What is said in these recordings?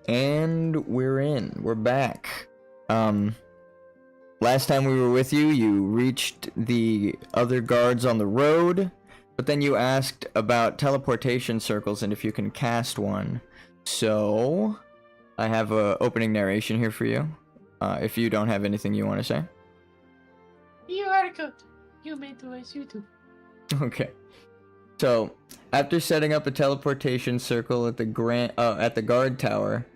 And we're back. Last time we were with you, you reached the other guards on the road, but then you asked about teleportation circles and if you can cast one. So, I have a opening narration here for you, if you don't have anything you want to say. You are good. You made the voice, you too. Okay. So, after setting up a teleportation circle at the guard tower,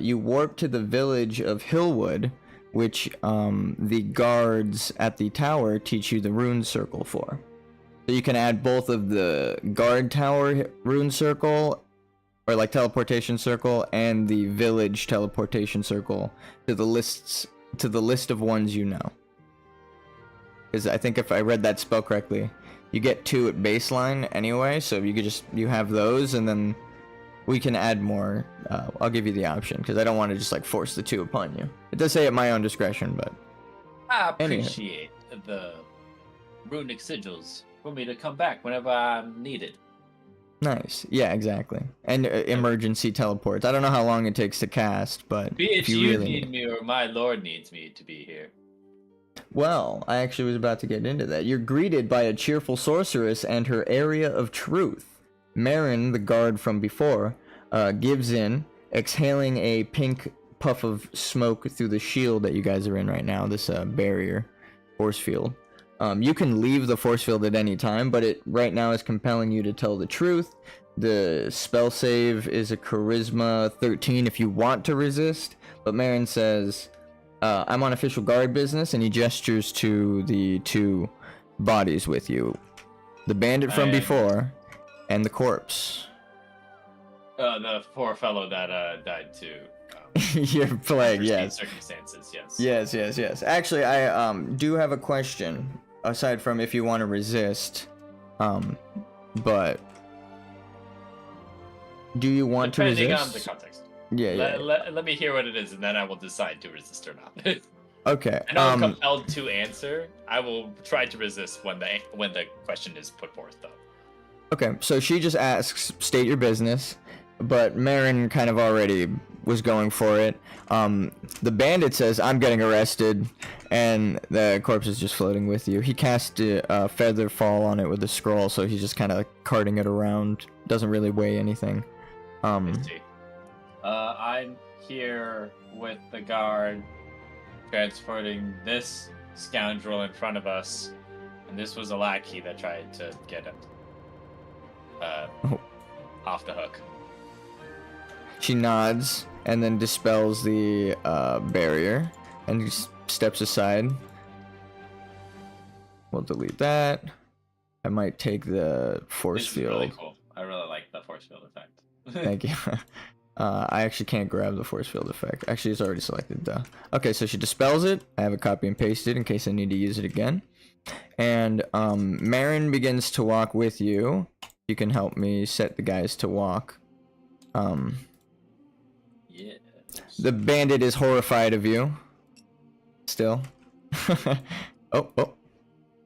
you warp to the village of Hillwood, which the guards at the tower teach you the rune circle for. So you can add both of the guard tower rune circle, or like teleportation circle, and the village teleportation circle to the list of ones you know. Because I think if I read that spell correctly, you get 2 at baseline anyway, so you have those, and then we can add more. I'll give you the option, because I don't want to just like force the 2 upon you. It does say at my own discretion, but I appreciate the runic sigils for me to come back whenever I'm needed. Nice. Yeah, exactly. And emergency teleports. I don't know how long it takes to cast, but Be it if you really need me or my lord needs me to be here. Well, I actually was about to get into that. You're greeted by a cheerful sorceress and her area of truth. Marin, the guard from before, gives in, exhaling a pink puff of smoke through the shield that you guys are in right now, this barrier force field. You can leave the force field at any time, but it right now is compelling you to tell the truth. The spell save is a charisma 13 if you want to resist, but Marin says, I'm on official guard business, and he gestures to the 2 bodies with you. The bandit from before, and the corpse. The poor fellow that died too. Your plague, yes. Circumstances, yes. Yes. Actually, I do have a question, aside from if you want to resist, but do you want to resist? Depending on the context. Yeah. Let me hear what it is, and then I will decide to resist or not. Okay. I know I'm compelled to answer. I will try to resist when the question is put forth, though. Okay, so she just asks, state your business, but Marin kind of already was going for it. The bandit says, I'm getting arrested, and the corpse is just floating with you. He cast a feather fall on it with a scroll, so he's just kind of carting it around. Doesn't really weigh anything. I'm here with the guard, transporting this scoundrel in front of us, and this was a lackey that tried to get him off the hook. She nods and then dispels the barrier and just steps aside. We'll delete that. I might take the force field. Really cool. I really like the force field effect. Thank you. I actually can't grab the force field effect. Actually, it's already selected, duh. Okay, so she dispels it. I have it copy and pasted in case I need to use it again. And Marin begins to walk with you. You can help me set the guys to walk. Yeah. The bandit is horrified of you. Still. Oh.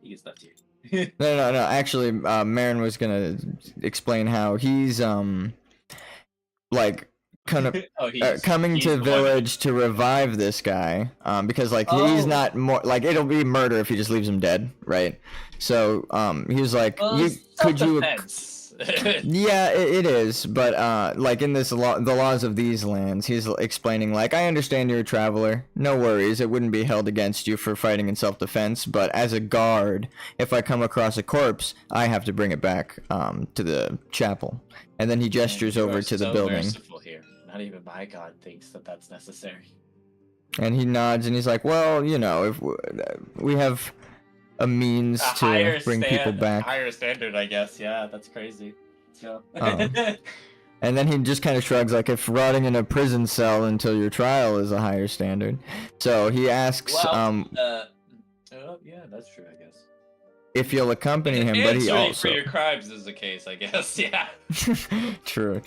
He gets left here. No. Actually, Marin was gonna explain how he's like kind of coming to village to revive this guy, because like he's not more like, it'll be murder if he just leaves him dead, right? So he was like, yeah, it is, but like in this the laws of these lands, he's explaining like, I understand you're a traveler, no worries, it wouldn't be held against you for fighting in self-defense, but as a guard, if I come across a corpse, I have to bring it back to the chapel. And then he gestures over to the building. Merciful here. Not even my god thinks that that's necessary. And he nods and he's like, well, you know, if we have a means to bring people back. Higher standard, I guess. Yeah, that's crazy. So. And then he just kind of shrugs, like, if rotting in a prison cell until your trial is a higher standard. So he asks, yeah, that's true, I guess. If you'll accompany him, but he also for your crimes is the case, I guess. Yeah. True.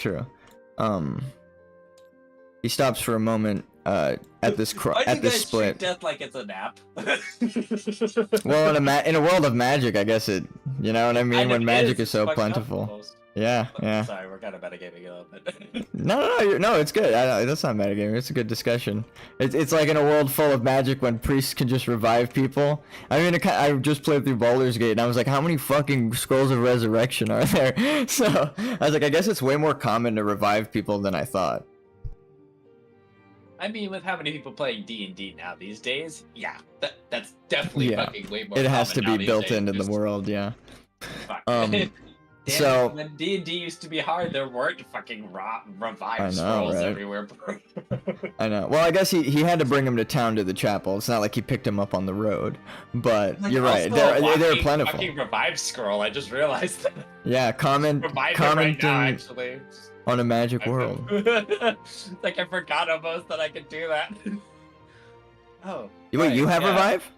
He stops for a moment at this split. Treat death like it's a nap. Well, in a world of magic, I guess it. You know what I mean? When magic is so plentiful. Yeah, yeah. Sorry, we're kind of metagaming a little bit. No, it's good. That's not metagaming. It's a good discussion. It's like in a world full of magic when priests can just revive people. I mean, I just played through Baldur's Gate and I was like, how many fucking scrolls of resurrection are there? So I was like, I guess it's way more common to revive people than I thought. I mean, with how many people playing D&D now these days, yeah, that's definitely Yeah. fucking way more. It has to common be now built these days. into the Just- world, yeah. Fuck. Damn So- it, when D&D used to be hard, there weren't fucking I revived know, scrolls right? everywhere, bro. I know. Well, I guess he had to bring him to town to the chapel. It's not like he picked him up on the road. But Like, you're right. also a They're walking plentiful. Fucking revived scroll. I just realized that. Yeah, Revive it right commenting now, actually. on a magic world. Like I forgot almost that I could do that. Oh. Wait, right, you have yeah. revive?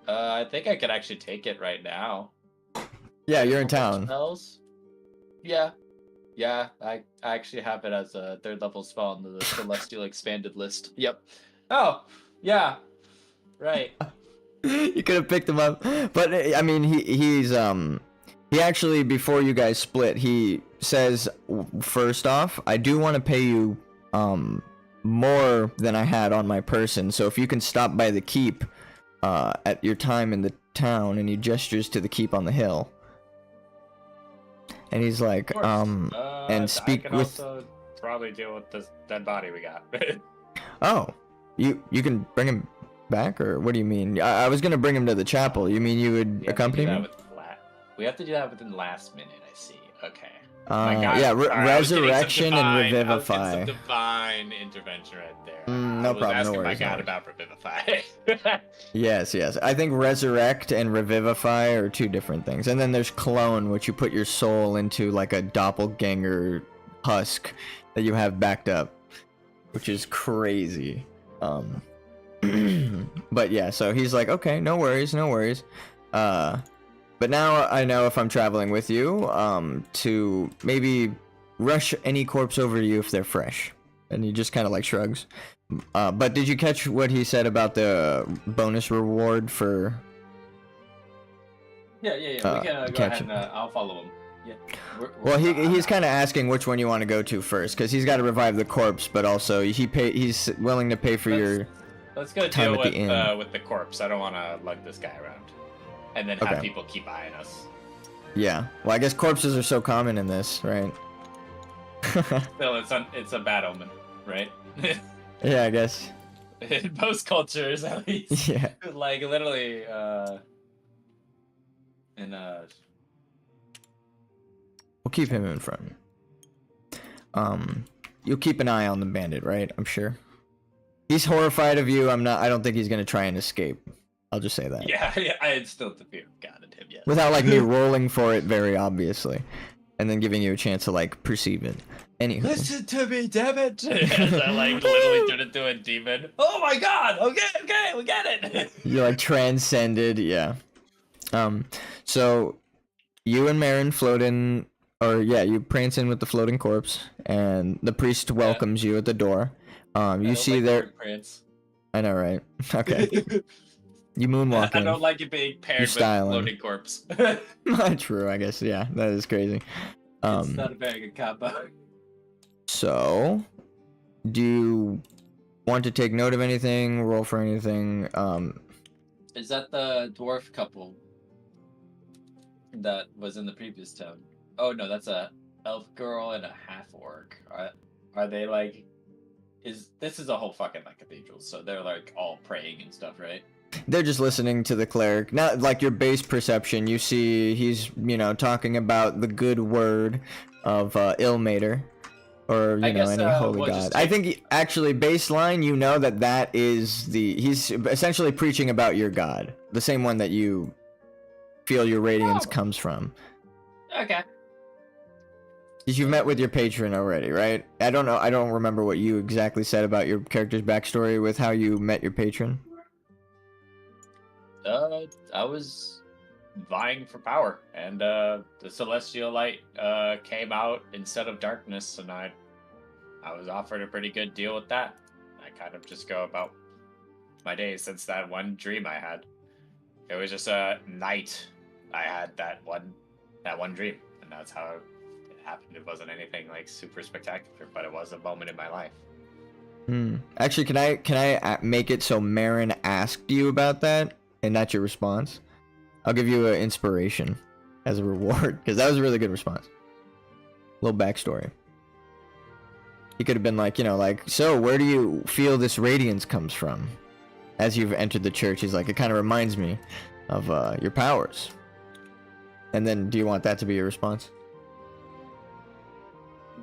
I think I could actually take it right now. Yeah, you're in Couple town. Spells? Yeah. Yeah, I actually have it as a 3rd level spell on the Celestial Expanded list. Yep. Oh, yeah. Right. You could have picked him up, but I mean, he actually, before you guys split, he says, first off, I do want to pay you more than I had on my person, so if you can stop by the keep at your time in the town, and he gestures to the keep on the hill, and he's like, and speak I can with. also probably deal with this dead body we got. Oh, you can bring him back, or what do you mean? I was gonna bring him to the chapel. You mean you would accompany me? We have to do that within the last minute, I see. Okay. Yeah, Sorry, I was getting some resurrection and I was revivify. getting some divine intervention right there. No I was problem, no asking worries, my no God worries. about revivify. Yes. I think resurrect and revivify are two different things. And then there's clone, which you put your soul into like a doppelganger husk that you have backed up, which is crazy. But yeah, so he's like, okay, no worries. But now I know if I'm traveling with you, to maybe rush any corpse over to you if they're fresh. And he just kind of like shrugs. But did you catch what he said about the bonus reward for? Yeah. We can go ahead and I'll follow him. Yeah. Well, he's kind of asking which one you want to go to first, because he's got to revive the corpse, but also he's willing to pay for your. Let's go time deal at the inn. with the corpse. I don't want to lug this guy around, and then have Okay. people keep eyeing us. Yeah. Well, I guess corpses are so common in this, right? Still, it's a bad omen, right? Yeah, I guess. In most cultures, at least. Yeah. Like literally, We'll keep him in front. You'll keep an eye on the bandit, right? I'm sure. He's horrified of you. I don't think he's gonna try and escape. I'll just say that. yeah, I instilled the fear of God in him. Yes. Without like me rolling for it very obviously, and then giving you a chance to like perceive it. Anywho. Listen to me, damn it! As I like literally turned into a demon. Oh my God! Okay, we get it. You're like transcended, yeah. So you and Marin float in, or yeah, you prance in with the floating corpse, and the priest welcomes you at the door. You see there. Prince. I know, right? Okay. You moonwalk I in. don't like it being paired with styling. floating corpse. True, I guess. Yeah, that is crazy. It's not a very good combo. So, do you want to take note of anything? Roll for anything? Is that the dwarf couple that was in the previous town? Oh no, that's a elf girl and a half orc. Are they like? This is a whole fucking like cathedral, so they're like all praying and stuff, right? They're just listening to the cleric. Not like your base perception. You see, he's talking about the good word of Ilmater, or I guess, any holy we'll god. just I take- think actually baseline, that is he's essentially preaching about your god, the same one that you feel your radiance comes from. Okay. Because you've met with your patron already, right? I don't remember what you exactly said about your character's backstory with how you met your patron. I was vying for power, and the celestial light came out instead of darkness, and I was offered a pretty good deal with that. I kind of just go about my day since that one dream I had. It was just a night I had that one dream, and that's how happened. It wasn't anything like super spectacular, but it was a moment in my life. Actually, can I make it so Marin asked you about that and that's your response? I'll give you an inspiration as a reward because that was a really good response. Little backstory. He could have been like, like, so where do you feel this radiance comes from? As you've entered the church, he's like, it kind of reminds me of your powers. And then, do you want that to be your response?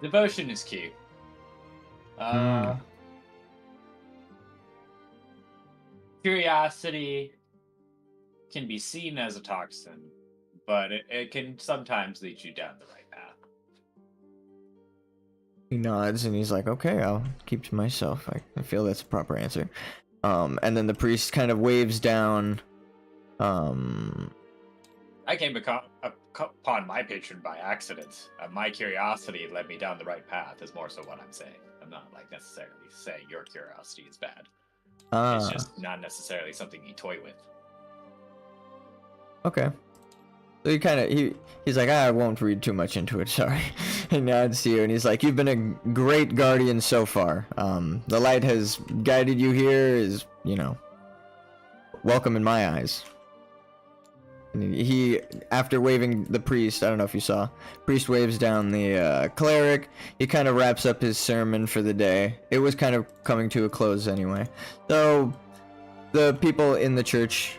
Devotion is key. Curiosity can be seen as a toxin, but it can sometimes lead you down the right path. He nods and he's like, okay, I'll keep to myself. I feel that's a proper answer. And then the priest kind of waves down. I came upon my patron by accident. My curiosity led me down the right path is more so what I'm saying. I'm not like necessarily saying your curiosity is bad. It's just not necessarily something you toy with. Okay. So he's like, I won't read too much into it, sorry. He nods to you and he's like, you've been a great guardian so far. The light has guided you here is, welcome in my eyes. And he, after waving the priest, I don't know if you saw, priest waves down the cleric. He kind of wraps up his sermon for the day. It was kind of coming to a close anyway. So the people in the church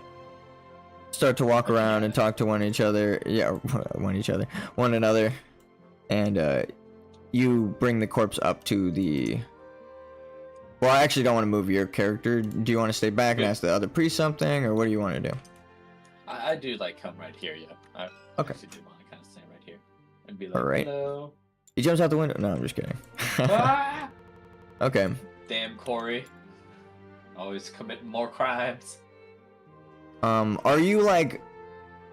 start to walk around and talk to one another. And you bring the corpse up to the... Well, I actually don't want to move your character. Do you want to stay back and ask the other priest something, or what do you want to do? I do like come right here, yeah. I actually do want to kind of stand right here and be like, all right. Hello. He jumps out the window. No, I'm just kidding. Ah! Okay. Damn Corey. Always committing more crimes. Are you like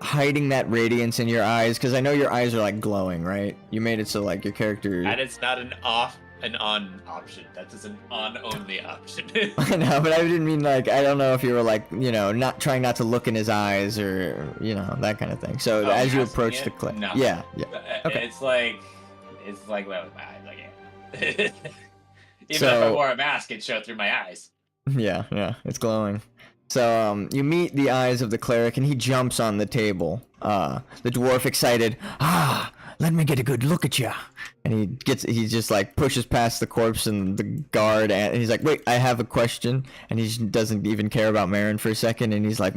hiding that radiance in your eyes? Because I know your eyes are like glowing, right? You made it so like your character. And it's not an on option. That is an on only option. I know, but I didn't mean like, I don't know if you were like, not trying not to look in his eyes or, that kind of thing. So as you approach the cliff. No. Yeah. Okay. It's like well, with my eyes, like, yeah. Even So, if I wore a mask, it'd show through my eyes. Yeah, it's glowing. So, you meet the eyes of the cleric and he jumps on the table. The dwarf excited, let me get a good look at you. And he just like pushes past the corpse and the guard and he's like, wait, I have a question. And he doesn't even care about Marin for a second and he's like,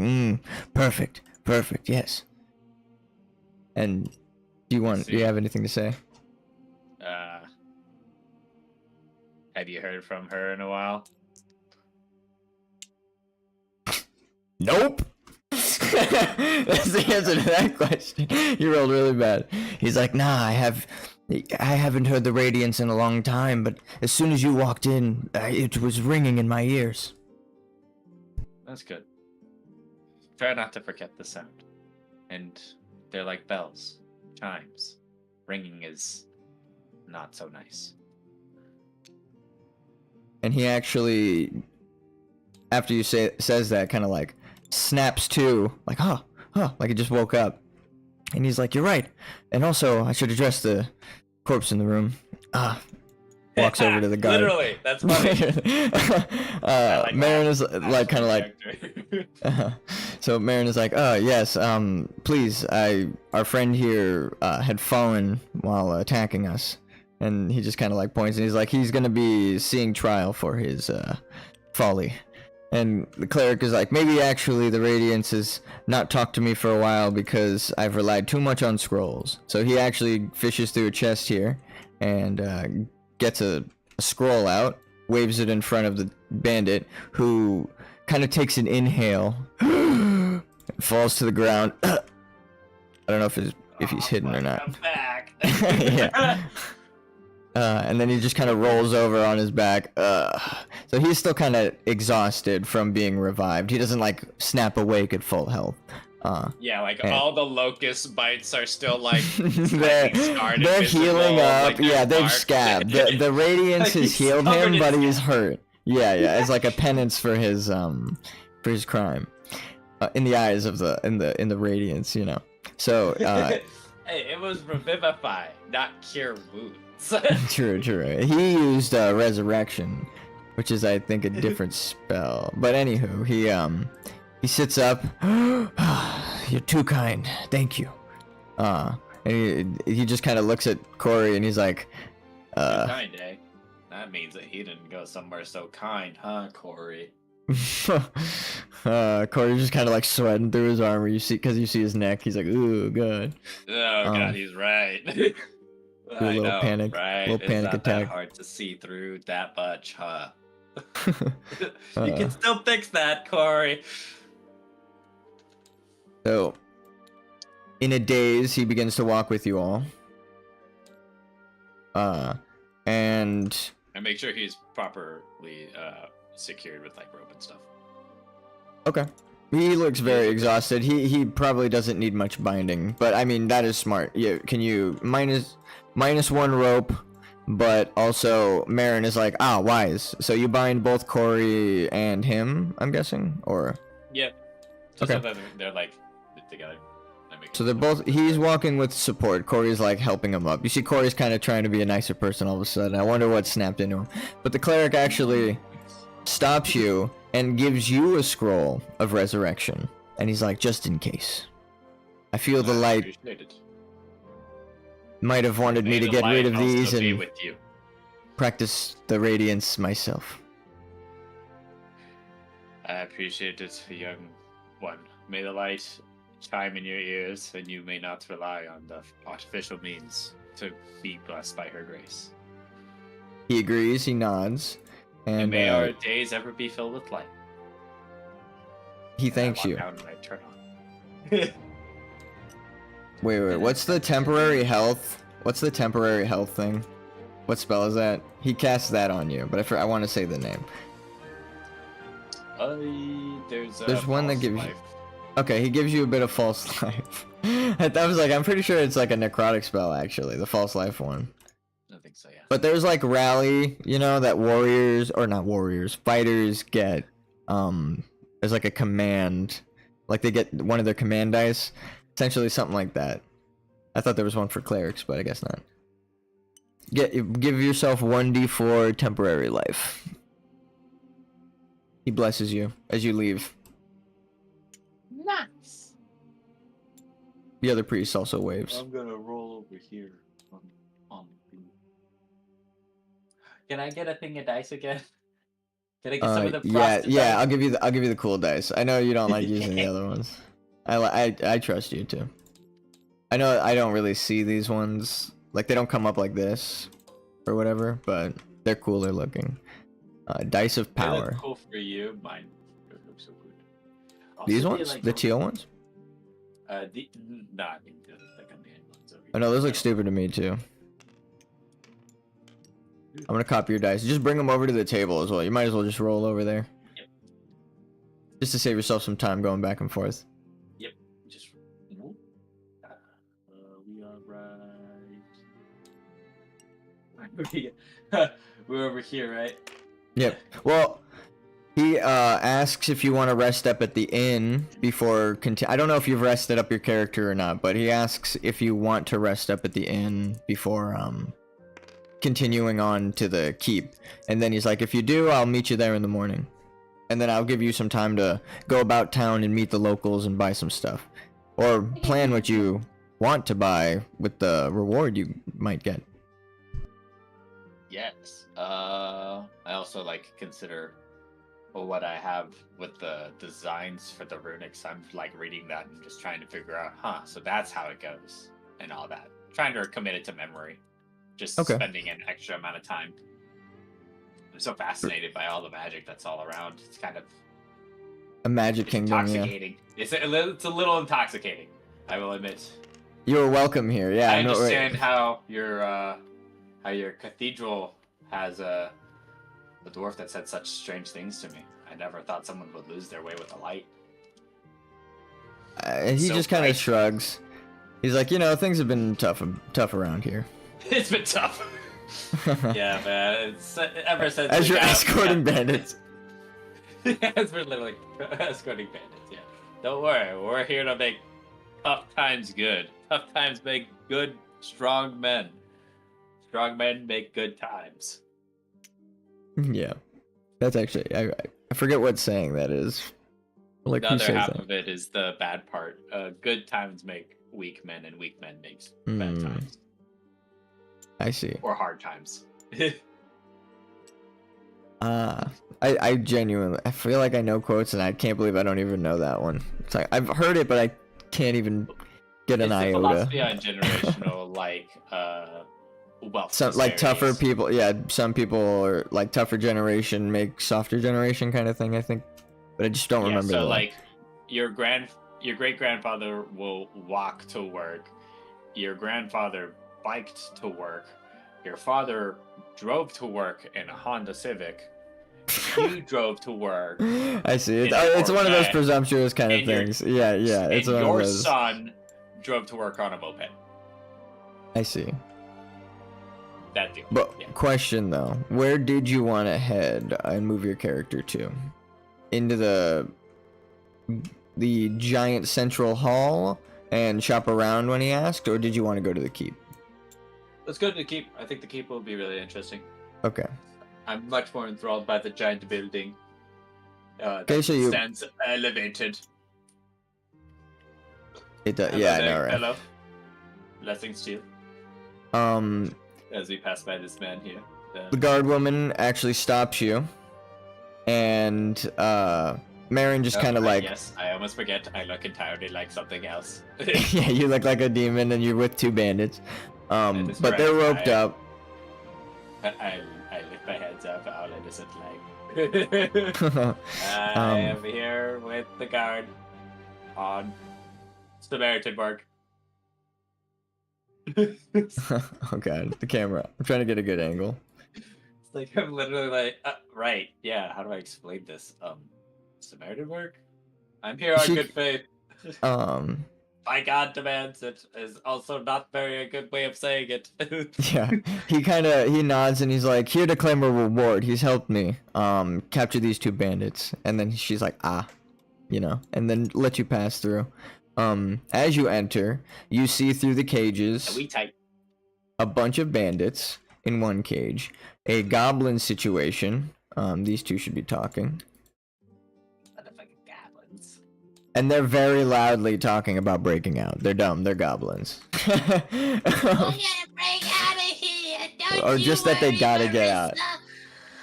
perfect, yes. And do you have anything to say? Have you heard from her in a while? Nope. That's the answer to that question. You rolled really bad. He's like, nah, I haven't heard the radiance in a long time, but as soon as you walked in, it was ringing in my ears. That's good. Try not to forget the sound. And they're like bells, chimes. Ringing is not so nice. And he actually, after you says that, kind of like snaps to, like, like he just woke up. And he's like, you're right. And also, I should address the corpse in the room. Walks over to the guard. Literally, that's funny. Marin is like, kind of like, so Marin is like, yes, please, our friend here had fallen while attacking us. And he just kind of like points and he's like, he's gonna be seeing trial for his folly. And the cleric is like, maybe actually the Radiance has not talked to me for a while because I've relied too much on scrolls. So he actually fishes through a chest here and gets a scroll out, waves it in front of the bandit, who kind of takes an inhale, falls to the ground. I don't know if he's hidden or not. I'm back. Yeah. And then he just kind of rolls over on his back. So he's still kind of exhausted from being revived. He doesn't like snap awake at full health. Yeah, like all the locust bites are still like they're healing up. Yeah, they've scabbed. The radiance Like, has he's healed covered him, in but he's scab. hurt. Yeah, it's like a penance for his crime. In the eyes of the radiance, So Hey, it was revivify, not cure wounds. True. He used resurrection, which is I think a different spell. But anywho, he sits up. You're too kind. Thank you. And he just kind of looks at Corey and he's like, Too kind, eh? That means that he didn't go somewhere so kind, huh, Corey? Corey's just kind of like sweating through his armor. You see, because you see his neck. He's like, ooh, good. Oh God, he's right. A little panic, right? little panic it's not attack. that hard to see through that much, huh? You can still fix that, Corey. So, in a daze, he begins to walk with you all. And make sure he's properly secured with like rope and stuff. okay. He looks very exhausted. He probably doesn't need much binding, but I mean that is smart. Yeah, can you minus one rope, but also Marin is like, wise. So you bind both Corey and him, I'm guessing, or yeah. Okay. So they're like together. So they're both. He's walking with support. Corey's like helping him up. You see, Corey's kind of trying to be a nicer person all of a sudden. I wonder what snapped into him. But the cleric actually stops you and gives you a scroll of resurrection. And he's like, just in case. I feel the light might have wanted me to get rid of these and with you. practice the radiance myself. I appreciate it, young one. May the light chime in your ears, and you may not rely on the artificial means to be blessed by her grace. He agrees, he nods. And may our days ever be filled with light. He thanks you. Down and I turn on. Wait, what's the temporary health? What's the temporary health thing? What spell is that? He casts that on you, but I want to say the name. There's one that gives you... Okay, he gives you a bit of false life. I was like, I'm pretty sure it's like a necrotic spell, actually, the false life one. I think so, yeah. But there's like rally, you know, that fighters get. There's like a command, like they get one of their command dice, essentially something like that. I thought there was one for clerics, but I guess not. Give yourself 1d4 temporary life. He blesses you as you leave. Nice. The other priest also waves. I'm gonna roll over here on the... Can I get a thing of dice again? Can I get some of the frosted yeah. dice? I'll give you the cool dice. I know you don't like using the other ones. I trust you too. I know I don't really see these ones, like they don't come up like this or whatever, but they're cooler looking. Dice of power. Yeah, that's cool for you. Mine don't look so good. Also, These ones, like, the teal ones. Nah, I think the command ones over here. I know those look stupid to me too. I'm gonna copy your dice. Just bring them over to the table as well. You might as well just roll over there. Yep. Just to save yourself some time going back and forth. Yep. Just. We are right. We're over here, right? Yep. Well, he asks if you want to rest up at the inn before I don't know if you've rested up your character or not, but he asks if you want to rest up at the inn before continuing on to the keep. And then he's like, if you do, I'll meet you there in the morning. And then I'll give you some time to go about town and meet the locals and buy some stuff. Or plan what you want to buy with the reward you might get. Yes. I also like consider what I have with the designs for the runics. I'm like reading that and just trying to figure out, so that's how it goes and all that. Trying to commit it to memory. Just spending an extra amount of time. I'm so fascinated by all the magic that's all around. It's kind of a magic kingdom. Intoxicating. Yeah. It's a little intoxicating, I will admit. You're welcome here. Yeah, I understand how your cathedral has a dwarf that said such strange things to me. I never thought someone would lose their way with the light. He just kind of shrugs. He's like, things have been tough around here. It's been tough. Yeah, man. It's, ever since as you're escorting bandits. As we're literally escorting bandits. Yeah. Don't worry, we're here to make Tough times good. Tough times make good, strong men. Strong men make good times. Yeah, that's actually I forget what saying that is. Like The who other says half that? of it is the bad part. Good times make weak men, and weak men makes bad times I see. or hard times. I genuinely I feel like I know quotes and I can't believe I don't even know that one. It's like I've heard it but I can't even get an It's the iota. philosophy on generational wealth Some like tougher disparities. people, yeah, some people are like tougher generation make softer generation kind of thing, I think. But I just don't remember So the like your great grandfather will walk to work. Your grandfather biked to work. Your father drove to work in a Honda Civic. You drove to work. I see. In It's a one of those Corvette, presumptuous kind of and your- things. Yeah, it's And one of your those. son drove to work on a moped. I see. That deal. But Yeah. question though, where did you want to head and move your character to? Into the giant central hall and shop around when he asked, or did you want to go to the keep? Let's go to the keep. I think the keep will be really interesting. Okay. I'm much more enthralled by the giant building. Okay, so you stands elevated. it does. Hello Yeah, I there, know, right? fellow. Blessings to you. As we pass by this man here. The guard woman actually stops you, and Marin just kind of like, Yes, I almost forget. I look entirely like something else. yeah, you look like a demon, and you're with two bandits. That is But they're correct. roped up. I lift my hands up all innocent like. I am here with the guard on Samaritan work. Oh god, the camera. I'm trying to get a good angle. It's like I'm literally like, right, yeah. How do I explain this? Samaritan work. I'm here on good faith. My God demands it is also not very a good way of saying it. Yeah, he nods and he's like, here to claim a reward. He's helped me capture these two bandits, and then she's like, and then let you pass through. As you enter, you see through the cages We type. a bunch of bandits in one cage, a goblin situation. These two should be talking. Motherfucking goblins. And they're very loudly talking about breaking out. They're dumb. They're goblins. We gotta break out of here. Don't Or you just that they worry, gotta get out. Marissa.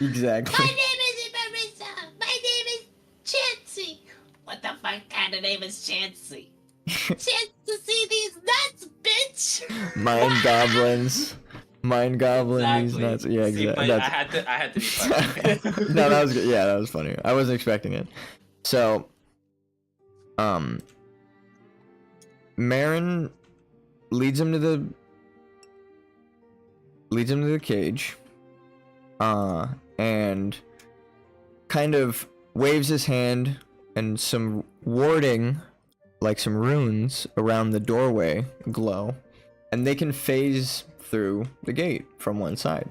Exactly. My name isn't Marissa. My name is Chansey. What the fuck kind of name is Chansey? Chance to see these nuts, bitch. Mind goblins. Mind goblin. These nuts. Yeah, See, exactly. but I had to be funny. No, that was good. Yeah, that was funny. I wasn't expecting it. So, Marin leads him to the cage, and kind of waves his hand, and some warding, like some runes around the doorway, glow, and they can phase through the gate from one side.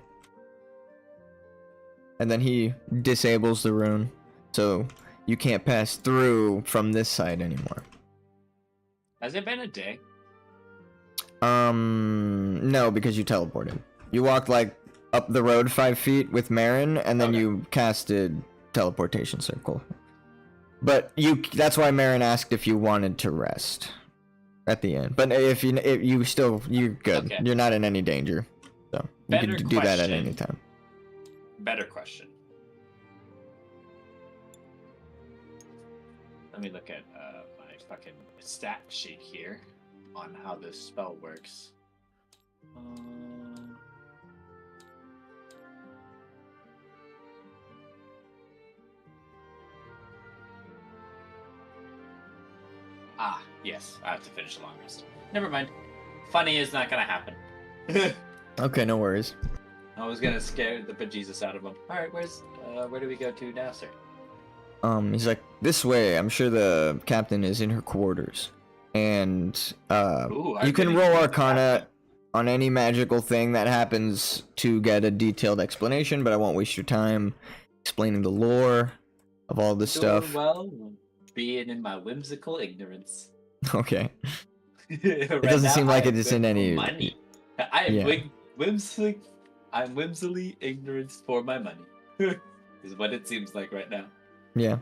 And then he disables the rune, so you can't pass through from this side anymore. Has it been a day? No, because you teleported. You walked like up the road 5 feet with Marin, and then you casted teleportation circle. But that's why Marin asked if you wanted to rest at the end. But if you're good. Okay. You're not in any danger. So you Better can do that at question. any time. Better question. Let me look at my fucking stat sheet here on how this spell works. Yes, I have to finish a long rest. Never mind. Funny is not gonna happen. Okay, no worries. I was gonna scare the bejesus out of him. Alright, where do we go to now, sir? He's like, this way. I'm sure the captain is in her quarters. And you can roll Arcana on any magical thing that happens to get a detailed explanation, but I won't waste your time explaining the lore of all this stuff. Well, being in my whimsical ignorance. Okay. It doesn't seem like it is in any- money. I am Yeah. I'm whimsily ignorant for my money. Is what it seems like right now. Yeah.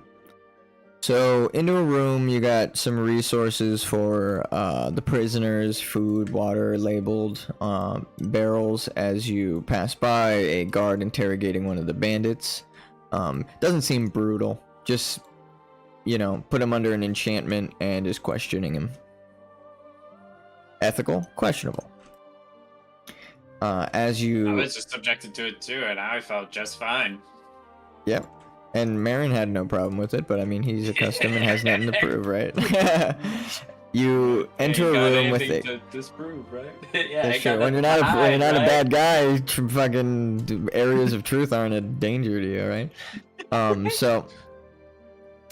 So into a room, you got some resources for the prisoners, food, water labeled, barrels. As you pass by, a guard interrogating one of the bandits. Doesn't seem brutal. Just, put him under an enchantment and is questioning him. Ethical? Questionable. As I you... was just subjected to it too, and I felt just fine. Yep. And Marin had no problem with it, but I mean, he's accustomed and has nothing to prove, right? You enter a room with it. To disprove, right? Yeah, sure. When you're not a bad guy, fucking areas of truth aren't a danger to you, right? So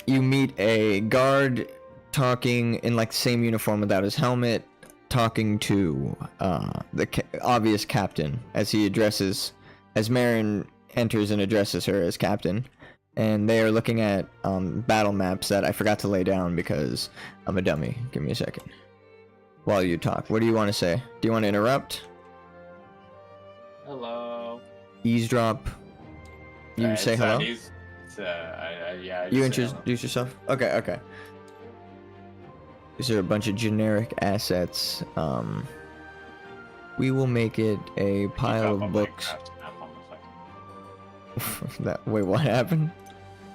you meet a guard talking in like the same uniform without his helmet, talking to the obvious captain as Marin enters and addresses her as captain. And they are looking at battle maps that I forgot to lay down because I'm a dummy. Give me a second. While you talk, what do you want to say? Do you want to interrupt? Hello. Eavesdrop? You say hello? Yeah. You introduce yourself? Okay. These are a bunch of generic assets. We will make it a pile of books. Wait, what happened?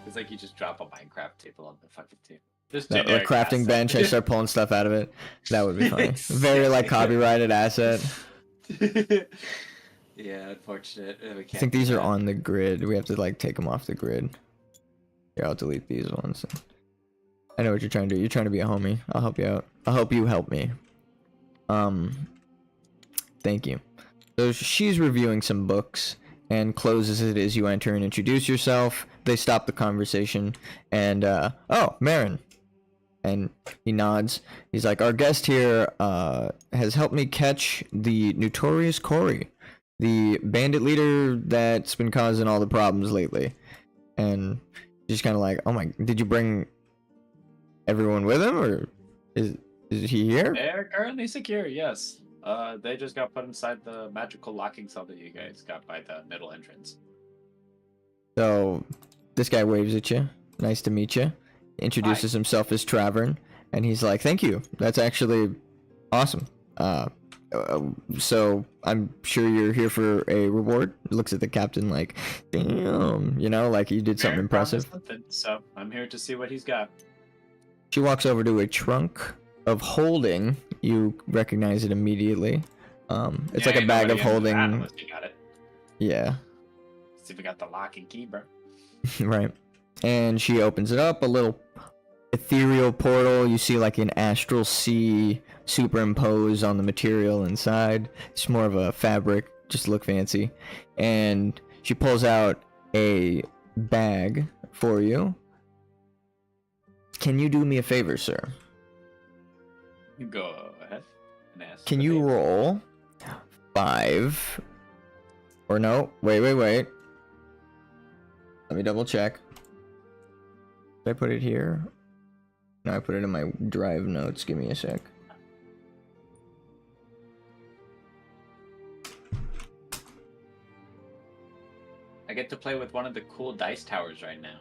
It's like you just drop a Minecraft table on the fucking table. Just A crafting bench, I start pulling stuff out of it. That would be funny. Very like copyrighted asset. Yeah, unfortunate. I think these are on the grid. We have to like take them off the grid. Here, I'll delete these ones. I know what you're trying to do. You're trying to be a homie. I'll help you out. I'll help you help me. Thank you. So she's reviewing some books and closes it as you enter and introduce yourself. They stop the conversation and oh, Marin. And he nods. He's like, our guest here has helped me catch the notorious Corey, the bandit leader that's been causing all the problems lately. And just kind of like, oh my, did you bring everyone with him, or is he here? They're currently secure, yes. They just got put inside the magical locking cell that you guys got by the middle entrance. So this guy waves at you. Nice to meet you. Introduces himself as Travern, and he's like, thank you. That's actually awesome. So I'm sure you're here for a reward. Looks at the captain like, damn, like you did something impressive. So I'm here to see what he's got. She walks over to a trunk of holding. You recognize it immediately. It's like a bag of holding. You got it. Yeah. See if we got the lock and key, bro. Right. And she opens it up, a little ethereal portal. You see like an astral sea superimposed on the material inside. It's more of a fabric, just look fancy. And she pulls out a bag for you. Can you do me a favor, sir? Go ahead and ask. Can you roll 5? Or no? Wait. Let me double check. Did I put it here? No, I put it in my drive notes. Give me a sec. I get to play with one of the cool dice towers right now.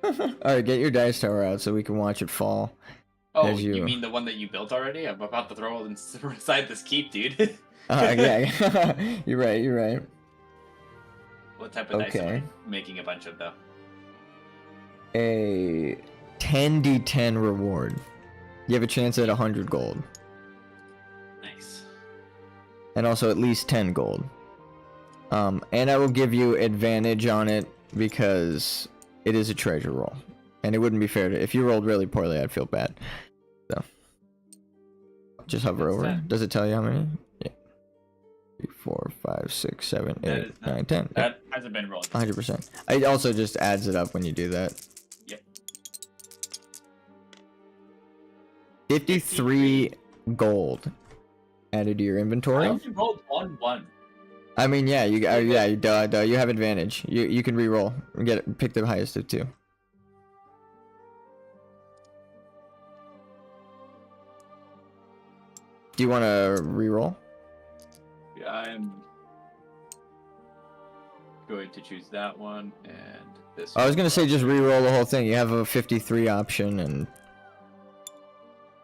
Alright, get your dice tower out so we can watch it fall. Oh, you mean the one that you built already? I'm about to throw it inside this keep, dude. Yeah. You're right. What type of dice am I making a bunch of, though? A 10d10 reward. You have a chance at 100 gold. Nice. And also at least 10 gold. And I will give you advantage on it because it is a treasure roll. And it wouldn't be fair to... If you rolled really poorly, I'd feel bad. So. Just hover over. 10. Does it tell you how many? Yeah. 3, 4, 5, 6, 7, 8, 9, 10. That hasn't been rolled. 100%. It also just adds it up when you do that. Yep. 53 gold added to your inventory. I only rolled 1. I mean, yeah, you have advantage. You can re-roll and pick the highest of 2. Do you want to reroll? Yeah, I'm going to choose that one and this I was one. gonna say just reroll the whole thing. You have a 53 option, and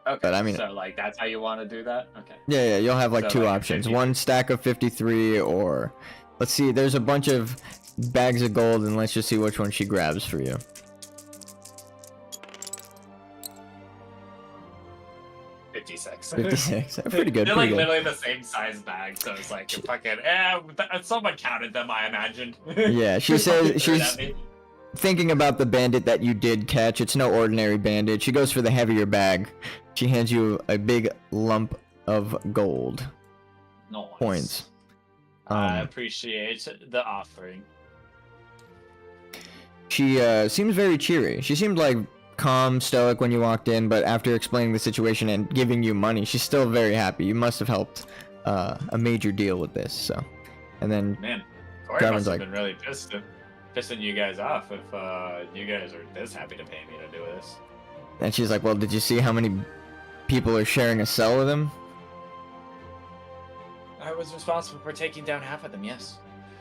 Okay, but I mean, so like that's how you want to do that? Okay. yeah, you'll have like So, two like, a options. 53. One stack of 53, or let's see. There's a bunch of bags of gold, and let's just see which one she grabs for you. 56. 56. Pretty good. They're Pretty like good. literally the same size bag, so it's like fucking. Someone counted them, I imagine. Yeah, she says Threw it she's at me. thinking about the bandit that you did catch. It's no ordinary bandit. She goes for the heavier bag. She hands you a big lump of gold Nice. coins. I appreciate the offering. She seems very cheery. She seemed like calm, stoic when you walked in, but after explaining the situation and giving you money, she's still very happy. You must have helped a major deal with this. So, and then Man, Corey Gavin's must have like- been really pissing you guys off if you guys are this happy to pay me to do this. and she's like, "Well, did you see how many people are sharing a cell with him?" I was responsible for taking down half of them, yes.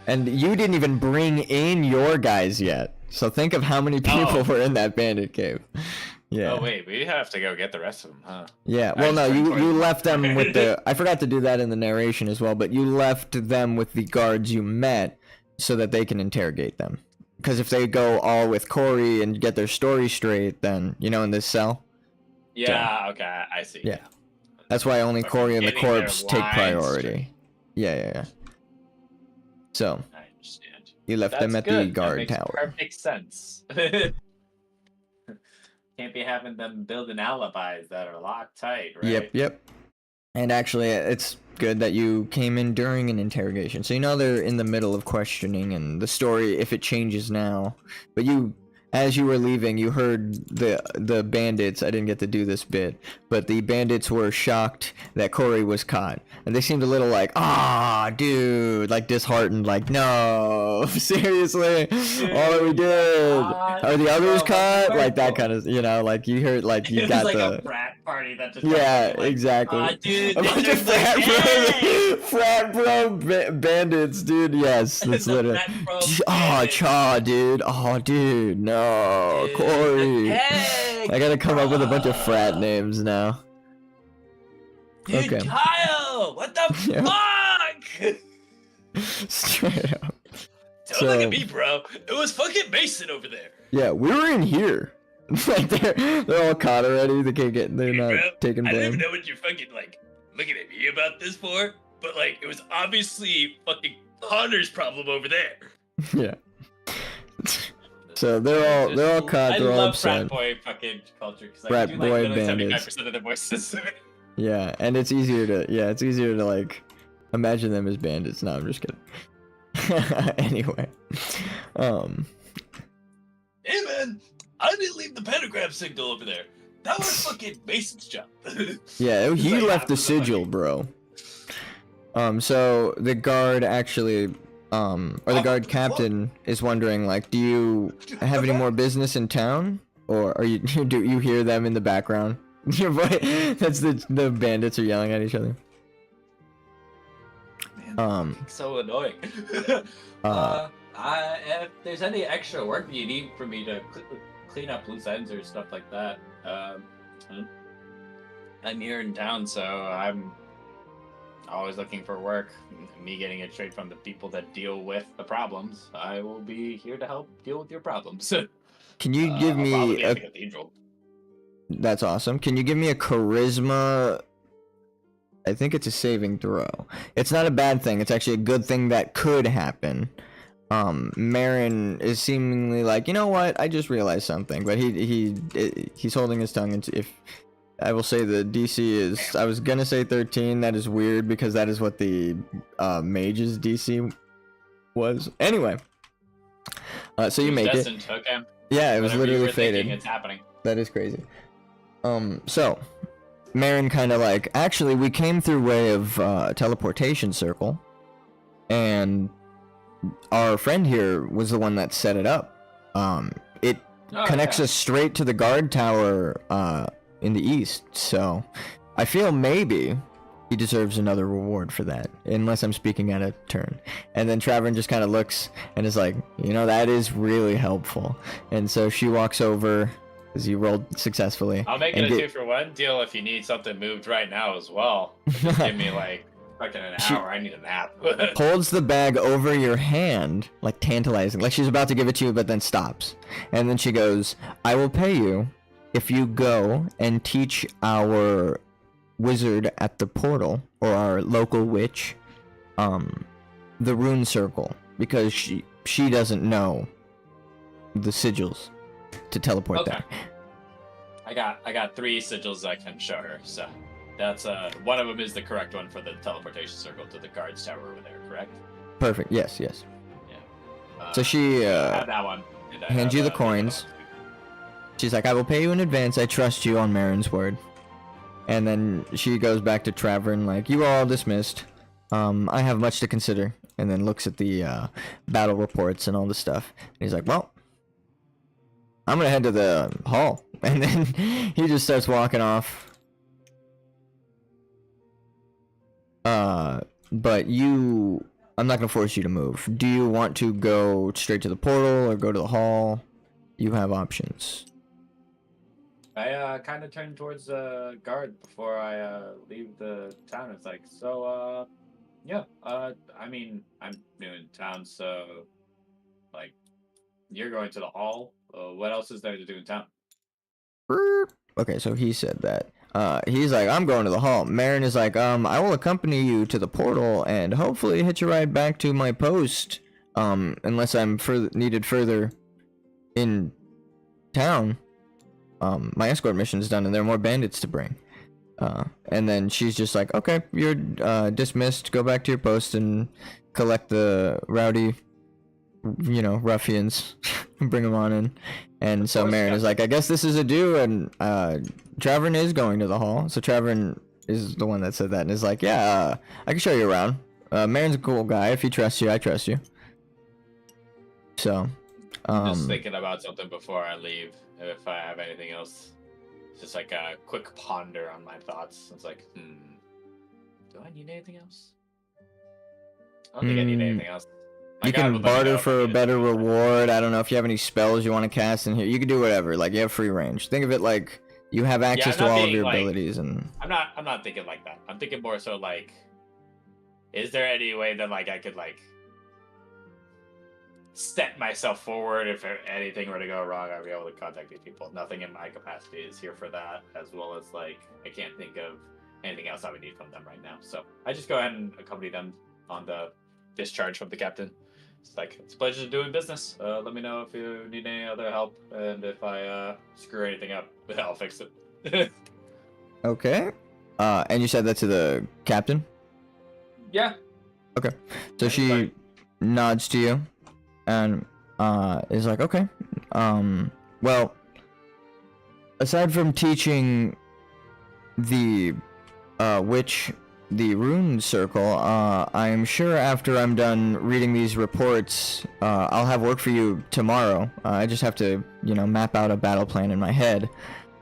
And you didn't even bring in your guys yet. So think of how many people Oh. were in that bandit cave. Yeah. Oh wait, we have to go get the rest of them, huh? Yeah. I Well, just no, turned you towards- left them with the. I forgot to do that in the narration as well, but you left them with the guards you met so that they can interrogate them. Because if they go all with Corey and get their story straight, then in this cell. Yeah, okay, I see. Yeah. That's why only But Corey and the getting their corpse take lines priority. straight. Yeah. So I understand. you left them at That's the good. guard that makes tower. Perfect sense. Can't be having them building alibis that are locked tight, right? Yep. And actually, it's good that you came in during an interrogation. So they're in the middle of questioning and the story, if it changes now. But as you were leaving, you heard the bandits. I didn't get to do this bit, but the bandits were shocked that Corey was caught. And they seemed a little like, dude, like disheartened, like, no, seriously, all that we did. Are the others Bro, caught? my Like that bro. kind of, like you heard, like you It got was like the. a frat party that just Yeah, like, exactly. Dude, A they bunch of took the frat bro bandits, dude. Yes, that's The literally. frat bro Oh, bandits. Chaw, dude. Oh, dude. No, Dude, Corey. hey, I gotta come up with a bunch of frat bro. names now. Dude, Okay. Kyle, what the Yeah. fuck? Straight up. Don't So- look at me, bro. It was fucking Mason over there. Yeah, we were in here. Like they're all caught already. They can't get. They're Hey, not bro, taking I don't even blame. know what you're fucking like looking at me about this for, but like it was obviously fucking Connor's problem over there. Yeah. So they're all caught. I They're all love upset. frat boy fucking culture because Frat I do boy like literally bandits. 75% of their voices. Yeah, and it's easier to like imagine them as bandits. No, I'm just kidding. Anyway, Hey man, I didn't leave the pentagram signal over there. That was fucking Mason's job. yeah, he like, left the after the sigil, fucking- bro. So the guard actually, or the Oh, guard what? captain is wondering, like, do you have any more business in town, or are you do you hear them in the background? Your voice, that's the bandits are yelling at each other. Man, so annoying. If there's any extra work you need for me to clean up loose ends or stuff like that, I'm here in town, so I'm always looking for work. Me getting it straight from the people that deal with the problems. I will be here to help deal with your problems. Can you give I'll probably me be at a? the cathedral. That's awesome. Can you give me a charisma? I think it's a saving throw. It's not a bad thing. It's actually a good thing that could happen. Marin is seemingly like, you know what? I just realized something, but he's holding his tongue. And if I will say the DC is, I was gonna say 13. That is weird because that is what the mage's DC was. Anyway, so you make it. Destined, okay. Yeah, it was Whatever you literally were thinking, fated. It's happening. That is crazy. So Marin kind of like, actually, we came through way of teleportation circle, and our friend here was the one that set it up. It Oh, connects yeah. us straight to the guard tower in the east. So I feel maybe he deserves another reward for that, unless I'm speaking out of turn. And then Travern just kind of looks and is like, you know, that is really helpful. And so she walks over, as you rolled successfully. I'll make it a 2-for-1 deal if you need something moved right now as well. Just give me like fucking an hour. I need a nap. Holds the bag over your hand, like tantalizing, like she's about to give it to you, but then stops. And then she goes, I will pay you if you go and teach our wizard at the portal, or our local witch, the rune circle, because she doesn't know the sigils to teleport there. I got 3 sigils I can show her, so that's one of them is the correct one for the teleportation circle to the guards tower over there, correct? Perfect. Yes. Yeah. So she I have that one. And I hands have, you the coins. She's like, I will pay you in advance. I trust you on Marin's word. And then she goes back to Travern like, you are all dismissed. I have much to consider. And then looks at the battle reports and all the stuff. And he's like, well, I'm gonna head to the hall. And then he just starts walking off. But I'm not gonna force you to move. Do you want to go straight to the portal or go to the hall? You have options. I kind of turned towards the guard before I leave the town. It's like, so, yeah, I mean, I'm new in town, so, like, you're going to the hall. What else is there to do in town? Okay, so he said that. He's like, I'm going to the hall. Marin is like, I will accompany you to the portal and hopefully hitch a ride back to my post, unless I'm needed further in town. My escort mission's done and there are more bandits to bring. And then she's just like, okay, you're dismissed. Go back to your post and collect the rowdy, ruffians. Bring them on in. And so Marin is like, I guess this is a do. And Travern is going to the hall. So Travern is the one that said that and is like, yeah, I can show you around. Marin's a cool guy. If he trusts you, I trust you. So, just thinking about something before I leave. If I have anything else, just like a quick ponder on my thoughts. It's like, do I need anything else? I don't think I need anything else. You can barter for a better reward. I don't know if you have any spells you want to cast in here. You can do whatever. Like, you have free range. Think of it like you have access to all of your abilities. And I'm not thinking like that. I'm thinking more so like, is there any way that like I could like step myself forward if anything were to go wrong? I'd be able to contact these people. Nothing in my capacity is here for that, as well as like I can't think of anything else I would need from them right now. So I just go ahead and accompany them on the discharge from the captain. It's like, it's a pleasure doing business. Let me know if you need any other help, and if I screw anything up, I'll fix it. Okay. And you said that to the captain? Yeah. Okay. So she nods to you and is like, okay. Well, aside from teaching the witch the rune circle, I'm sure after I'm done reading these reports, I'll have work for you tomorrow. I just have to, map out a battle plan in my head.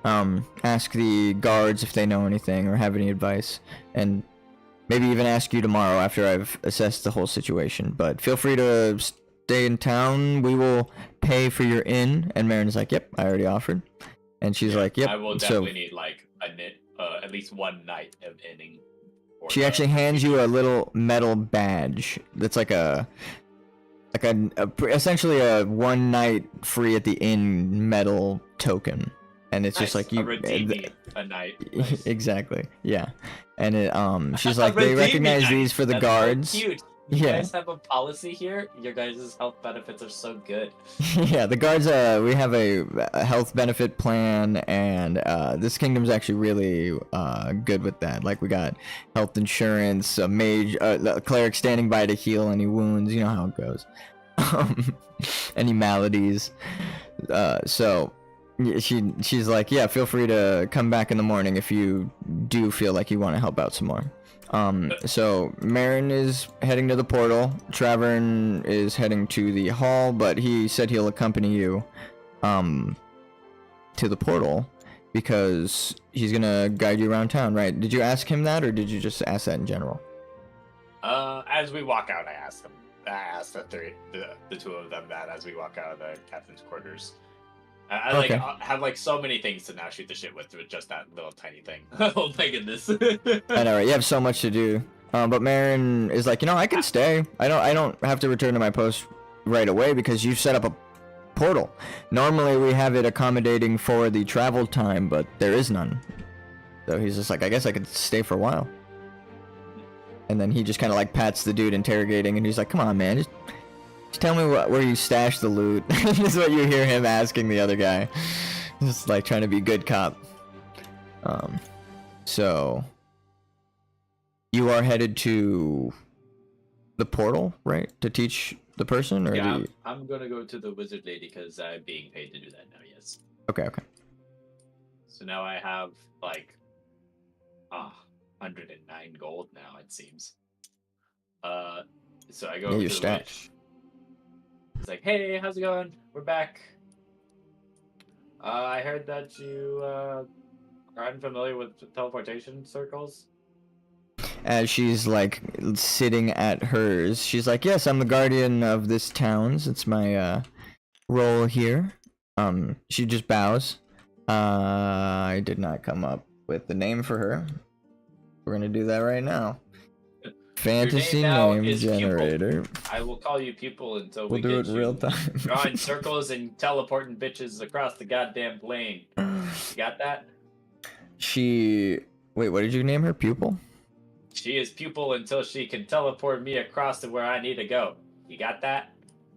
Ask the guards if they know anything or have any advice, and maybe even ask you tomorrow after I've assessed the whole situation. But feel free to stay in town. We will pay for your inn. And Marin is like, yep, I already offered. And she's like, yep. I will definitely need like at least one night of inning. She actually hands you a little metal badge that's like essentially a one night free at the inn metal token, and it's just like you a night. Nice. Exactly, yeah. And it she's like, they recognize these for the guards. So cute. You guys have a policy here. Your guys' health benefits are so good. Yeah, the guards, we have a health benefit plan, and this kingdom's actually really good with that. Like, we got health insurance, a mage, a cleric standing by to heal any wounds. You know how it goes. Any maladies. So she's like, yeah, feel free to come back in the morning if you do feel like you want to help out some more. So Marin is heading to the portal. Travern is heading to the hall, but he said he'll accompany you to the portal. because he's gonna guide you around town, right? Did you ask him that, or did you just ask that in general? As we walk out, I asked them. I asked the two of them that as we walk out of the captain's quarters. I Okay. have like so many things to now shoot the shit with just that little tiny thing. Oh my goodness. I know, right? You have so much to do. But Marin is like, I can stay. I don't have to return to my post right away because you've set up a portal. Normally we have it accommodating for the travel time, but there is none. So he's just like, I guess I could stay for a while. And then he just kind of like pats the dude interrogating, and he's like, come on, man, just tell me where you stashed the loot. This is what you hear him asking the other guy. Just like trying to be good cop. So you are headed to the portal, right? To teach the person, or yeah, I'm gonna go to the wizard lady because I'm being paid to do that now. Yes. Okay. So now I have like 109 gold now. It seems. So I go Yeah, to your the stat. witch. It's like, hey, how's it going? We're back. I heard that you are unfamiliar with teleportation circles. As she's like sitting at hers, she's like, yes, I'm the guardian of this town's. It's my role here. She just bows. I did not come up with the name for her. We're gonna do that right now. Fantasy now name is generator. Pupil. I will call you Pupil until We'll we do get it you real time. drawing circles and teleporting bitches across the goddamn plane. You got that? Wait, what did you name her? Pupil? She is Pupil until she can teleport me across to where I need to go. You got that?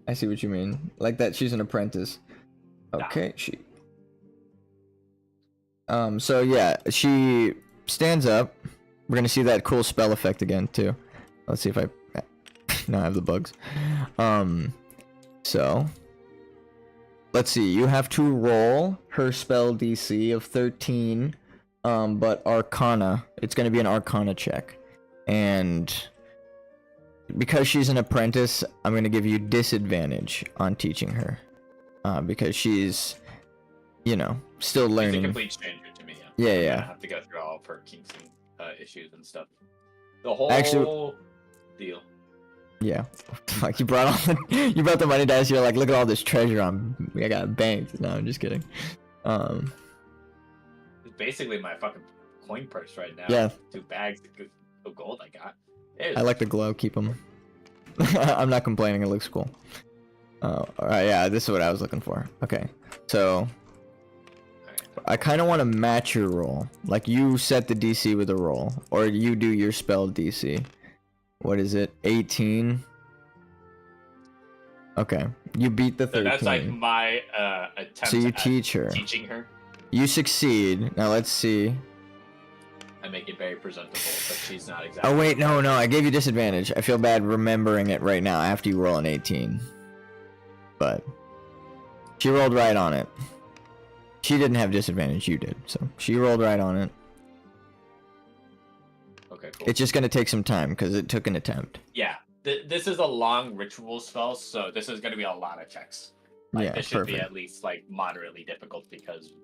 I see what you mean. Like that she's an apprentice. Okay, so yeah, she stands up. We're gonna see that cool spell effect again too. Let's see if I now I have the bugs. So let's see. You have to roll her spell DC of 13, but Arcana. It's gonna be an Arcana check, and because she's an apprentice, I'm gonna give you disadvantage on teaching her, because she's, still learning. She's a complete stranger to me. Yeah, I'm yeah. gonna have to go through all of her kinks and issues and stuff. The whole deal. Yeah, like you brought the money dice. You're like, look at all this treasure I got banked. No, I'm just kidding. It's basically my fucking coin purse right now. Yeah. 2 bags of gold I got. I like the glow. Keep them. I'm not complaining. It looks cool. All right, yeah, this is what I was looking for. Okay, so I kind of want to match your roll. Like you set the DC with a roll, or you do your spell DC. What is it? 18. Okay, you beat the 13. So that's like my attempt. So you at teach her. Teaching her. You succeed. Now let's see. I make it very presentable, but she's not exactly. Oh wait, no, I gave you disadvantage. I feel bad remembering it right now after you roll an 18. But she rolled right on it. She didn't have disadvantage, you did. So she rolled right on it. Okay, cool. It's just gonna take some time because it took an attempt. Yeah, this is a long ritual spell, so this is gonna be a lot of checks. Like, Yeah, this should be perfect. at least like moderately difficult because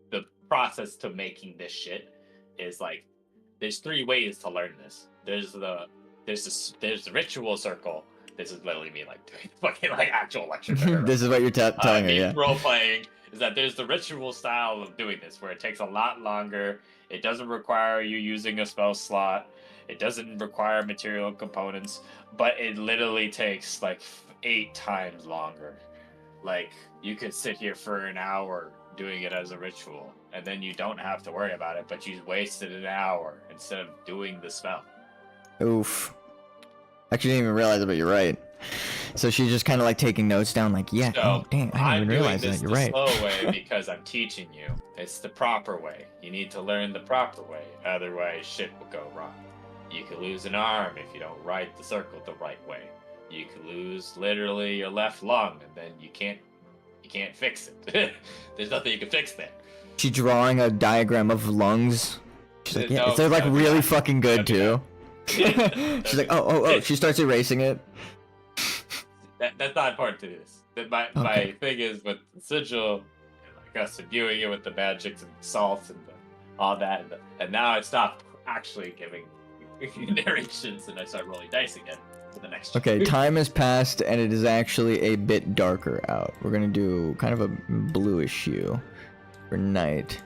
the process to making this shit is like there's 3 ways to learn this. There's the ritual circle. This is literally me like doing fucking like actual lecture. This is what you're telling her, me yeah. role playing is that there's the ritual style of doing this where it takes a lot longer. It doesn't require you using a spell slot. It doesn't require material components, but it literally takes like 8 times longer. Like you could sit here for an hour doing it as a ritual, and then you don't have to worry about it, but you wasted an hour instead of doing the spell. Oof. Actually, didn't even realize it, but you're right. So she's just kind of like taking notes down, like, yeah, So oh dang, I didn't even realize doing that. this You're the right. slow way because I'm teaching you. It's the proper way. You need to learn the proper way, otherwise shit will go wrong. You could lose an arm if you don't write the circle the right way. You could lose literally your left lung, and then you can't fix it. There's nothing you can fix there. She's drawing a diagram of lungs. She's like, yeah, No, they're like no, really no. fucking good No, too. She's like, oh. She starts erasing it. That's not important to this. My Okay. thing is with sigil. us imbuing it with the magics and salts and all that, and now I stopped actually giving narrations, and I started rolling dice again for the next. Okay, time has passed, and it is actually a bit darker out. We're gonna do kind of a bluish hue for night.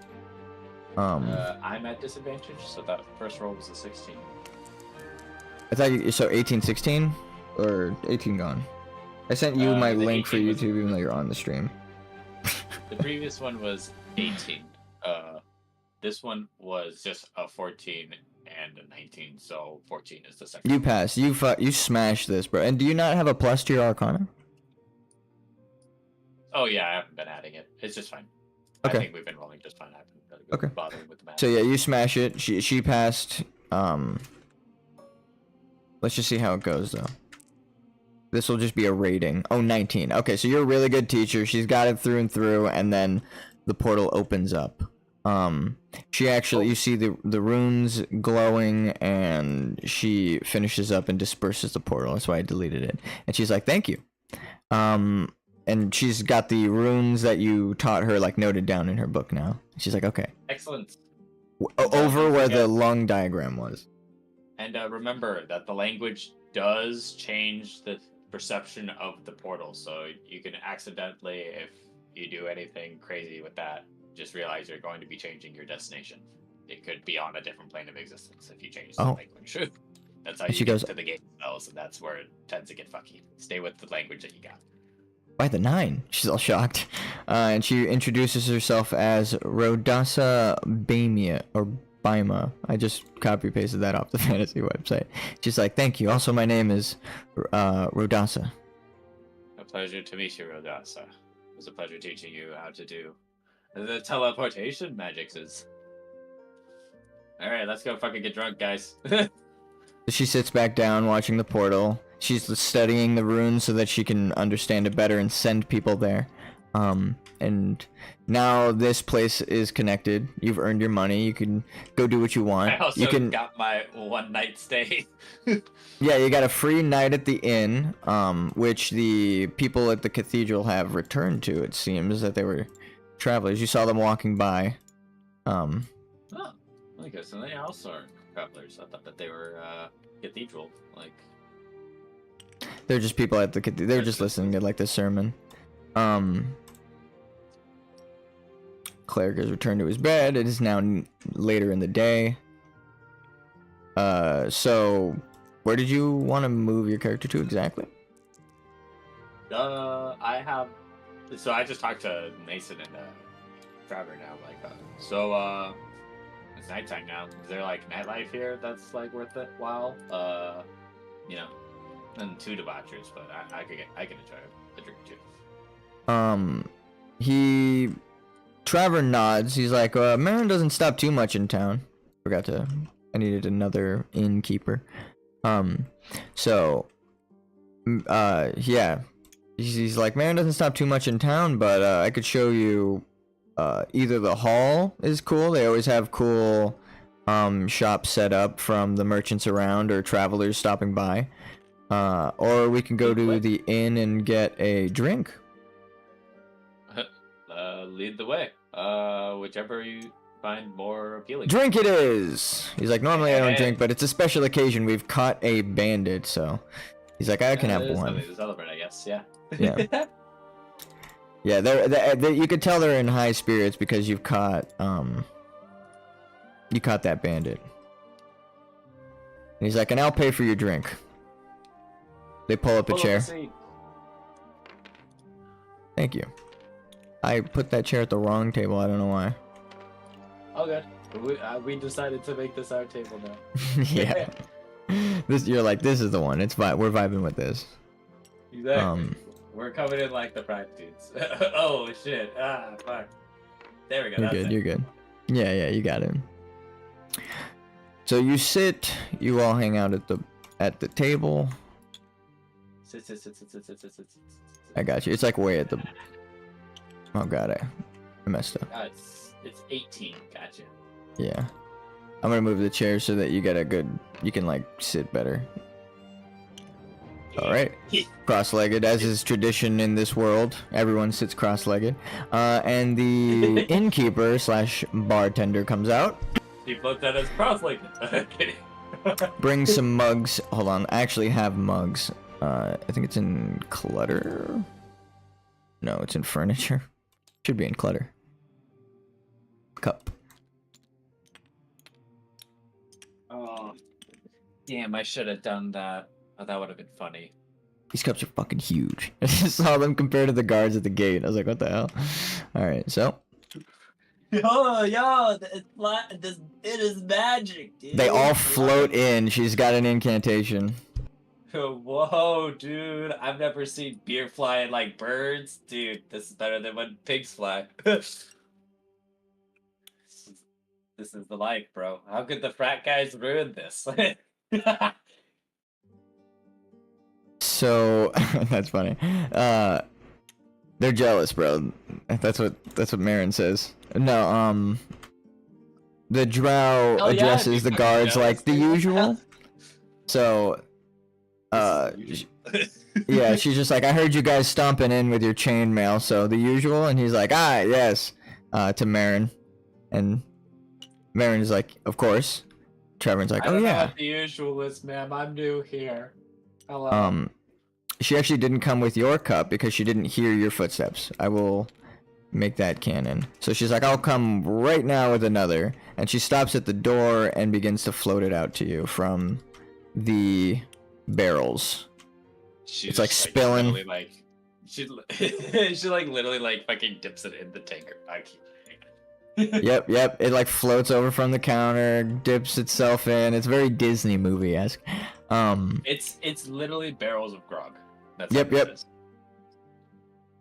I'm at disadvantage, so that first roll was a 16. I thought you, so 18, 16? Or 18 gone? I sent you my the link for 18 YouTube was- even though you're on the stream. The previous one was 18. This one was just a 14 and a 19, so 14 is the second. You pass. You smashed this, bro. And do you not have a plus to your Arcana? Oh yeah, I haven't been adding it. It's just fine. Okay. I think we've been rolling just fine. I haven't really been Okay. bothering with the math. So yeah, you smash it. She passed. Let's just see how it goes though. This will just be a rating. Oh, 19. Okay, so you're a really good teacher. She's got it through and through, and then the portal opens up. She actually, you see the runes glowing, and she finishes up and disperses the portal. That's why I deleted it. And she's like, "Thank you." And she's got the runes that you taught her like noted down in her book now. She's like, "Okay." Excellent. Over where the lung diagram was. And remember that the language does change the perception of the portal, so you can accidentally, if you do anything crazy with that, just realize you're going to be changing your destination. It could be on a different plane of existence if you change the language. That's how And you she get goes- to the game spells, and that's where it tends to get fucky. Stay with the language that you got. By the 9. She's all shocked. And she introduces herself as Rodasa Bamia, or Baima. I just copy pasted that off the fantasy website. She's like, "Thank you. Also, my name is Rodasa." A pleasure to meet you, Rodasa. It was a pleasure teaching you how to do the teleportation magics. Alright, let's go fucking get drunk, guys. She sits back down watching the portal. She's studying the runes so that she can understand it better and send people there. And now this place is connected. You've earned your money. You can go do what you want. I also You can, got my one night stay. yeah, you got a free night at the inn, which the people at the cathedral have returned to. It seems that they were travelers. You saw them walking by. Oh, okay, so they also are travelers. I thought that they were cathedral, like. They're just people at the cathedral. They're just listening to like the sermon. Cleric has returned to his bed. It is now later in the day. So where did you want to move your character to exactly? I have. So I just talked to Mason and Trevor now. Like, so it's nighttime now. Is there like nightlife here that's like worth it while? You know, and 2 debauchers, but I can enjoy a drink too. Trevor nods. He's like, Marin doesn't stop too much in town. I needed another innkeeper. Yeah. He's like, Marin doesn't stop too much in town, but I could show you, either the hall is cool. They always have cool, shops set up from the merchants around or travelers stopping by. Or we can go to the inn and get a drink. Lead the way. Whichever you find more appealing. Drink it is! He's like, normally I don't Hey. drink, but it's a special occasion. We've caught a bandit, so... He's like, I can have There's one. something to celebrate, I guess. Yeah. Yeah. Yeah, they you could tell they're in high spirits because you've caught, you caught that bandit. And he's like, and I'll pay for your drink. They pull up a Pull up chair. seat. Thank you. I put that chair at the wrong table, I don't know why. Oh, good. We decided to make this our table now. Yeah. You're like, this is the one. We're vibing with this. Exactly. We're coming in like the pride dudes. Oh shit! Ah, fuck. There we go. You're That's good. it. You're good. Yeah, you got it. So you sit. You all hang out at the table. Sit. I got you. It's like way at the. Oh god, I messed up. It's 18. Gotcha. Yeah. I'm gonna move the chair so that you get a good. You can like sit better. All right. Cross-legged, as is tradition in this world. Everyone sits cross-legged. And the innkeeper slash bartender comes out. He flipped at us cross-legged. Kidding. Brings some mugs. Hold on, I actually have mugs. I think it's in clutter. No, it's in furniture. Should be in clutter. Cup. Oh, damn! I should have done that. Oh, that would have been funny. These cups are fucking huge. I just saw them compared to the guards at the gate. I was like, what the hell? Alright, so. Yo, it is magic, dude. They all float in. She's got an incantation. Whoa, dude. I've never seen beer flying like birds. Dude, this is better than when pigs fly. This is the life, bro. How could the frat guys ruin this? So that's funny. They're jealous, bro. That's what Marin says. No, the drow addresses the guards like the usual. So, yeah, she's just like, I heard you guys stomping in with your chainmail, so the usual. And he's like, ah, yes, to Marin, and Marin's like, of course. Trevor's like, I oh don't know yeah. what the usual is, ma'am. I'm new here. Hello. She actually didn't come with your cup because she didn't hear your footsteps. I will make that canon. So she's like, I'll come right now with another. And she stops at the door and begins to float it out to you from the barrels. She's It's like spilling. Literally, like, she like literally like fucking dips it in the tanker. Yep. It like floats over from the counter, dips itself in. It's very Disney movie-esque. It's literally barrels of grog. That's Yep. what it is.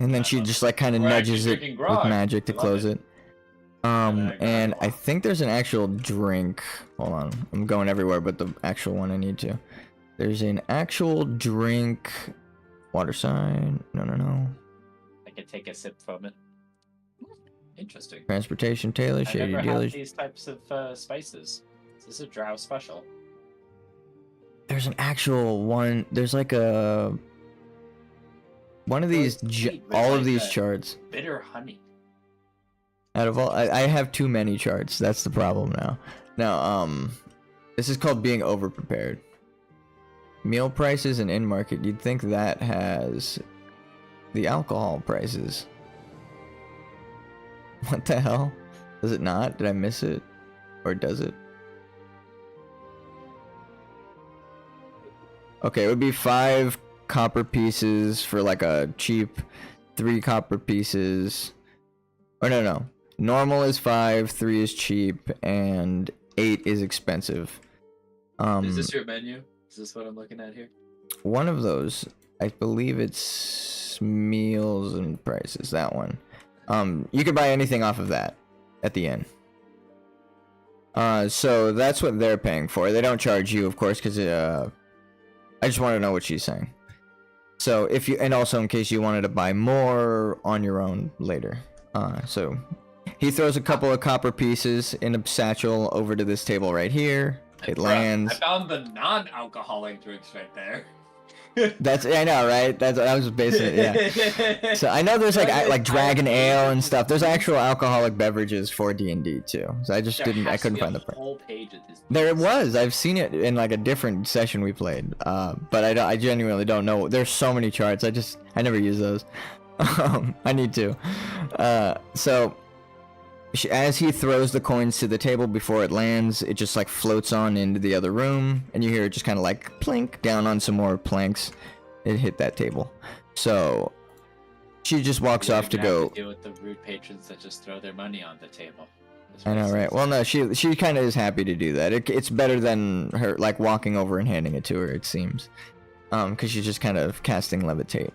And then she just like kind of We're nudges actually it drinking with grog. magic to I love close it. it. And I think there's an actual drink. Hold on, I'm going everywhere but the actual one I need to. There's an actual drink. Water sign. No. I can take a sip from it. Interesting. Transportation tailor, I've shady never dealer. had these types of spices. Is this a drow special? There's an actual one. There's like a one of these. Wait, All like of these that. charts. Bitter honey. Out of all, I have too many charts. That's the problem now. Now, this is called being overprepared. Meal prices and in market. You'd think that has the alcohol prices. What the hell? Does it not? Did I miss it? Or does it? Okay, it would be 5 copper pieces for like a cheap 3 copper pieces. Or no. Normal is 5, 3 is cheap, and 8 is expensive. Is this your menu? Is this what I'm looking at here? One of those, I believe it's meals and prices, that one. You can buy anything off of that at the end. So that's what they're paying for. They don't charge you, of course, because I just want to know what she's saying. So if you, and also in case you wanted to buy more on your own later. So he throws a couple of copper pieces in a satchel over to this table right here. It lands. I found the non-alcoholic drinks right there. That's, I know, right? That's, I was basing it, yeah. So I know there's like dragon ale and stuff. There's actual alcoholic beverages for D&D too. So I just I couldn't find the price. Whole page of this. There it was. I've seen it in like a different session we played. But I genuinely don't know. There's so many charts. I never use those. I need to. So as he throws the coins to the table before it lands, it just like floats on into the other room, and you hear it just kind of like plink down on some more planks. It hit that table. So she just walks off to go. Deal with the rude patrons that just throw their money on the table. I know, right? Well, no, she kind of is happy to do that. It's better than her like walking over and handing it to her. It seems, because she's just kind of casting levitate,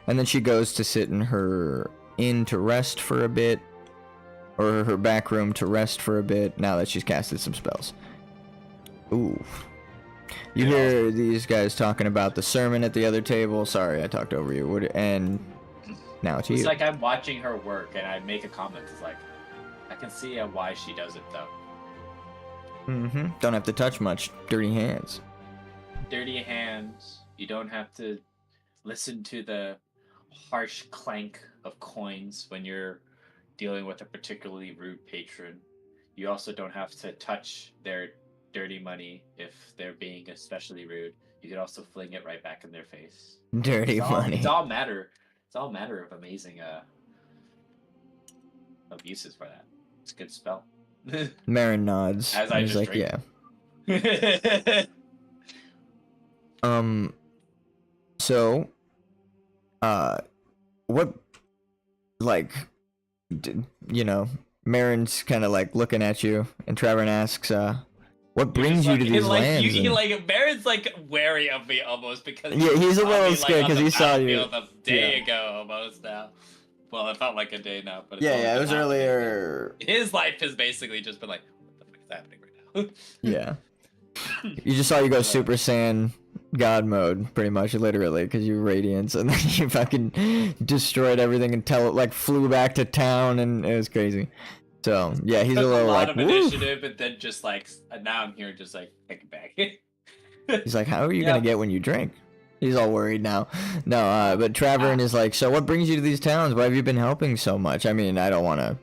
and then she goes to sit in her inn to rest for a bit. Or her back room to rest for a bit now that she's casted some spells. Ooh. You hear these guys talking about the sermon at the other table. Sorry, I talked over you. And now it's you. It's like I'm watching her work and I make a comment. It's like, I can see why she does it though. Don't have to touch much. Dirty hands. Dirty hands. You don't have to listen to the harsh clank of coins when you're dealing with a particularly rude patron. You also don't have to touch their dirty money if they're being especially rude. You can also fling it right back in their face. Dirty money. It's all matter. It's all matter of amazing of uses for that. It's a good spell. Marin nods. As and I he's just like, drink. yeah. So, what, like, you know, Marin's kind of like looking at you, and Trevor asks, what brings you to these lands? Baron's like wary of me almost because Yeah, he's a saw little me, scared on 'cause the he saw you. battlefield a day ago almost now. Well, it felt like a day now, but it's only Yeah, it been was half a day. earlier. His life has basically just been like, what the fuck is happening right now? Yeah. You just saw you go Super Saiyan God mode, pretty much, literally, because you radiance, and then you fucking destroyed everything and flew back to town, and it was crazy. So yeah, he's a Took little lot like, of woo. initiative, but then just like now I'm here, just like take it back. He's like, how are you Yeah. gonna get when you drink? He's all worried now. No, but Travern is like, so what brings you to these towns? Why have you been helping so much? I mean, I don't want to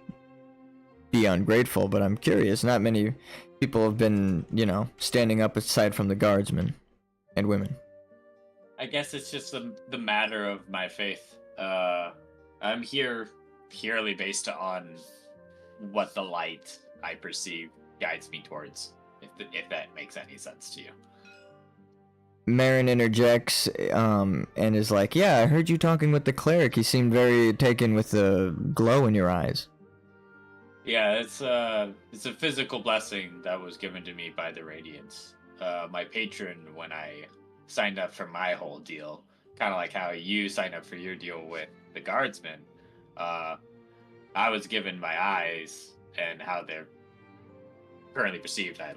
be ungrateful, but I'm curious. Not many people have been, standing up aside from the guardsmen and women. I guess it's just the matter of my faith. I'm here purely based on what the light I perceive guides me towards. If that makes any sense to you. Marin interjects and is like, yeah, I heard you talking with the cleric. He seemed very taken with the glow in your eyes. Yeah, it's a physical blessing that was given to me by the Radiance. My patron, when I signed up for my whole deal, kind of like how you signed up for your deal with the guardsmen, I was given my eyes and how they're currently perceived. I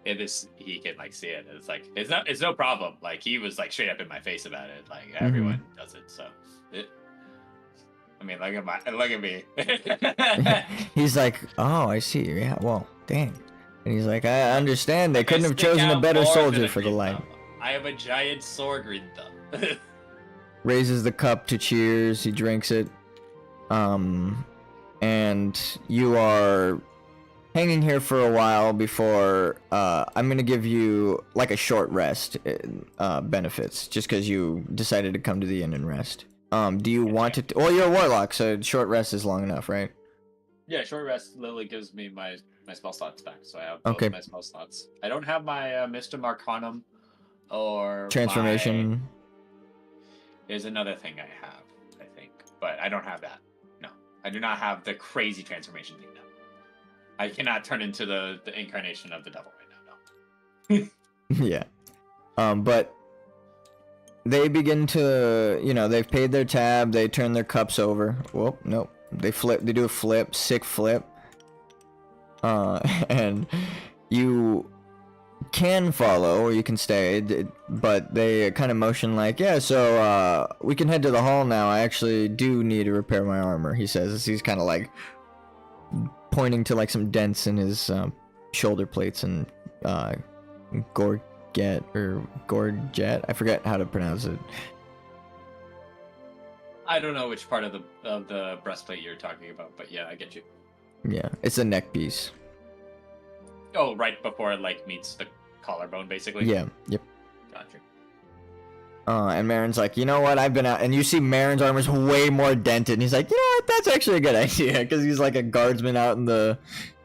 and this, he can like see it. It's like it's no problem. Like he was like straight up in my face about it. Like everyone does it. So I mean, look at me. He's like, oh, I see. Yeah, well, dang. And he's like, I understand. They couldn't have chosen a better soldier for the light. I have a giant sword thumb. Raises the cup to cheers. He drinks it. And you are hanging here for a while before I'm gonna give you like a short rest benefits, just because you decided to come to the inn and rest. Do you want to? Well, you're a warlock, so short rest is long enough, right? Yeah, short rest literally gives me my spell slots back, so I have Okay. both my spell slots. I don't have my Mr. Arcanum or Transformation. There's another thing I have, I think, but I don't have that. No, I do not have the crazy transformation thing. No, I cannot turn into the incarnation of the devil right now. No. Yeah. But they begin to, they've paid their tab. They turn their cups over. Whoop, nope. They flip. They do a flip, sick flip. And you can follow or you can stay, but they kind of motion like, yeah, so we can head to the hall now. I actually do need to repair my armor, he says, as he's kind of like pointing to like some dents in his shoulder plates and gorget, I forget how to pronounce it. I don't know which part of the breastplate you're talking about, but yeah, I get you. Yeah, it's a neck piece. Oh, right before it like meets the collarbone, basically. Yeah, yep. Gotcha. And Marin's like, you know what? I've been out, and you see Marin's armor's way more dented. And he's like, you know what? That's actually a good idea, because he's like a guardsman out in the,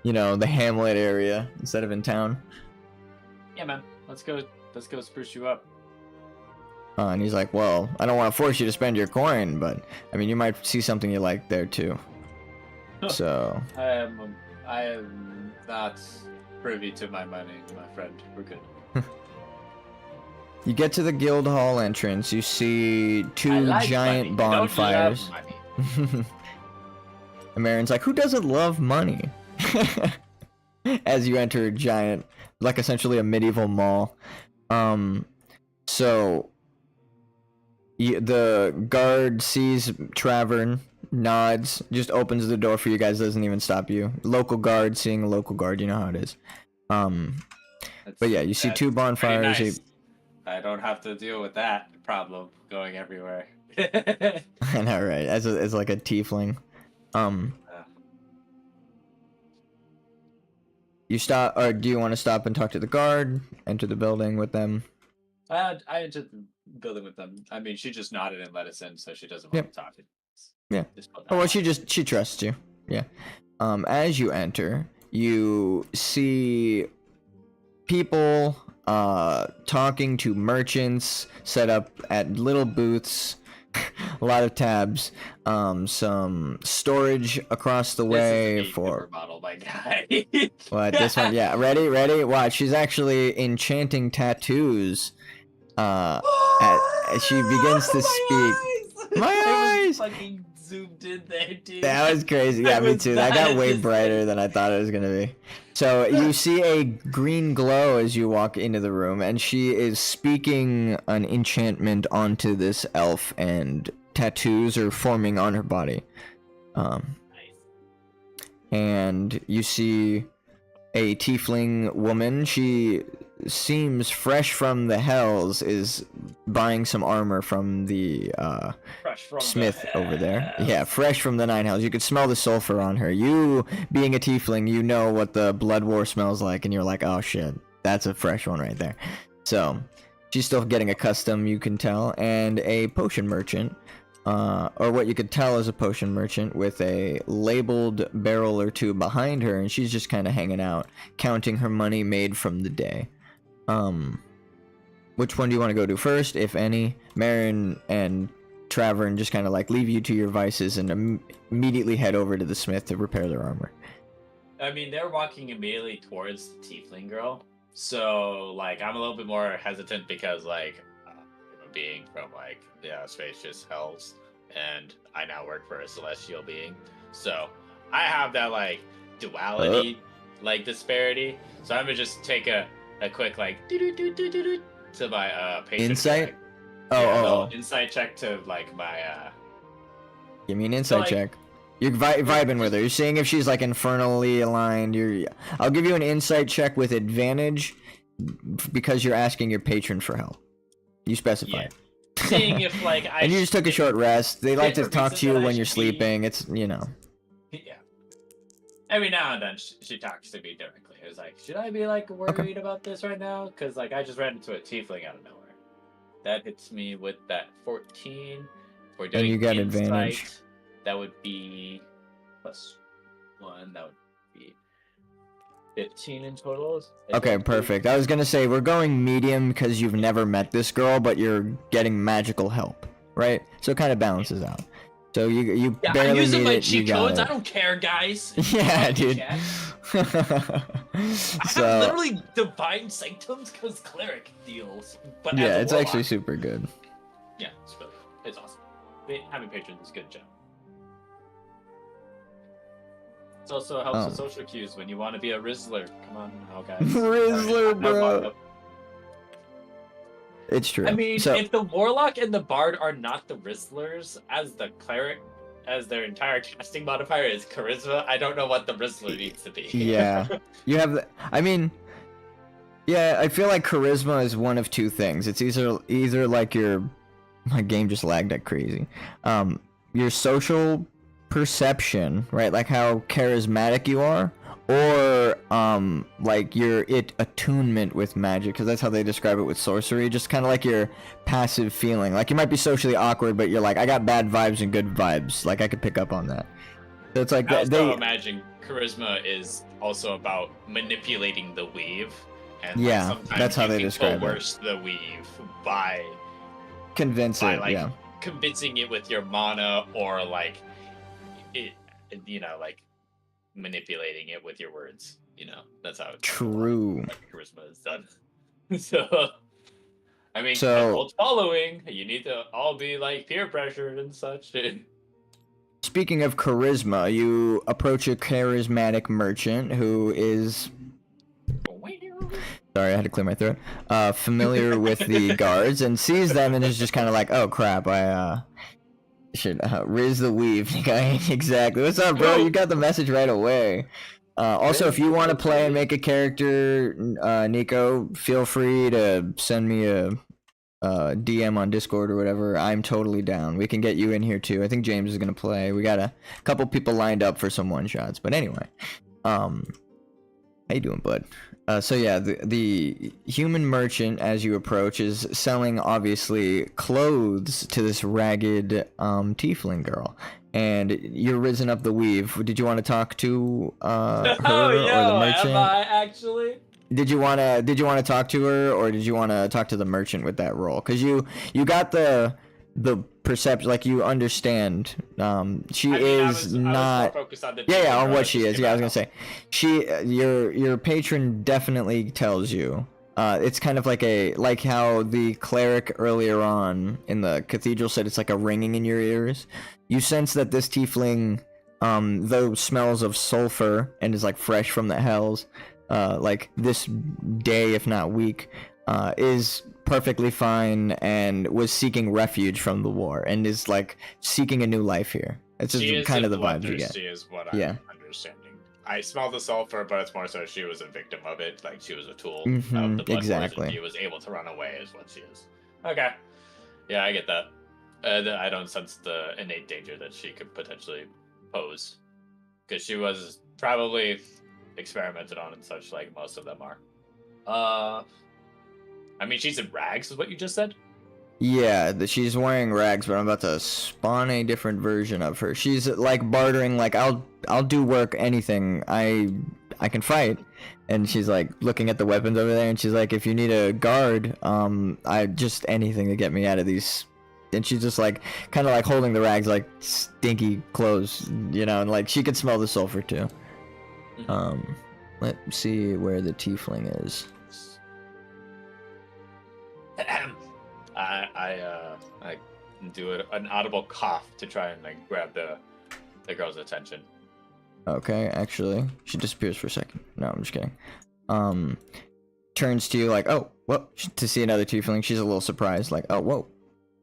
the hamlet area instead of in town. Yeah, man. Let's go spruce you up. And he's like, well, I don't want to force you to spend your coin, but I mean, you might see something you like there too. So. I am not privy to my money, my friend. We're good. You get to the guild hall entrance. You see two giant bonfires. Don't love money. And Marin's like, who doesn't love money? As you enter a giant, like essentially a medieval mall. So the guard sees Travern, nods, just opens the door for you guys, doesn't even stop you. Local guard seeing a local guard, you know how it is. But yeah, you see two bonfires. Nice. I don't have to deal with that problem going everywhere. I know, right? As like a tiefling. You stop, or do you want to stop and talk to the guard? Enter the building with them. I entered the building with them. I mean, she just nodded and let us in, so she doesn't Yep. want to talk. Yeah. Just put that Oh, well, on. she trusts you. Yeah. As you enter, you see people talking to merchants set up at little booths, a lot of tabs, some storage across the way This is a for newer model, my guy. what this one. Yeah, ready. Watch, she's actually enchanting tattoos. As she begins to speak. My I eyes! was fucking zoomed in there, dude. That was crazy. Yeah, I me was too. That got not way just brighter like- than I thought it was gonna be. So you see a green glow as you walk into the room, and she is speaking an enchantment onto this elf, and tattoos are forming on her body. Nice. And you see a tiefling woman. She seems fresh from the hells, is buying some armor from the Fresh from smith the over there. hells. Yeah, fresh from the nine hells. You could smell the sulfur on her. You, being a tiefling, you know what the blood war smells like, and you're like, oh shit, that's a fresh one right there. So she's still getting accustomed, you can tell. And a potion merchant, or what you could tell is a potion merchant, with a labeled barrel or two behind her, and she's just kind of hanging out, counting her money made from the day. Which one do you want to go to first, if any? Marin and Travern just kind of like leave you to your vices and immediately head over to the smith to repair their armor. I mean, they're walking immediately towards the tiefling girl, so like I'm a little bit more hesitant because like I'm a being from like spacious hells, and I now work for a celestial being, so I have that like duality, like disparity. So I'm gonna just take a quick like to my patient Insight? check. Oh, Yeah, oh, no, oh. insight check to like my Give me an insight like- check. You're vibing with her. You're seeing if she's like infernally aligned. I'll give you an insight check with advantage because you're asking your patron for help. You specify. Yeah. Seeing if like I And you just took a short rest. They like to the talk to reason you that I when you're should be- sleeping. It's, you know. Yeah. Every now and then she talks to me directly. It's like, should I be like worried about this right now? Because like I just ran into a tiefling out of nowhere. That hits me with that 14. For doing you get insight, advantage. that would be +1. That would be 15 in total. Okay, perfect. I was gonna say we're going medium because you've never met this girl, but you're getting magical help, right? So it kind of balances out. So you Yeah, I'm barely using need my it. You cheat got codes. I it. don't care, guys. Yeah, Fuck dude. chat. I have So literally divine sanctums because cleric deals. But yeah, as a it's warlock, actually super good. yeah, it's awesome. Having patrons is a good job. It also helps with social cues when you want to be a Rizzler. Come on now, guys. Rizzler, I'm bro. not- It's true. I mean, so if the warlock and the bard are not the Rizzlers, as the cleric, as their entire casting modifier is charisma, I don't know what the Rizzler needs to be. yeah, you have. I mean, yeah, I feel like charisma is one of two things. It's either like my game just lagged like crazy. Your social perception, right? Like how charismatic you are, or like your attunement with magic, because that's how they describe it with sorcery. Just kind of like your passive feeling. Like you might be socially awkward, but you're like, I got bad vibes and good vibes. Like I could pick up on that. So it's like I also they. imagine charisma is also about manipulating the weave. And Yeah, sometimes that's how you they can describe it. coerce the weave by Convince by it, like yeah. convincing it with your mana, or like it, like manipulating it with your words. That's how True. charisma is done. So I mean, So- a cult following, you need to all be like peer pressured and such. Speaking of charisma, you approach a charismatic merchant who is, sorry, I had to clear my throat, familiar with the guards, and sees them and is just kind of like, oh crap, I should Riz the Weave. Exactly. What's up, bro? You got the message right away. Also, if you want to play and make a character, Nico, feel free to send me a DM on Discord or whatever, I'm totally down. We can get you in here too. I think James is gonna play. We got a couple people lined up for some one shots. But anyway, how you doing, bud? So yeah, the human merchant, as you approach, is selling obviously clothes to this ragged tiefling girl, and you're risen up the weave. Did you want to talk to her or the merchant? Am I actually? Did you wanna talk to her, or did you wanna talk to the merchant with that role? Cause you got the perception, like you understand. She I is was not. more focused on the Yeah, on girl what that she just is. came Yeah, I out. was gonna say, your patron definitely tells you. It's kind of like how the cleric earlier on in the cathedral said it's like a ringing in your ears. You sense that this tiefling, though smells of sulfur and is like fresh from the hells, like this day, if not week, is perfectly fine and was seeking refuge from the war and is like seeking a new life here. It's just kind of the vibes you get. She is what I'm understanding. I smell the sulfur, but it's more so she was a victim of it. Like she was a tool of the blood exactly. wars, and she was able to run away, is what she is. Okay, yeah, I get that. I don't sense the innate danger that she could potentially pose, because she was probably experimented on and such, like most of them are. I mean, she's in rags, is what you just said? Yeah, she's wearing rags, but I'm about to spawn a different version of her. She's like bartering, like I'll do work, anything. I can fight. And she's like looking at the weapons over there, and she's like, if you need a guard, I just anything to get me out of these. And she's just like kind of like holding the rags like stinky clothes, you know, and like she could smell the sulfur too. Let's see where the tiefling is. I do an audible cough to try and like grab the girl's attention. Okay, actually, she disappears for a second. No, I'm just kidding. Turns to you like, oh, whoa, to see another tiefling. She's a little surprised, like, oh, whoa.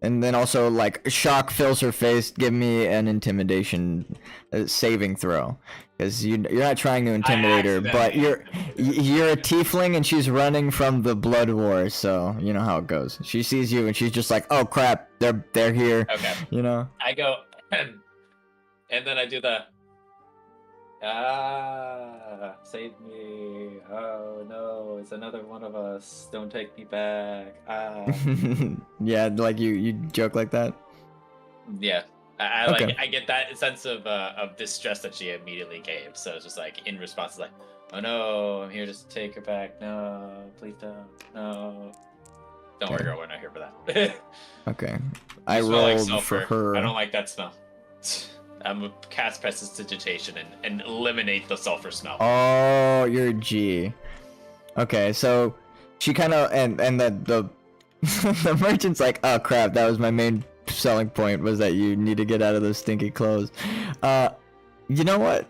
And then also, like, shock fills her face. Give me an intimidation saving throw. Because you're not trying to intimidate her, but you're a tiefling and she's running from the blood war, so you know how it goes. She sees you and she's just like, oh crap, they're here. Okay. You know? I go, and then I do the, save me. Oh no, it's another one of us. Don't take me back. Yeah, like you joke like that? Yeah. I Okay. like I get that sense of distress that she immediately gave. So it's just like in response, like, oh no, I'm here to take her back. No, please don't. No. Don't worry, girl, we're not here for that. Okay. You I smell like rolled sulfur. for her. I don't like that smell. I'm gonna cast prestidigitation and eliminate the sulfur smell. Oh, you're a G. Okay, so she kind of and the the merchant's like, oh crap, that was my main selling point, was that you need to get out of those stinky clothes. You know what?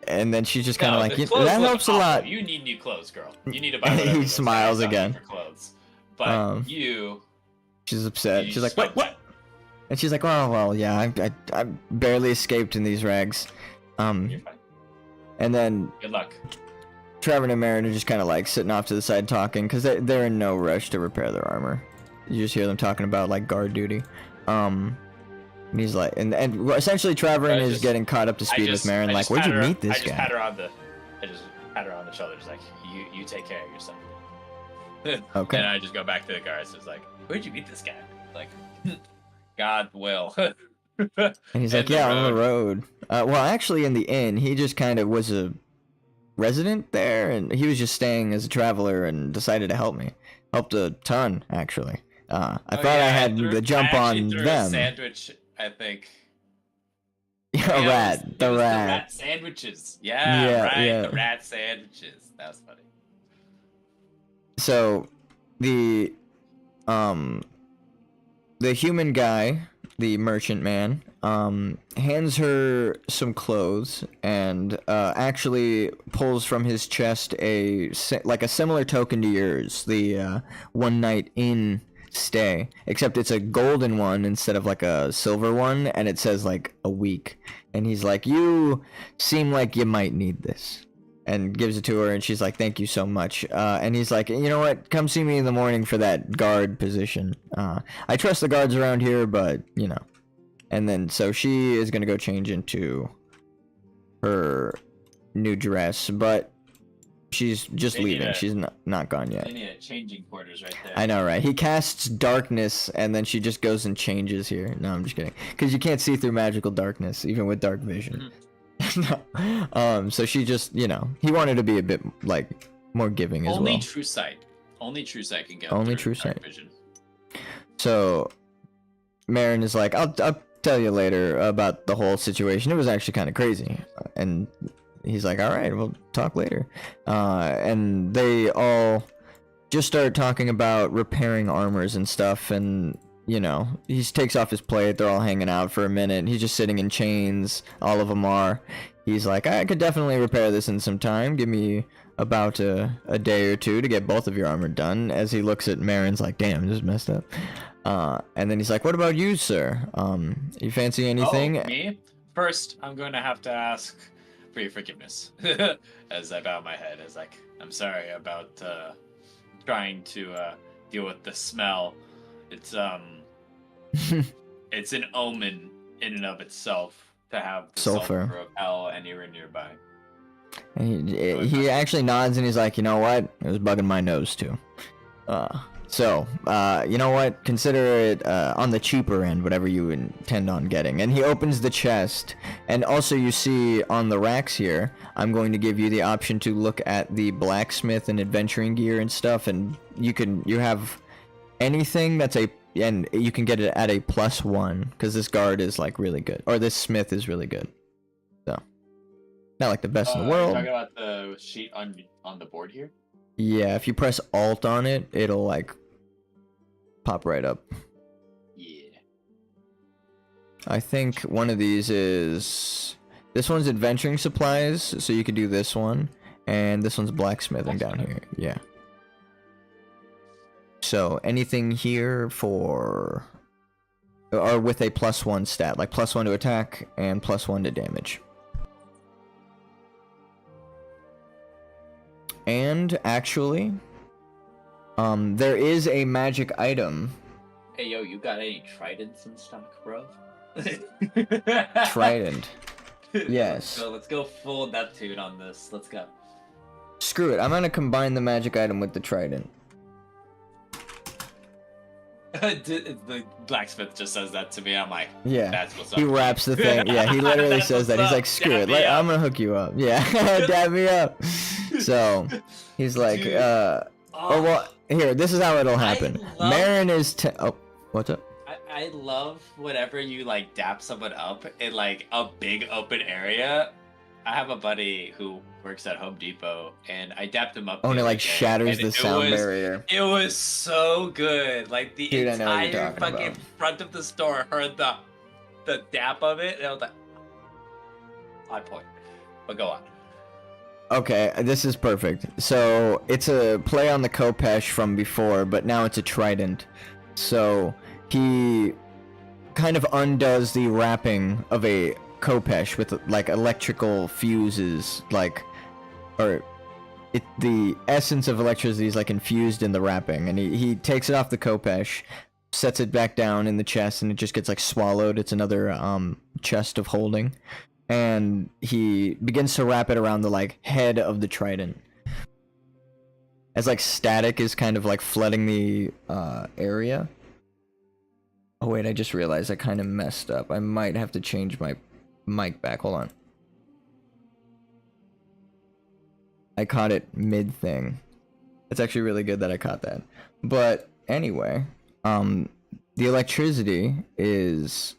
And then she's just kind of like, the that clothes look helps a awful. lot. You need new clothes, girl. You need to buy And whatever he those smiles guys again. for clothes. But you She's upset. you She's like, smell what? And she's like, oh well, yeah, I barely escaped in these rags. bad. You're fine. And then Good luck. Trevor and Marin are just kind of like sitting off to the side talking, because they're in no rush to repair their armor. You just hear them talking about like guard duty. And he's like, and essentially Trevor is just- getting caught up to speed with Marin. Like, where'd you meet this I just guy? pat her on the shoulder, just like, you take care of yourself. Okay. And I just go back to the guards. It's like, where'd you meet this guy? Like, God will. And he's like, yeah, on the road. Well, actually, in the inn, he just kind of was a resident there, and he was just staying as a traveler and decided to help me. Helped a ton, actually. I thought I had the jump on threw them. A sandwich, I think. The Yeah, rat. it The was rat. The rat sandwiches. Yeah, Yeah, right. yeah. The rat sandwiches. That was funny. So, the human guy, the merchant man, hands her some clothes and actually pulls from his chest like a similar token to yours, the one night inn stay, except it's a golden one instead of like a silver one, and it says like a week. And he's like, you seem like you might need this. and gives it to her, and she's like, thank you so much. And he's like, you know what, come see me in the morning for that guard position. I trust the guards around here, but you know. And then so she is gonna go change into her new dress, but she's just leaving. She's not gone yet. They need a changing quarters right there. I know, right? He casts darkness, and then she just goes and changes here. No, I'm just kidding. Because you can't see through magical darkness, even with dark vision. No. So she just, you know, he wanted to be a bit, like, more giving as well. Only true sight. Only true sight can get Only true sight. Vision. So, Marin is like, I'll tell you later about the whole situation. It was actually kind of crazy. And he's like, all right, we'll talk later. And they all just start talking about repairing armors and stuff. And, you know, he takes off his plate. They're all hanging out for a minute. He's just sitting in chains. All of them are. He's like, I could definitely repair this in some time. Give me about a day or two to get both of your armor done. As he looks at Marin's like, damn, this is messed up. And then he's like, what about you, sir? You fancy anything? Oh, me? First, I'm going to have to ask for your forgiveness. As I bow my head, as like, I'm sorry about trying to deal with the smell. It's it's an omen in and of itself to have the sulfur of hell anywhere nearby. And he actually nods and he's like, you know what? It was bugging my nose too. So, you know what? Consider it on the cheaper end, whatever you intend on getting. And he opens the chest. And also you see on the racks here, I'm going to give you the option to look at the blacksmith and adventuring gear and stuff. And you have anything that's and you can get it at a +1. Because this guard is like really good. Or this smith is really good. So, not like the best in the world. Are you talking about the sheet on the board here? Yeah, if you press Alt on it, it'll like pop right up. Yeah. I think one of these is... This one's adventuring supplies, so you could do this one. And this one's blacksmithing down here. Yeah. So, anything here for... Or with a +1 stat. Like +1 to attack and +1 to damage. And actually, there is a magic item. Hey, yo, you got any tridents in stock, bro? Trident. Yes. So let's go full Neptune on this. Let's go. Screw it. I'm gonna combine the magic item with the trident. The blacksmith just says that to me. I'm like, yeah. That's what's up. He wraps the thing. Yeah, he literally says that. He's like, screw it. I'm gonna hook you up. Yeah, dab me up. So he's like, oh well, here. This is how it'll happen. Marin is. Oh, what's up? I love whenever you like dap someone up in like a big open area. I have a buddy who works at Home Depot, and I dapped him up. Oh, and it like shatters the sound barrier. It was so good. Like the entire fucking front of the store heard the dap of it, and I was like, high point. But go on. Okay, this is perfect. So it's a play on the Kopesh from before, but now it's a trident. So he kind of undoes the wrapping of a Kopesh with like electrical fuses, like, or the essence of electricity is like infused in the wrapping, and he takes it off the Kopesh, sets it back down in the chest, and it just gets like swallowed. It's another chest of holding, and he begins to wrap it around the like head of the trident, as like static is kind of like flooding the area. Oh wait, I just realized I kind of messed up. I might have to change my mic back. Hold on. I caught it mid thing. It's actually really good that I caught that. But anyway, the electricity is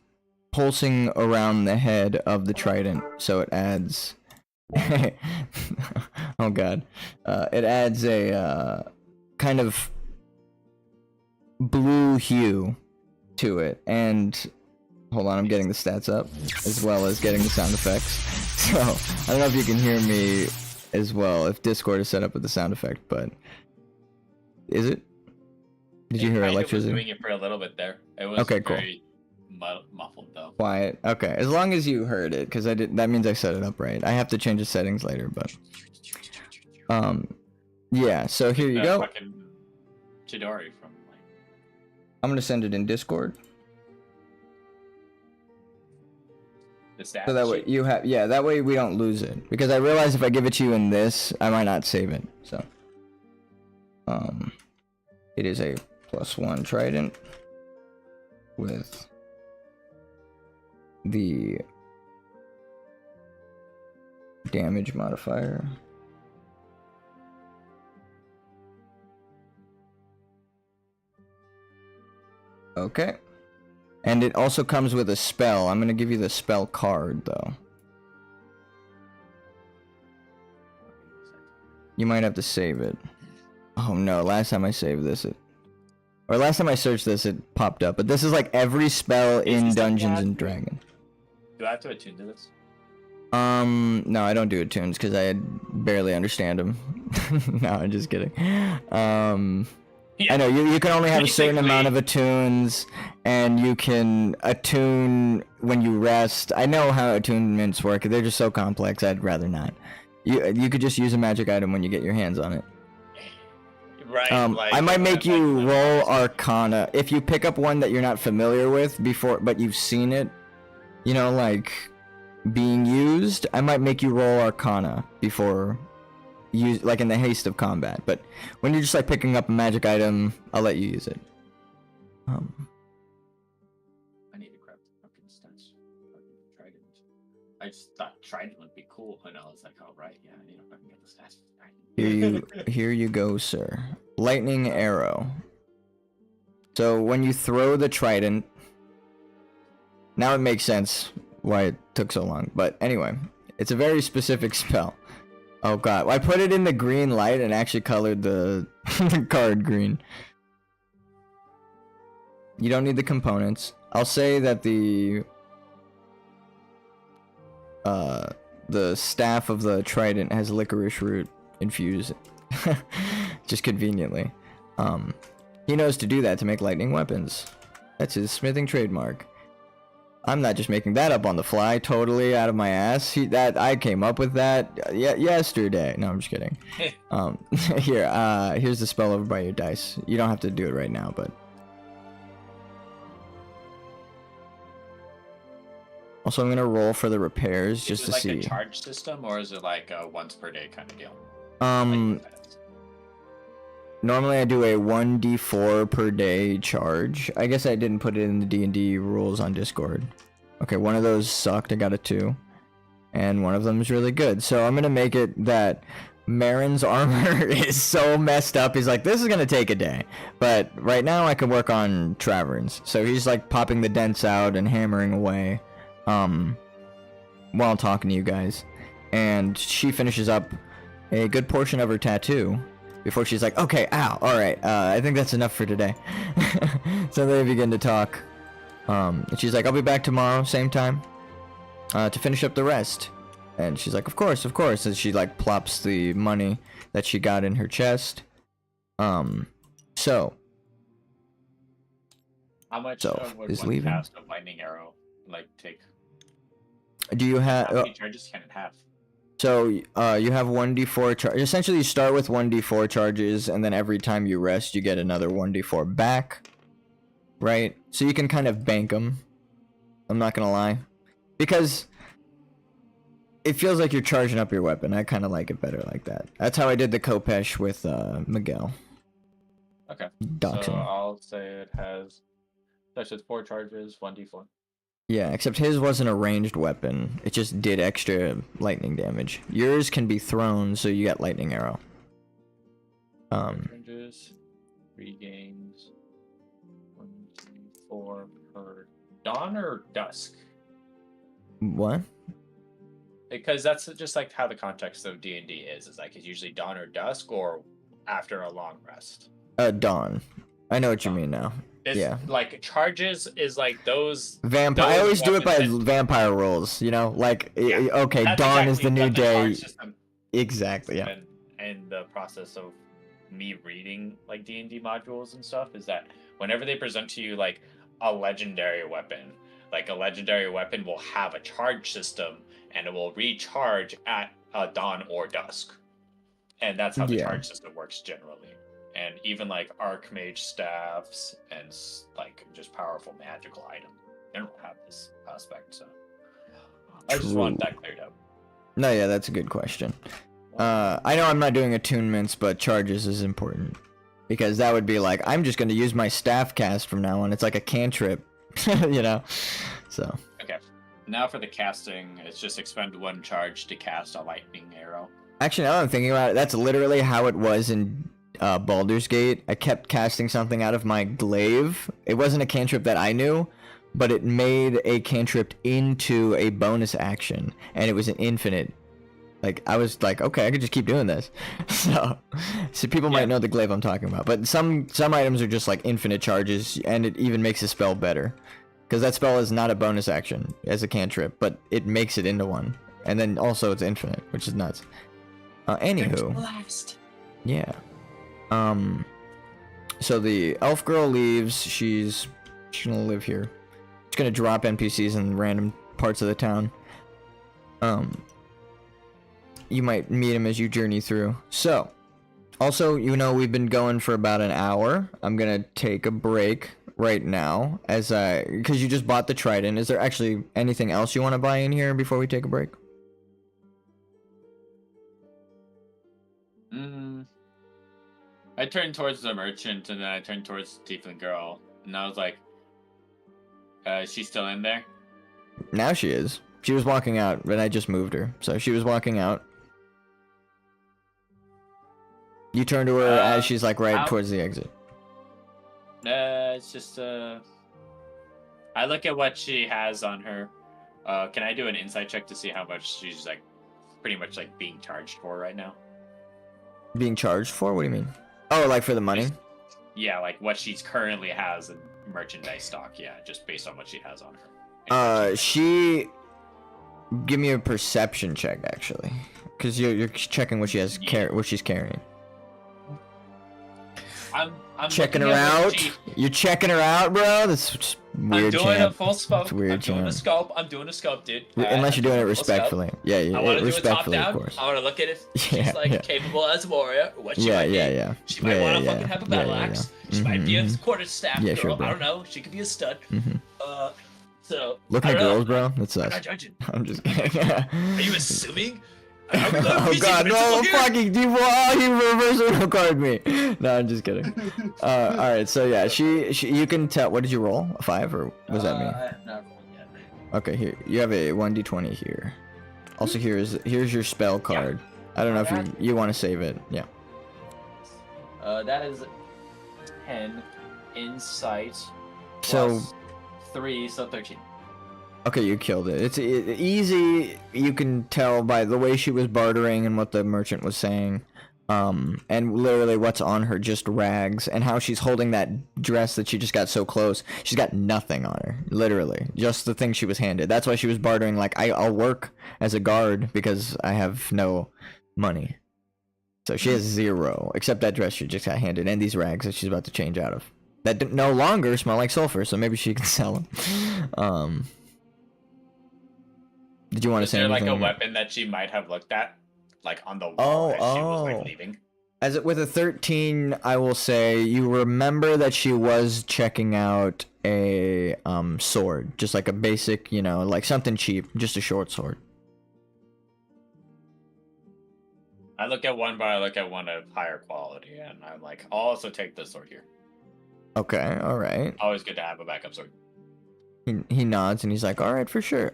pulsing around the head of the trident, so it adds oh god. It adds a kind of blue hue to it, and hold on, I'm getting the stats up as well as getting the sound effects. So I don't know if you can hear me as well, if Discord is set up with the sound effect, but is it? Did you hear electricity? I was doing it for a little bit there. It was okay, very muffled though. though. Quiet. Okay, as long as you heard it, because I did. That means I set it up right. I have to change the settings later, but yeah. So here you go. Fucking Chidori from like. I'm gonna send it in Discord, The stats so that way sheet. you have. Yeah, that way we don't lose it. Because I realize if I give it to you in this, I might not save it. So, it is a +1 trident with the damage modifier. Okay. And it also comes with a spell. I'm gonna give you the spell card though. You might have to save it. Oh no, last time I saved this, or last time I searched this, it popped up. But this is like every spell in Dungeons and Dragons. Do I have to attune to this? No, I don't do attunes because I barely understand them. No, I'm just kidding. I know you can only have a certain amount of attunes, and you can attune when you rest. I know how attunements work. They're just so complex. I'd rather not. You could just use a magic item when you get your hands on it. Right. I might make you roll Arcana if you pick up one that you're not familiar with before, but you've seen it. You know, like being used. I might make you roll Arcana before. Use like in the haste of combat, but when you're just like picking up a magic item, I'll let you use it. I need to grab the fucking stats. Trident. I just thought Trident would be cool, and I was like, oh right, yeah, I need to fucking get the stats. Here you go, sir. Lightning arrow. So when you throw the trident, now it makes sense why it took so long. But anyway, it's a very specific spell. Oh god, well, I put it in the green light and actually colored the card green. You don't need the components. I'll say that the staff of the trident has licorice root infused. Just conveniently. He knows to do that to make lightning weapons. That's his smithing trademark. I'm not just making that up on the fly, totally out of my ass. I came up with that yesterday. No, I'm just kidding. Here's the spell over by your dice. You don't have to do it right now, but also I'm gonna roll for the repairs just to see. Is it like a charge system, or is it like a once per day kind of deal? Normally I do a 1d4 per day charge. I guess I didn't put it in the D&D rules on Discord. Okay, one of those sucked. I got a 2. And one of them is really good. So I'm going to make it that Marin's armor is so messed up. He's like, this is going to take a day. But right now I can work on Travern's. So he's like popping the dents out and hammering away while talking to you guys. And she finishes up a good portion of her tattoo. Before she's like, okay, ow, alright, I think that's enough for today. So they begin to talk. And she's like, I'll be back tomorrow, same time, to finish up the rest. And she's like, of course, and she like plops the money that she got in her chest. So. How much would is one leaving. cast of lightning arrow like take? Do you have... How many charges can it have? So, you have 1d4 charge. Essentially, you start with 1d4 charges, and then every time you rest, you get another 1d4 back. Right? So you can kind of bank them. I'm not gonna lie. Because it feels like you're charging up your weapon. I kind of like it better like that. That's how I did the Kopesh with Miguel. Okay. Doxing. So I'll say it has... That's just 4 charges, 1d4. Yeah, except his wasn't a ranged weapon. It just did extra lightning damage. Yours can be thrown, so you got lightning arrow. Charges, 3 games, 1, 2, 4 per dawn or dusk? What? Because that's just like how the context of D&D is like it's usually dawn or dusk or after a long rest. Dawn. I know what you mean now. Yeah. Like charges is like those vampire. I always do it by vampire rules, you know? Like, okay, dawn is the new day. Exactly, yeah. And the process of me reading like D&D modules and stuff is that whenever they present to you like a legendary weapon, like a legendary weapon will have a charge system, and it will recharge at dawn or dusk, and that's how the Yeah. charge system works generally. And even like archmage staffs and like just powerful magical items, they don't have this aspect. So I just True. wanted that cleared up. No, yeah, that's a good question. I know I'm not doing attunements, but charges is important. Because that would be like, I'm just going to use my staff cast from now on. It's like a cantrip, you know? So. Okay. Now for the casting, it's just expend 1 charge to cast a lightning arrow. Actually, now that I'm thinking about it, that's literally how it was in Baldur's Gate. I kept casting something out of my glaive. It wasn't a cantrip that I knew, but it made a cantrip into a bonus action, and it was an infinite. Like, I was like, okay, I could just keep doing this. So people might know the glaive I'm talking about. But some items are just like infinite charges, and it even makes the spell better. Because that spell is not a bonus action as a cantrip, but it makes it into one. And then also it's infinite, which is nuts. Anywho. Yeah. So the elf girl leaves. She's gonna live here. She's gonna drop NPCs in random parts of the town. You might meet him as you journey through. So, also, you know, we've been going for about an hour. I'm gonna take a break right now, because you just bought the trident. Is there actually anything else you want to buy in here before we take a break? I turned towards the merchant, and then I turned towards the tiefling girl, and I was like, she's still in there? Now she is. She was walking out, but I just moved her. So she was walking out. You turn to her as she's like right towards the exit. It's just I look at what she has on her. Can I do an insight check to see how much she's like pretty much like being charged for right now? Being charged for? What do you mean? Oh, like for the money? Yeah, like what she's currently has in merchandise stock. Yeah, just based on what she has on her. Give me a perception check actually, because you're checking what she has what she's carrying. I'm checking her out. You're checking her out, bro. That's just weird. I'm doing a full scope. It's weird. I'm doing a scope. dude. Unless you're doing it respectfully. Yeah, I want to do a top respectfully, down. of course. I want to look at if she's like capable as a warrior. What she might be. She might want to fucking have a battle axe. She might be a quarterstaff girl. Sure, bro. I don't know. She could be a stud. So looking at girls, bro. That's us. I'm not judging. I'm just kidding. Are you assuming? Oh god, no fucking deep. Oh, he reverse card me. No, I'm just kidding. Alright, so yeah, she you can tell. What did you roll? A 5 or was that me? I have not rolled yet. Okay, here you have a 1d20 here. Also, here's your spell card. I don't know if you want to save it. Yeah. That is 10 insight. So 3, so 13. Okay, you killed it. It's easy. You can tell by the way she was bartering and what the merchant was saying. And literally what's on her, just rags, and how she's holding that dress that she just got so close. She's got nothing on her, literally. Just the thing she was handed. That's why she was bartering like, I'll work as a guard because I have no money. So she has 0, except that dress she just got handed and these rags that she's about to change out of. That no longer smell like sulfur, so maybe she can sell them. Did you want to say anything? Is there like a weapon that she might have looked at? Like on the wall as she was like leaving? With a 13, I will say you remember that she was checking out a sword. Just like a basic, you know, like something cheap. Just a short sword. I look at one, but I look at one of higher quality, and I'm like, I'll also take this sword here. Okay, alright. Always good to have a backup sword. He nods and he's like, alright, for sure.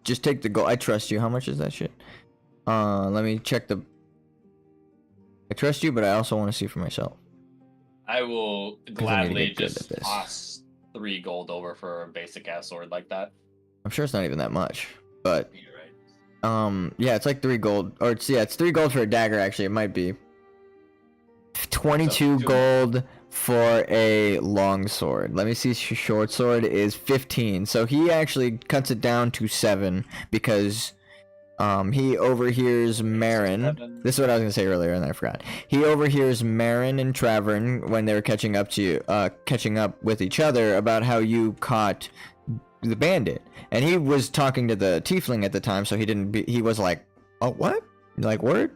Just take the gold. I trust you. How much is that shit? Let me check the... I trust you, but I also want to see for myself. I will gladly just toss 3 gold over for a basic ass sword like that. I'm sure it's not even that much, but... You're right. Yeah, it's like 3 gold. Or it's 3 gold for a dagger, actually. It might be 22 gold for a long sword. Let me see. Short sword is 15. So he actually cuts it down to 7 because he overhears Marin. This is what I was gonna say earlier and I forgot. He overhears Marin and Travern when they were catching up with each other about how you caught the bandit, and he was talking to the tiefling at the time, so he was like, oh, what? Like, word?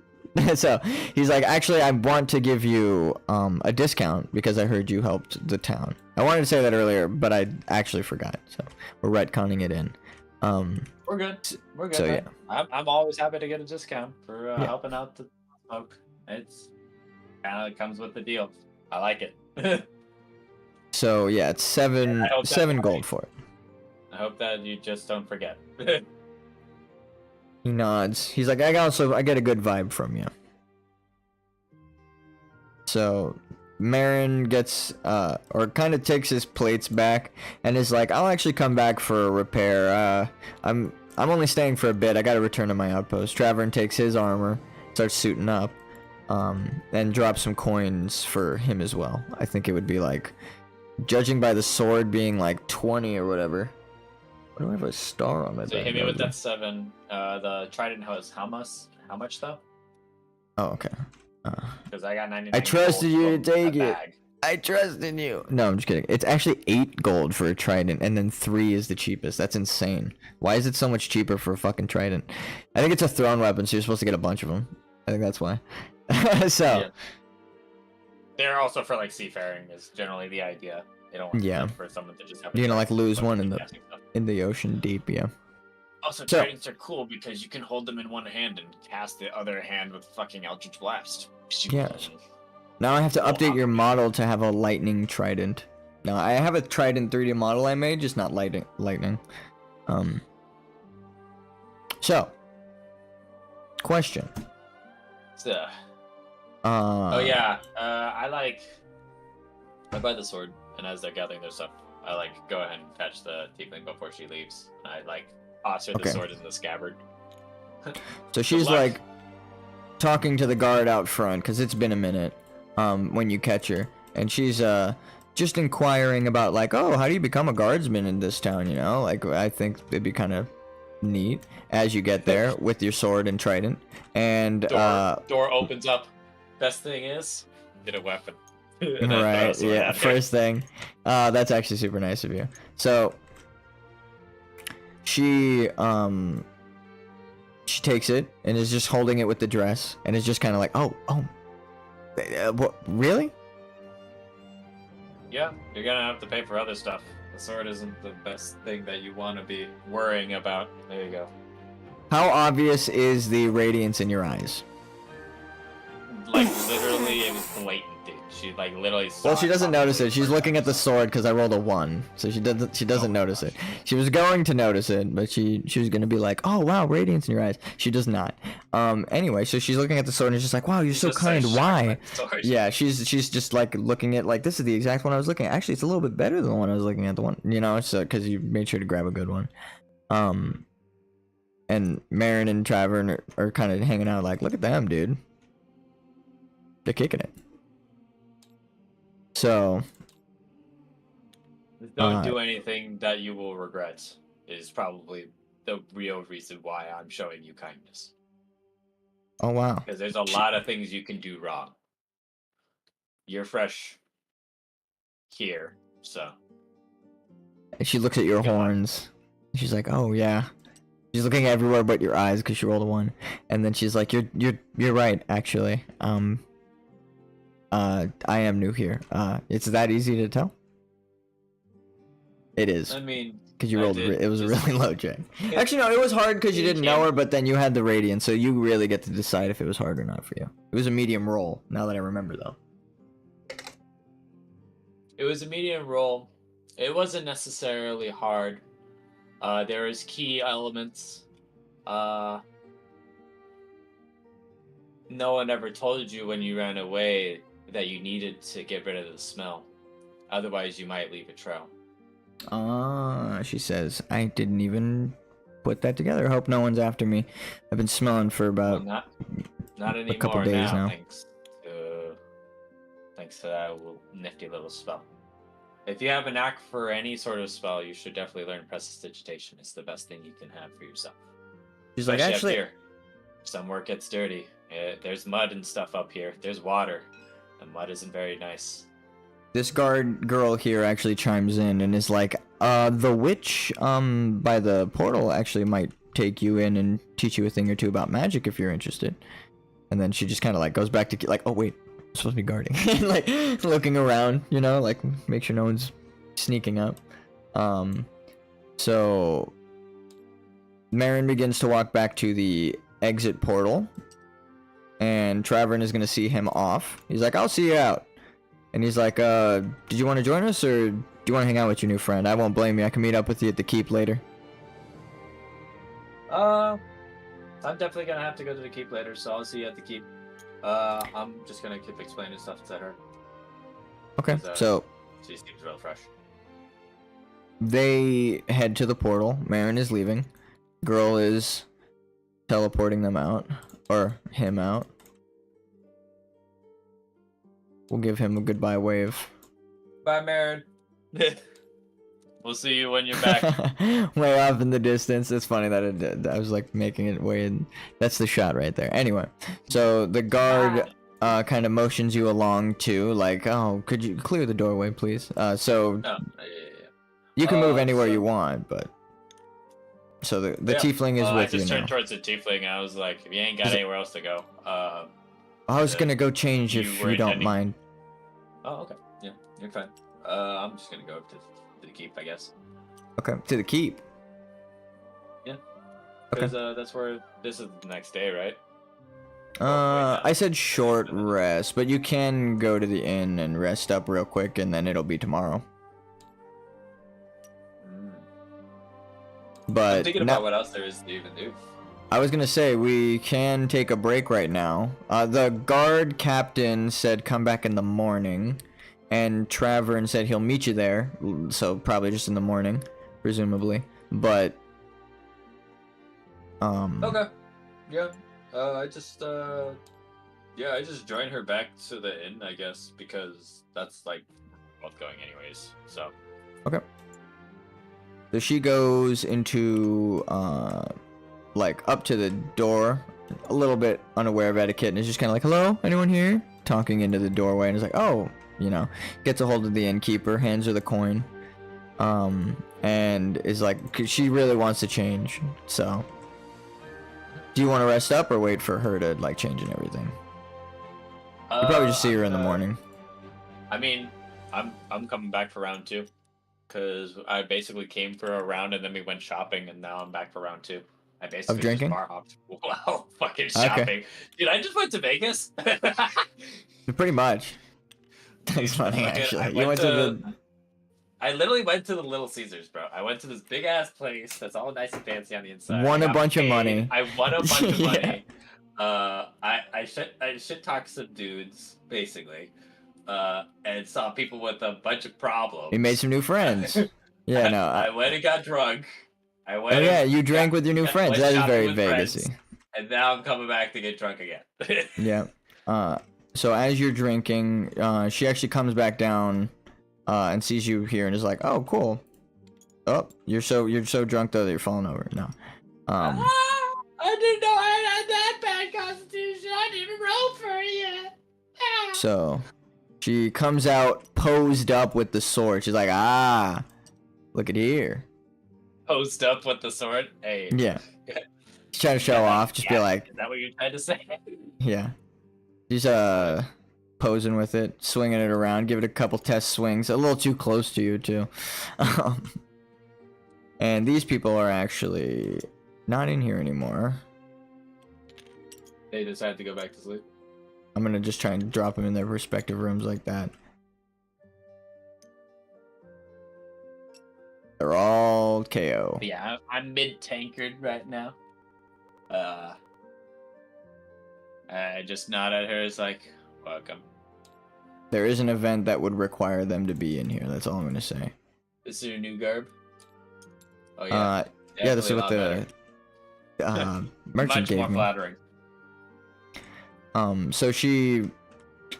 So he's like, actually, I want to give you a discount because I heard you helped the town. I wanted to say that earlier, but I actually forgot, so we're retconning it in. We're good. We're good. So man. yeah. I'm always happy to get a discount for Yeah. helping out the folk. It's kind of comes with the deal. I like it. So yeah, it's seven I hope that's gold right. for it. I hope that you just don't forget. He nods. He's like, I get a good vibe from you. So Marin gets or kind of takes his plates back and is like, I'll actually come back for a repair. I'm only staying for a bit. I gotta return to my outpost. Travern takes his armor, starts suiting up, and drops some coins for him as well. I think it would be like, judging by the sword being like 20 or whatever. Why do I have a star on my So back? hit me with that 7. The trident has how much though? Oh, okay. Because I got 99. I trusted gold you to from take my it. bag. I trusted you. No, I'm just kidding. It's actually 8 gold for a trident, and then 3 is the cheapest. That's insane. Why is it so much cheaper for a fucking trident? I think it's a thrown weapon, so you're supposed to get a bunch of them. I think that's why. So. Yeah. They're also for like seafaring is generally the idea. They don't want Yeah. for someone to just have. You're gonna like lose bunch one of in the casting stuff. ocean deep, yeah. Also, So- tridents are cool because you can hold them in one hand and cast the other hand with fucking Eldritch Blast. Yes. Now I have to update your model to have a lightning trident. Now I have a trident 3D model I made, just not lightning. So, question. So, oh yeah, I buy the sword, and as they're gathering their stuff, I like go ahead and fetch the tiefling before she leaves. And I like toss her the Okay. sword in the scabbard. So she's luck. like talking to the guard out front because it's been a minute when you catch her, and she's just inquiring about like, oh, how do you become a guardsman in this town, you know? Like, I think it'd be kind of neat as you get there with your sword and trident. And Door opens up. Best thing is, get a weapon. And then throw a right, sword yeah, at her. first thing. That's actually super nice of you. So she takes it and is just holding it with the dress and is just kind of like, oh, what, really? Yeah, you're gonna have to pay for other stuff. The sword isn't the best thing that you want to be worrying about. There you go. How obvious is the radiance in your eyes? Like literally, it was blatant, dude. She like literally. Saw Well, she doesn't notice it. She's for looking at the seconds. sword because I rolled a 1, so she doesn't Oh my notice gosh. it. She was going to notice it, but she was gonna be like, "Oh wow, radiance in your eyes." She does not. Anyway, so she's looking at the sword and is just like, "Wow, you're She's so just so kind. shocked Why?" by the sword. Yeah, she's just like looking at like, this is the exact one I was looking at. Actually, it's a little bit better than the one I was looking at. The one, you know, so because you made sure to grab a good one. And Marin and Travern are kind of hanging out like, look at them, dude. They're kicking it. So, Don't do anything that you will regret. Is probably the real reason why I'm showing you kindness. oh wow. Because there's a lot of things you can do wrong. You're fresh here, so And she looks at your Good luck. horns. She's like, "Oh yeah." She's looking everywhere but your eyes because she rolled a 1, and then she's like, "You're right, actually. I am new here. It's that easy to tell." It is I mean, because you I rolled. did It was a just- really low check. Actually, no, it was hard because you You didn't know can't- her, but then you had the radiance, so you really get to decide if it was hard or not for you. It was a medium roll. Now that I remember, though. it was a medium roll. It wasn't necessarily hard. There is key elements. No one ever told you when you ran away that you needed to get rid of the smell. Otherwise, you might leave a trail. She says, "I didn't even put that together. Hope no one's after me. I've been smelling for Well, about not anymore couple days now. Thanks to that nifty little spell. If you have a knack for any sort of spell, you should definitely learn Prestidigitation. It's the best thing you can have for yourself. She's like, Especially up actually, here. Somewhere it gets dirty. There's mud and stuff up here. There's water. The mud isn't very nice. this guard girl here actually chimes in and is like, The witch by the portal actually might take you in and teach you a thing or two about magic if you're interested. And then she just kind of like goes back to like, oh wait, I'm supposed to be guarding, like looking around, you know, like make sure no one's sneaking up. So Marin begins to walk back to the exit portal, and Travern is gonna see him off. He's like, I'll see you out. And he's like, did you want to join us, or do you want to hang out with your new friend? I won't blame you. I can meet up with you at the keep later. I'm definitely gonna have to go to the keep later, so I'll see you at the keep. I'm just gonna keep explaining stuff to her. Okay, so she seems real fresh. they head to the portal. Marin is leaving. Girl is teleporting them out, or him out. We'll give him a goodbye wave. Bye, Marin. We'll see you when you're back. Way off in the distance. It's funny that it did. I was like making it way in. That's the shot right there. Anyway, so the guard kind of motions you along too, like, oh, could you clear the doorway, please? So you can move anywhere you want, but so the tiefling is with you now. I just turned towards the tiefling. I was like, if you ain't got anywhere else to go, I was gonna go change if you don't mind. Oh, okay. Yeah, you're fine. I'm just gonna go up to the keep, I guess. Okay, to the keep. Yeah. Because that's where this is the next day, right? I said short rest, but you can go to the inn and rest up real quick, and then it'll be tomorrow. But I'm thinking about what else there is to even do. I was gonna say we can take a break right now. The guard captain said come back in the morning, and Travern said he'll meet you there, so probably just in the morning, presumably. But okay, yeah. I just joined her back to the inn, I guess, because that's like both going anyways. So okay. So she goes into like up to the door, a little bit unaware of etiquette, and is just kind of like, hello, anyone here? Talking into the doorway, and is like, oh, you know, gets a hold of the innkeeper, hands her the coin, and is like, 'cause she really wants to change. So do you want to rest up or wait for her to like change and everything? You probably just see her in the morning. I mean, I'm coming back for round 2, because I basically came for a round and then we went shopping, and now I'm back for round 2. I basically of drinking? just bar hopped. Wow, fucking shopping. Okay. Dude, I just went to Vegas. Pretty much. That's funny, actually. You went to the... I literally went to the Little Caesars, bro. I went to this big ass place that's all nice and fancy on the inside. Won a bunch of money. I won a bunch of money. I shit talked some dudes, basically. And saw people with a bunch of problems. You made some new friends. Yeah, no. I went and got drunk. Oh yeah, you drank with your new friends. That is very Vegas-y. And now I'm coming back to get drunk again. Yeah. So as you're drinking, she actually comes back down, and sees you here and is like, "Oh, cool. Oh, you're so drunk though that you're falling over." No. I didn't know I had that bad constitution. I didn't even roll for you. So she comes out posed up with the sword. She's like, "Ah, look at here." Posed up with the sword? Hey. Yeah. She's trying to show off. Just be like. Is that what you're trying to say? Yeah. She's posing with it, swinging it around, give it a couple test swings. A little too close to you too. And these people are actually not in here anymore. They decided to go back to sleep. I'm gonna just try and drop them in their respective rooms like that. They're all KO. Yeah, I'm mid-tankard right now. I just nod at her as like, welcome. There is an event that would require them to be in here. That's all I'm gonna say. This is your new garb? Oh yeah. Yeah, this is what the merchant gave me. Much more flattering. So she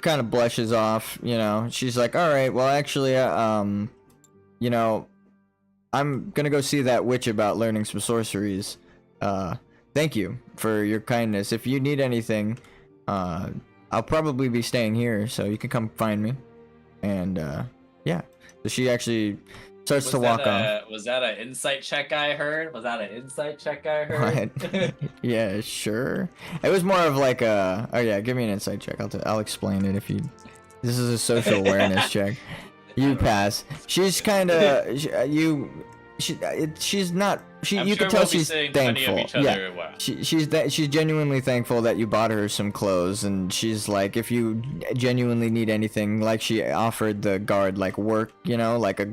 kind of blushes off, you know. She's like, all right, well, actually, you know, I'm gonna go see that witch about learning some sorceries. Thank you for your kindness. If you need anything, I'll probably be staying here, so you can come find me. And yeah, so she actually Starts to walk off. Was that an insight check I heard? What? Yeah, sure. It was more of like a. Oh yeah, give me an insight check. I'll explain it if you. This is a social awareness check. You pass. She's kind of she's not. You can tell she's thankful. Yeah, she's genuinely thankful that you bought her some clothes, and she's like, if you genuinely need anything, like she offered the guard like work, you know, like a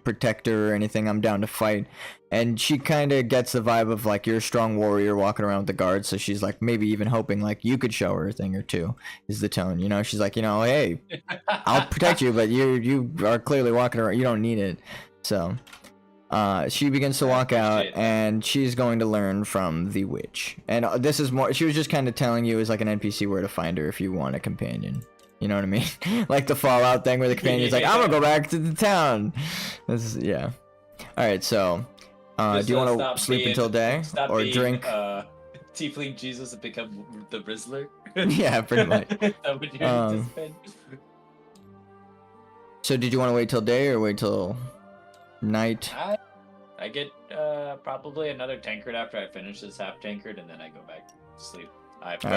protector or anything, I'm down to fight. And she kind of gets the vibe of like you're a strong warrior walking around with the guard, so she's like maybe even hoping like you could show her a thing or two. Is the tone, you know? She's like, you know, hey, I'll protect you, but you are clearly walking around. You don't need it, so. She begins to walk out, and she's going to learn from the witch. And this is more. She was just kind of telling you as like an NPC where to find her if you want a companion. You know what I mean? Like the Fallout thing where the companion's like, I'm gonna go back to the town. This is yeah. All right, so do you want to sleep until day or drink? Tiefling Jesus and become the Rizzler. Yeah, pretty much. So did you want to wait till day or wait till night? I get probably another tankard after I finish this half tankard, and then I go back to sleep. I put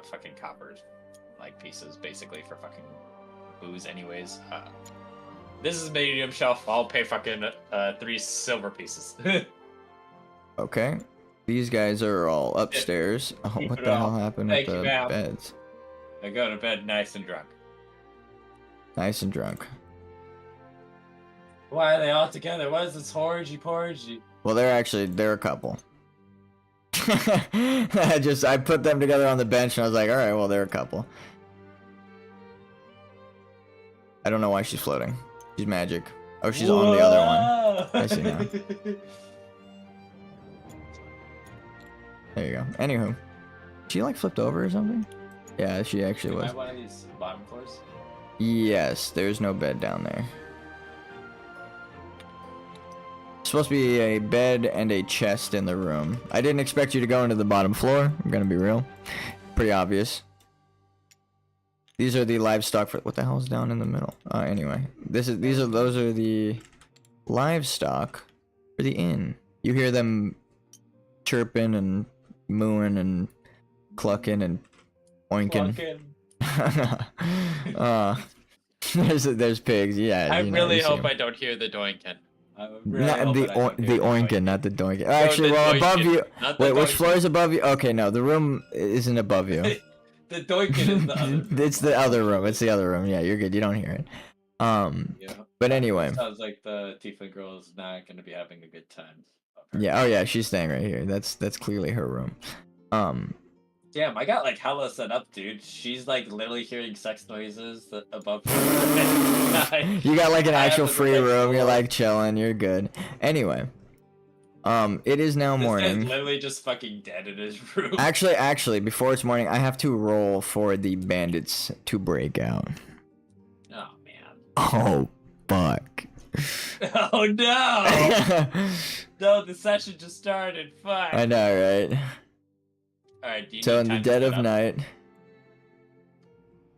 fucking coppers like pieces basically for fucking booze anyways. This is medium shelf. I'll pay fucking 3 silver pieces. Okay. These guys are all upstairs. Oh, what the hell happened with the beds? I go to bed nice and drunk. Nice and drunk. Why are they all together? What is this orgy? Well, they're a couple. I put them together on the bench and I was like, all right, well, they're a couple. I don't know why she's floating. She's magic. Oh, she's on the other one. I see now. There you go. Anywho, she like flipped over or something? Yeah, she actually was. One of these bottom floors? Yes, there's no bed down there. Supposed to be a bed and a chest in the room. I didn't expect you to go into the bottom floor. I'm gonna be real. Pretty obvious. These are the livestock for what the hell's down in the middle? Anyway, those are the livestock for the inn. You hear them chirping and mooing and clucking and oinking. There's pigs. Yeah. I really hope I don't hear the doinking. Not the oinking, not the doinking. Actually, well, above you. Wait, which floor is above you? Okay, no, the room isn't above you. The doinking is the other room. It's the other room. It's the other room. Yeah, you're good. You don't hear it. Yeah. But anyway. Sounds like the Tiefling girl is not going to be having a good time. Yeah. Oh yeah, she's staying right here. That's clearly her room. Damn, I got like hella set up, dude. She's like literally hearing sex noises above her. You got like an actual free room. You're like chilling. You're good. Anyway, it is now morning. This guy's literally just fucking dead in his room. Actually, before it's morning, I have to roll for the bandits to break out. Oh man. Oh fuck. Oh no. No, the session just started. Fuck. I know, right? Alright, so in the dead of night,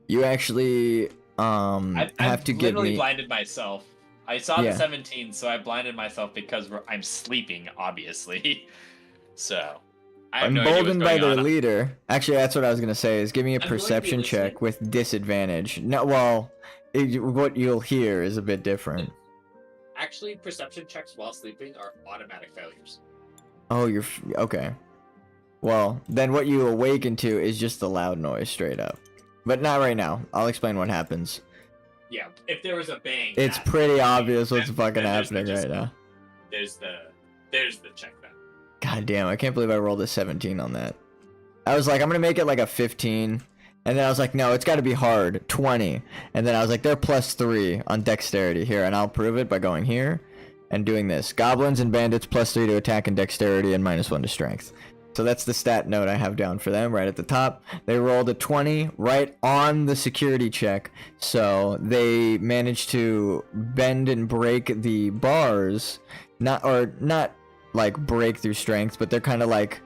you actually have to give me. I blinded myself. I saw the 17, so I blinded myself because I'm sleeping, obviously. So I'm emboldened by their leader. Actually, that's what I was gonna say. Is give me a perception check with disadvantage. No, well, what you'll hear is a bit different. Actually, perception checks while sleeping are automatic failures. Oh, you're okay. Well, then what you awaken to is just the loud noise, straight up. But not right now. I'll explain what happens. Yeah, if there was a bang, it's pretty obvious what's fucking happening right now. There's the check then. God damn, I can't believe I rolled a 17 on that. I was like, I'm gonna make it like a 15. And then I was like, no, it's gotta be hard. 20. And then I was like, they're +3 on dexterity here, and I'll prove it by going here and doing this. Goblins and bandits +3 to attack and dexterity and -1 to strength. So that's the stat note I have down for them right at the top. They rolled a 20 right on the security check. So they managed to bend and break the bars. Not like break through strength, but they're kind of like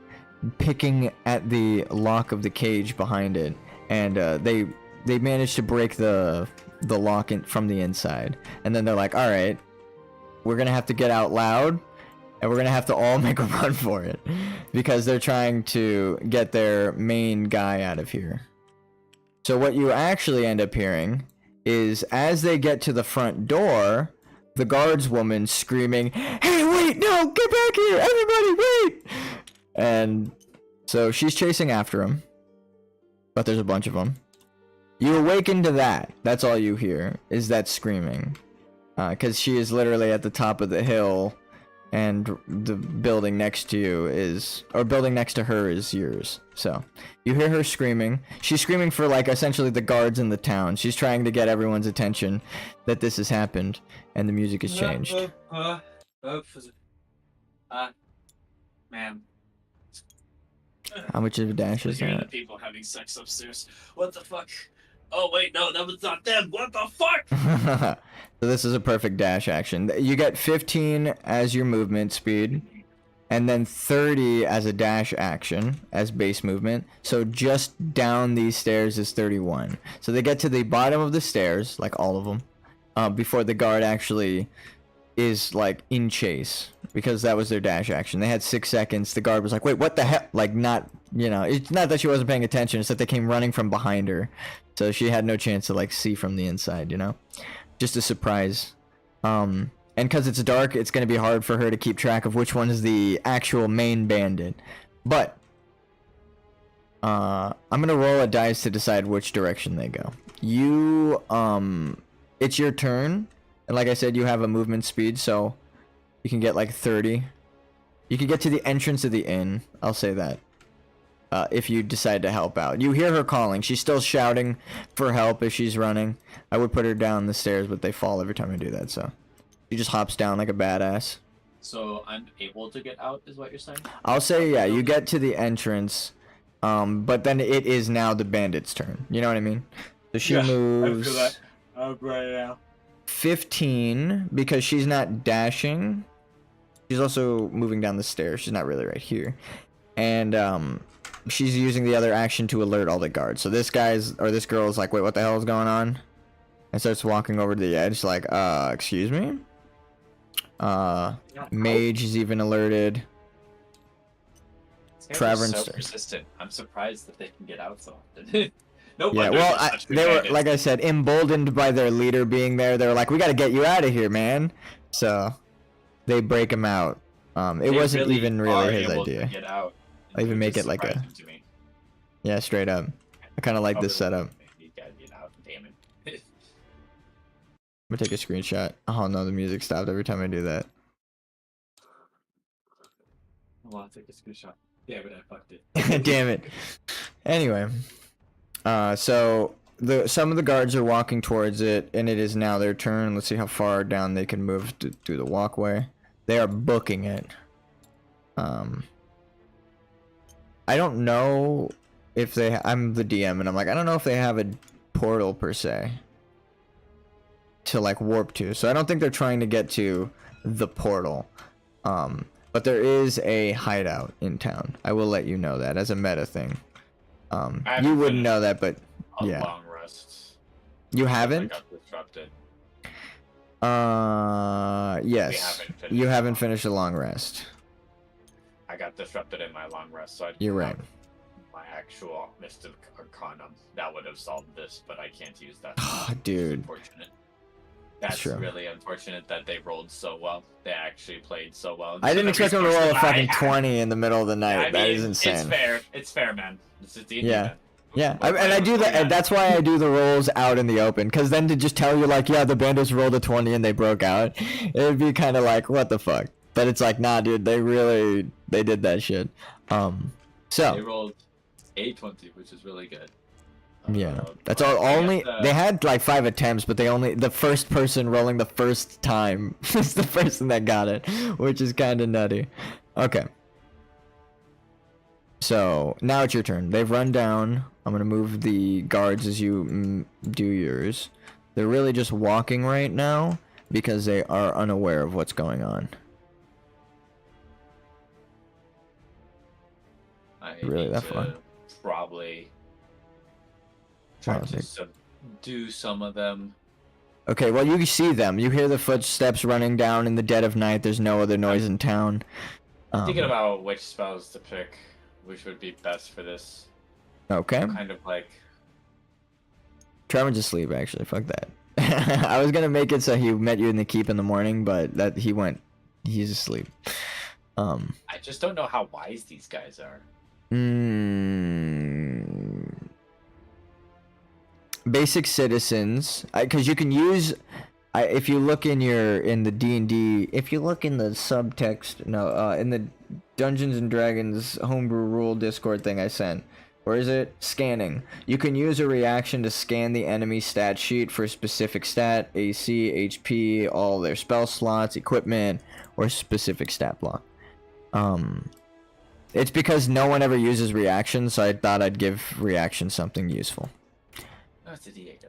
picking at the lock of the cage behind it. And they managed to break the the lock from the inside. And then they're like, all right, we're gonna have to get out loud, and we're gonna have to all make a run for it, because they're trying to get their main guy out of here. So what you actually end up hearing is, as they get to the front door, the guardswoman screaming, "Hey, wait, no, get back here, everybody, wait!" And so she's chasing after him, but there's a bunch of them. You awaken to that. That's all you hear, is that screaming. Because she is literally at the top of the hill, and the building next to you is, or building next to her is yours. So, you hear her screaming. She's screaming for, like, essentially the guards in the town. She's trying to get everyone's attention that this has happened, and the music has changed. Man. How much of a dash is Hearing that? the people having sex upstairs. What the fuck? Oh wait, no, that was not them. What the fuck? So this is a perfect dash action. You get 15 as your movement speed, and then 30 as a dash action as base movement. So just down these stairs is 31. So they get to the bottom of the stairs, like all of them, before the guard actually is like in chase, because that was their dash action. They had 6 seconds. The guard was like, wait, what the hell? Like, not, you know, it's not that she wasn't paying attention, it's that they came running from behind her, so she had no chance to like see from the inside, you know, just a surprise. And because it's dark, it's going to be hard for her to keep track of which one is the actual main bandit. But I'm gonna roll a dice to decide which direction they go. You it's your turn. And like I said, you have a movement speed, so you can get like 30. You can get to the entrance of the inn, I'll say that, if you decide to help out. You hear her calling. She's still shouting for help as she's running. I would put her down the stairs, but they fall every time I do that, so. She just hops down like a badass. So I'm able to get out, is what you're saying? I'll say, yeah, you get to the entrance, but then it is now the bandit's turn. You know what I mean? So she moves... I feel that. I'm right now. 15, because she's not dashing. She's also moving down the stairs. She's not really right here. And she's using the other action to alert all the guards. So this guy's, or this girl is like, wait, what the hell is going on? And starts walking over to the edge like, excuse me? Mage is even alerted. Trevor Trevor so and persistent. I'm surprised that they can get out so often. No yeah, wonder well, they're such good they were, bandits. like I said, emboldened by their leader being there. They were like, we gotta get you out of here, man. So they break him out. It They wasn't really even are really his able to idea. get out. I'll even make It's it like a, surprising to me. yeah, straight up. I kind of like this setup. You gotta get out, damn it. I'm gonna take a screenshot. Oh no, the music stopped every time I do that. Well, I'll take a screenshot. Damn it, I fucked it. Damn it. Anyway, so some of the guards are walking towards it, and it is now their turn. Let's see how far down they can move through the walkway. They are booking it. I don't know if they. I'm the DM, and I'm like, I don't know if they have a portal per se to like warp to. So I don't think they're trying to get to the portal. But there is a hideout in town. I will let you know that as a meta thing. You wouldn't know that, but A yeah. long rest. You I haven't? got disrupted. Yes. You haven't finished a long rest. I got disrupted in my long rest, so I You're right. have my actual Mystic Arcanum. That would have solved this, but I can't use that. Oh, dude. Unfortunate. That's True. really unfortunate that they rolled so well. They actually played so well. I didn't expect them to roll a fucking 20 in the middle of the night. I mean, That is insane. It's fair. It's fair, man. This is D&D, Yeah. man. Yeah, What and I do that, and that's why I do the rolls out in the open, because then to just tell you, like, yeah, the bandits rolled a 20 and they broke out, it would be kind of like, what the fuck? But it's like, nah, dude, they did that shit. They So, rolled a 20, which is really good. yeah, that's but all, I only, guess, they had like 5 attempts, but the first person rolling the first time is the person that got it, which is kind of nutty. Okay. So, now it's your turn. They've run down. I'm gonna move the guards as you do yours. They're really just walking right now because they are unaware of what's going on. I Really need that to far? probably try Oh, to subdue some of them. Okay, well you see them. You hear the footsteps running down in the dead of night. There's no other noise in town. Thinking about which spells to pick, which would be best for this. Okay. Kind of like. Trevor's asleep, actually. Fuck that. I was gonna make it so he met you in the keep in the morning, but that he's asleep. I just don't know how wise these guys are. Basic citizens, because you can use. If you look in the D&D, if you look in the subtext, no, in the Dungeons and Dragons homebrew rule Discord thing I sent, where is it? Scanning. You can use a reaction to scan the enemy stat sheet for a specific stat, AC, HP, all their spell slots, equipment, or specific stat block. It's because no one ever uses reactions, so I thought I'd give reaction something useful. Oh, it's a D8.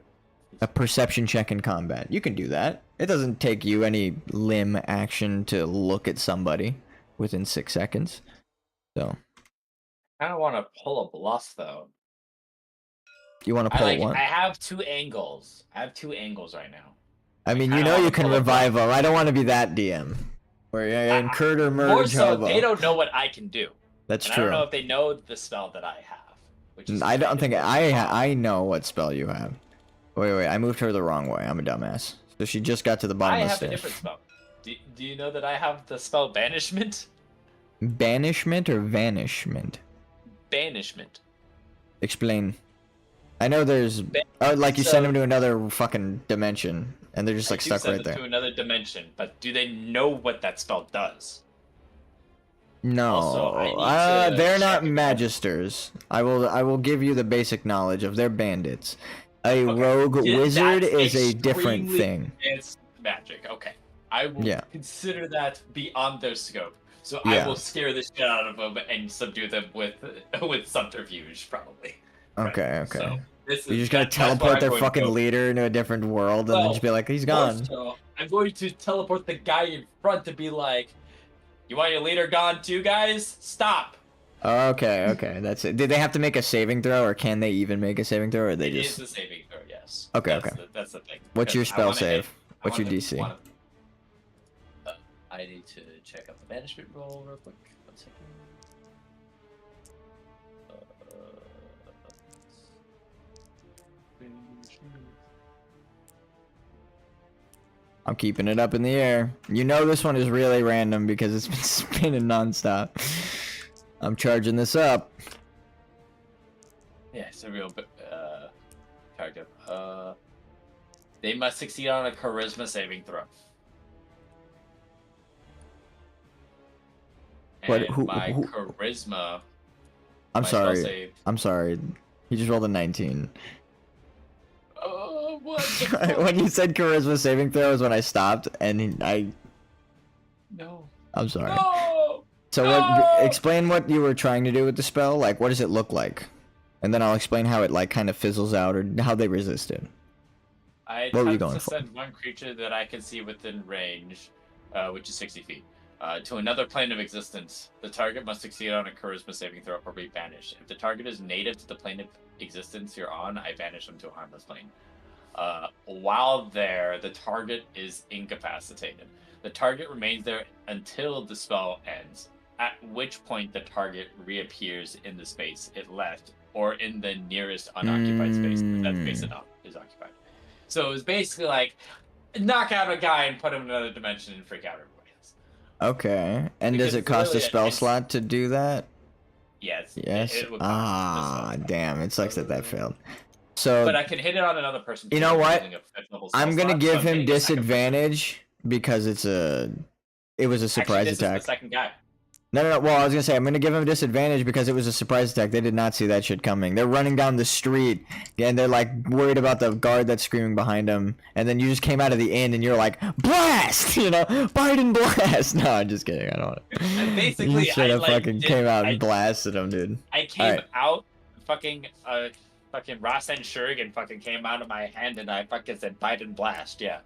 A perception check in combat. You can do that. It doesn't take you any limb action to look at somebody within 6 seconds. So. I don't want to pull a bluff though. You want to pull one? I have 2 angles. I have 2 angles right now. I mean, you know you can revive them. I don't want to be that DM. Where you incurred or merge more so, hobo. they don't know what I can do. That's and true. I don't know if they know the spell that I have. Which is I don't think I know what spell you have. Wait, I moved her the wrong way. I'm a dumbass. So she just got to the bottom of the stairs. I have a different spell. Do you know that I have the spell Banishment? Banishment or Vanishment? Banishment. Explain. I know there's... like you send them to another fucking dimension, and they're just like stuck right there. To another dimension, but do they know what that spell does? No, also, they're not magisters. I will give you the basic knowledge of they're bandits. A rogue wizard is a different thing. It's magic. Okay, I will consider that beyond their scope. So I will scare the shit out of them and subdue them with subterfuge, probably. Okay, right? okay. So you're just gonna teleport their fucking leader into a different world and then just be like, he's gone. Also, I'm going to teleport the guy in front to be like, you want your leader gone too, guys? Stop. Okay, that's it. Did they have to make a saving throw, or can they even make a saving throw, or they just? It is a saving throw, yes. Okay, that's the thing. What's your spell save? What's your DC? I need to check out the banishment roll real quick. 1 second. I'm keeping it up in the air. You know this one is really random because it's been spinning nonstop. I'm charging this up. Yeah, it's a real target. They must succeed on a charisma saving throw. And my charisma. I'm sorry. He just rolled a 19. What? When you said charisma saving throw is when I stopped, and No. I'm sorry. No! So what? Explain what you were trying to do with the spell. Like, what does it look like? And then I'll explain how it like kind of fizzles out, or how they resist it. What were you going for? Send one creature that I can see within range, which is 60 feet, to another plane of existence. The target must succeed on a charisma saving throw or be banished. If the target is native to the plane of existence you're on, I banish them to a harmless plane. While there, the target is incapacitated. The target remains there until the spell ends, at which point the target reappears in the space it left, or in the nearest unoccupied space that space is occupied. So it's basically like, knock out a guy and put him in another dimension and freak out everybody else. Okay. And does it cost a spell slot to do that? Yes. Yes? Damn. It sucks that failed. So, but I can hit it on another person. You know what? I'm going to give him disadvantage because it was a surprise attack. Is the second guy. No. Well, I was going to say, I'm going to give him disadvantage because it was a surprise attack. They did not see that shit coming. They're running down the street, and they're, like, worried about the guard that's screaming behind them. And then you just came out of the inn, and you're like, blast! You know? Biden blast! No, I'm just kidding. I don't want to. Basically, you should have came out and blasted him, dude. I came out, fucking Ross and Shurigan fucking came out of my hand, and I fucking said Biden blast, yeah.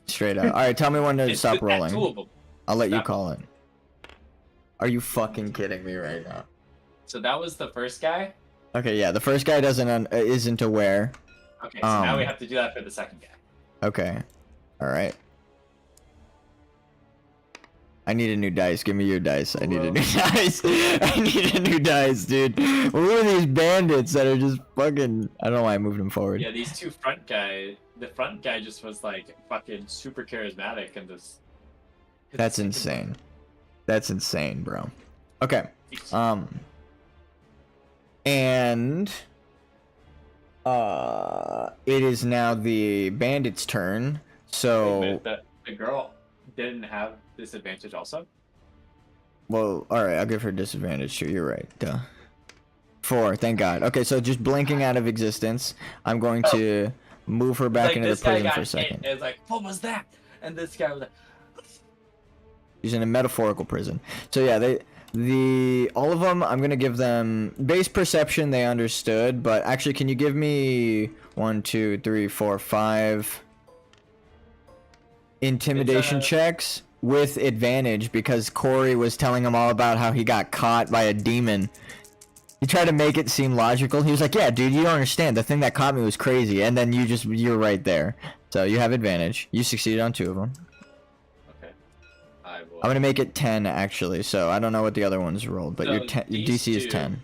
Straight up. Alright, tell me when to stop rolling. Two of them. I'll let you call it. Are you fucking kidding me right now? So that was the first guy? Okay, yeah, the first guy isn't aware. Okay, so now we have to do that for the second guy. Okay. All right. I need a new dice. Give me your dice. I need a new dice. I need a new dice, dude. Who are these bandits that are just fucking... I don't know why I moved them forward. Yeah, these two front guys. The front guy just was like fucking super charismatic, and this. That's insane. That's insane, bro. Okay. And it is now the bandit's turn. So the girl didn't have disadvantage also. well, all right, I'll give her disadvantage too. You're right. Duh. 4, thank God. Okay, so just blinking out of existence. I'm going to move her back into the prison for a second. It was like, what was that? And this guy was like, She's in a metaphorical prison. So yeah, all of them, I'm gonna give them base perception. They understood, but actually, can you give me 1, 2, 3, 4, 5 intimidation checks with advantage because Corey was telling him all about how he got caught by a demon. He tried to make it seem logical. He was like, "Yeah, dude, you don't understand. The thing that caught me was crazy," and then you're right there. So you have advantage. You succeeded on 2 of them. I'm gonna make it 10 actually, so I don't know what the other ones rolled, but your DC is 10.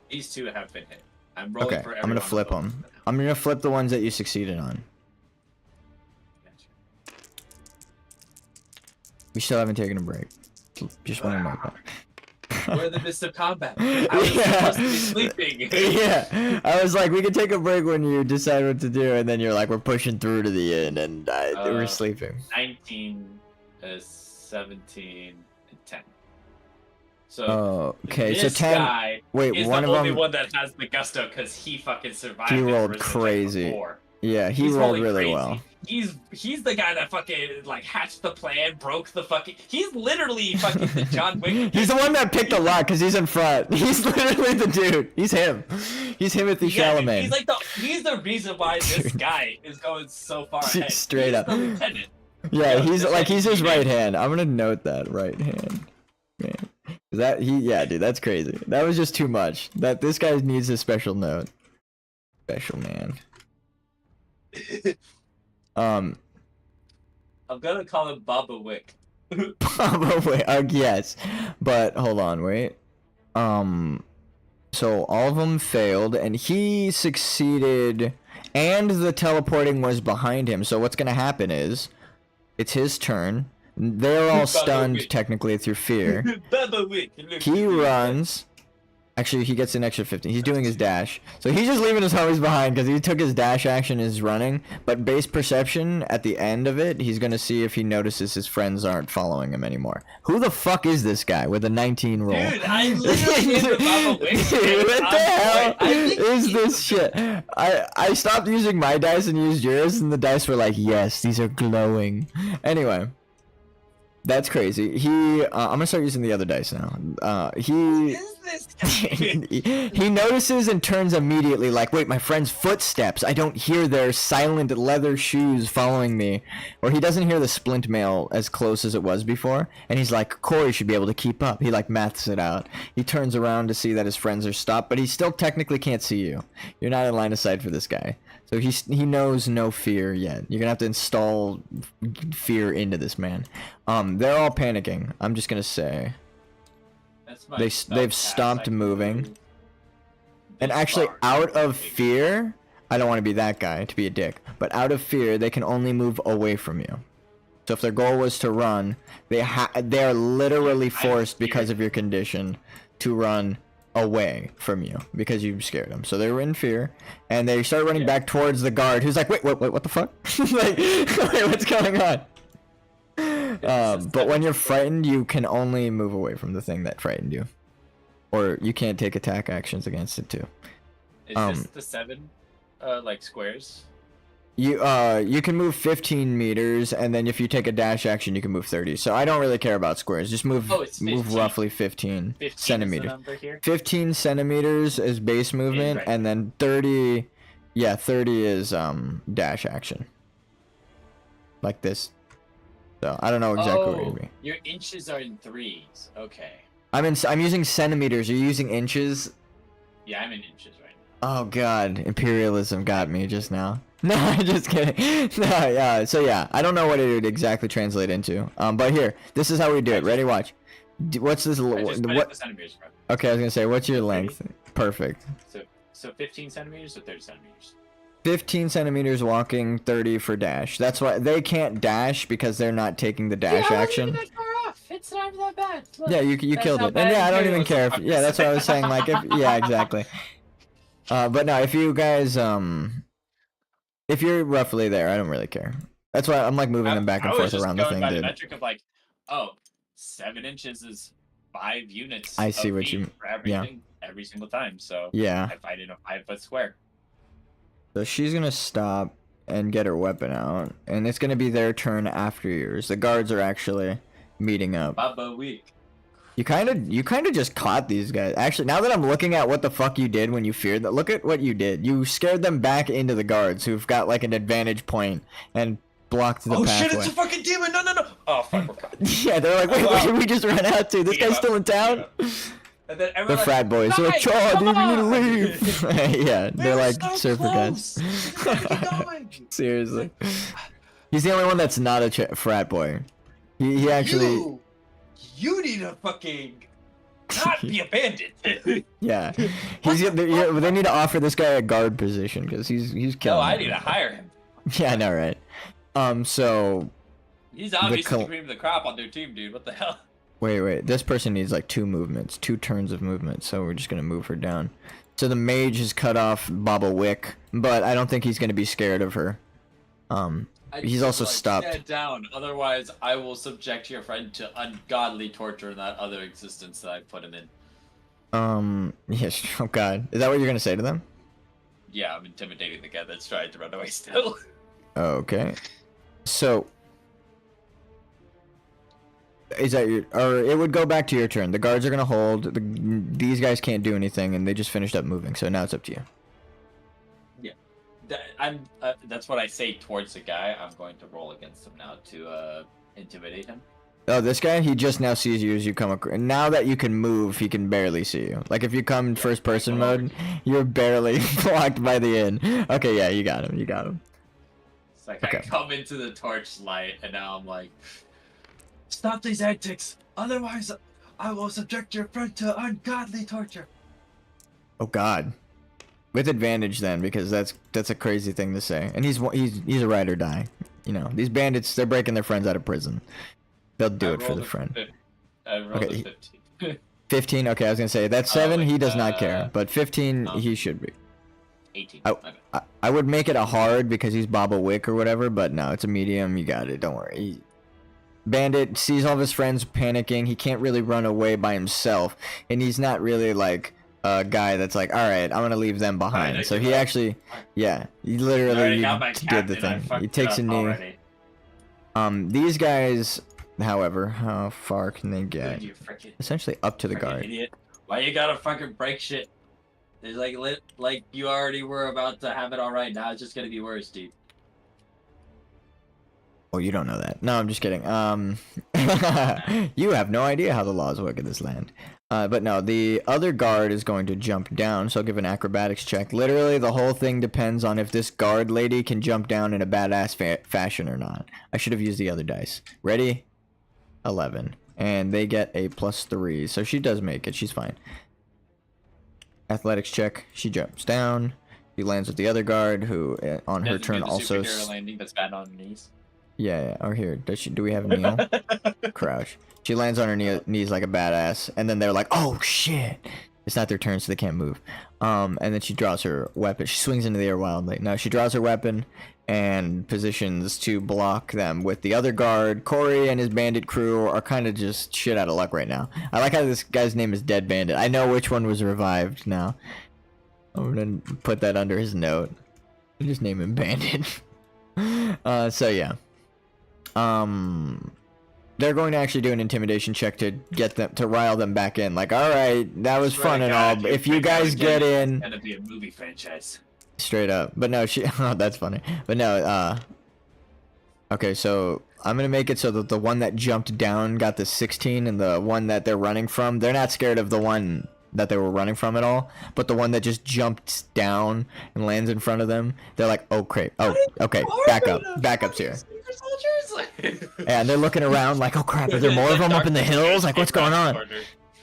These 2 have been hit. I'm rolling okay, for I'm gonna flip them. I'm gonna flip the ones that you succeeded on. Gotcha. We still haven't taken a break. Just want to know that. We're in the midst of combat. I was supposed to be sleeping. Yeah, I was like, we could take a break when you decide what to do, and then you're like, we're pushing through to the end, and we're sleeping. 19 is 17 and 10. So okay, this so 10. Guy wait, is one the of only them. one that has the gusto because he fucking survived. He rolled crazy. Yeah, he rolled really well. He's the guy that fucking like hatched the plan, broke the fucking. He's literally fucking the John Wick. He's the one that picked a lot because he's in front. He's literally the dude. He's him. He's Timothy Chalamet. He's like he's the reason why this guy is going so far ahead. Straight up. The lieutenant. Yeah, he's his right hand. I'm gonna note that right hand. Man. Dude, that's crazy. That was just too much. This guy needs a special note. Special man. I'm gonna call him Baba Wick. Baba Wick. Yes, but hold on, wait. So all of them failed, and he succeeded, and the teleporting was behind him. So what's gonna happen is, it's his turn. They're all stunned technically through fear. Baba Wick. He runs. Actually, he gets an extra 15. He's doing his dash. So he's just leaving his homies behind because he took his dash action is running. But base perception, at the end of it, he's going to see if he notices his friends aren't following him anymore. Who the fuck is this guy with a 19 roll? Dude, I literally hit the Baba Wick. Dude, what the hell is this shit? I stopped using my dice and used yours, and the dice were like, yes, these are glowing. Anyway. That's crazy. I'm gonna start using the other dice now. What is this guy? He notices and turns immediately like, wait, my friend's footsteps. I don't hear their silent leather shoes following me. Or he doesn't hear the splint mail as close as it was before. And he's like, Corey should be able to keep up. He like maths it out. He turns around to see that his friends are stopped, but he still technically can't see you. You're not in line of sight for this guy. So he knows no fear yet. You're gonna have to install fear into this man. They're all panicking. I'm just gonna say they've stopped moving. And actually, out of fear, I don't want to be that guy to be a dick, but out of fear, they can only move away from you. So if their goal was to run, they are literally forced because of your condition to run away from you because you scared them. So they were in fear, and they start running back towards the guard, who's like, wait, what the fuck? Like, wait, what's going on? But when you're frightened, you can only move away from the thing that frightened you, or you can't take attack actions against it too. Is this the 7 like squares? You can move 15 meters, and then if you take a dash action, you can move 30. So I don't really care about squares. Just move roughly 15 centimeters. 15 centimeters is base movement, and then 30 is dash action. Like this. So I don't know exactly what you mean. Your inches are in 3s. Okay. I'm using centimeters. Are you using inches? Yeah, I'm in inches right now. Oh god, imperialism got me just now. No, I'm just kidding. No, yeah. So yeah, I don't know what it would exactly translate into. But here, this is how we do it. Ready? Watch. What's this? I just put it What? the centimeters, bro. Okay, I was gonna say, what's your 30? length? Perfect. So 15 centimeters or 30 centimeters? 15 centimeters walking, 30 for dash. That's why they can't dash because they're not taking the dash action. That far off. It's not even that bad. Look, Yeah, you that's killed how it. And bad yeah, I don't Imperial even is. care if, yeah, that's what I was saying, like, if, yeah, exactly. But no, if you guys, if you're roughly there, I don't really care. That's why I'm like moving them back and I was forth just around the going thing, by the dude. metric of like, oh, 7 inches is 5 units. I see of what feet you- for everything every single time. So Yeah. I fight in a 5-foot square. So she's gonna stop and get her weapon out, and it's gonna be their turn after yours. The guards are actually meeting up. Baba week. You kind of just caught these guys. Actually, now that I'm looking at what the fuck you did when you feared that, look at what you did. You scared them back into the guards, who've got like an advantage point and blocked the Oh pathway. shit! It's a fucking demon! No! Oh fuck! We're caught. Yeah, they're like, wait, what did we just run out to? This Yeah. guy's still in town. And then The everyone frat boys. They're like, "Guys, Chad, come dude, we need to on!" leave. Yeah, they're We're like so surfer close. guys. We gotta keep going. Seriously. He's the only one that's not a frat boy. He actually, You need to fucking not be abandoned. yeah. They need to offer this guy a guard position because he's killing. No, I it. need to hire him. Yeah, I know, right? So He's obviously col- the cream of the crop on their team, dude. What the hell? wait. This person needs like 2 movements, 2 turns of movement. So we're just gonna move her down. So the mage has cut off Baba Wick, but I don't think he's gonna be scared of her. He's also stopped. Stand down, otherwise I will subject your friend to ungodly torture in that other existence that I put him in. Yes. Oh God, is that what you're gonna say to them? Yeah, I'm intimidating the guy that's trying to run away still. Okay. So is that your, or it would go back to your turn. The guards are gonna hold. These guys can't do anything, and they just finished up moving. So now it's up to you. That's what I say towards the guy. I'm going to roll against him now to intimidate him. Oh, this guy, he just now sees you as you come across. Now that you can move, he can barely see you. Like, if you come in first person mode, you're barely blocked by the inn. Okay, yeah, you got him. It's like Okay. I come into the torchlight, and now I'm like, stop these antics, otherwise I will subject your friend to ungodly torture. Oh, God. With advantage, then, because that's a crazy thing to say. And he's a ride or die. You know, these bandits, they're breaking their friends out of prison. They'll do it for the friend. I rolled Okay, a 15. 15, okay, I was gonna say, that's 7, wait, he does not care. But 15, he should be. 18. Oh. My bad. I would make it a hard because he's Baba Wick or whatever, but no, it's a medium. You got it. Don't worry. Bandit sees all of his friends panicking. He can't really run away by himself, and he's not really like a guy that's like, all right, I'm gonna leave them behind. Alright, So he actually, yeah, he I literally already got my did the captain, I thing. fucked He it takes a up knee. already. These guys, however, how far can they get? Dude, you frickin' Essentially up to the frickin' guard. idiot. Why you gotta fucking break shit? There's like you already were about to have it all right. Now it's just gonna be worse, dude. Oh, you don't know that. No, I'm just kidding. You have no idea how the laws work in this land. But no, the other guard is going to jump down, so I'll give an acrobatics check. Literally, the whole thing depends on if this guard lady can jump down in a badass fashion or not. I should have used the other dice. Ready? 11. And they get a +3, so she does make it. She's fine. Athletics check. She jumps down. She lands with the other guard, who on her Doesn't turn do the also... superhero landing that's bad on her knees. Yeah. Or here, do we have a kneel? Crouch. She lands on her knees like a badass, and then they're like, "Oh shit!" It's not their turn, so they can't move. And then she draws her weapon. She swings into the air wildly. Now she draws her weapon and positions to block them with the other guard. Corey and his bandit crew are kind of just shit out of luck right now. I like how this guy's name is Dead Bandit. I know which one was revived now. I'm gonna put that under his note. Just name him Bandit. So yeah. They're going to actually do an intimidation check to get them to rile them back in. Like, all right, that was fun and all. But if you guys get in, it's gonna be a movie franchise. straight up. But no, oh, that's funny. But no, okay, so I'm gonna make it so that the one that jumped down got the 16, and the one that they're running from, they're not scared of the one that they were running from at all, but the one that just jumps down and lands in front of them, they're like, oh crap, oh okay, backup's here. Yeah, and they're looking around like, oh crap, are there more of them up in the hills? Like, what's going on?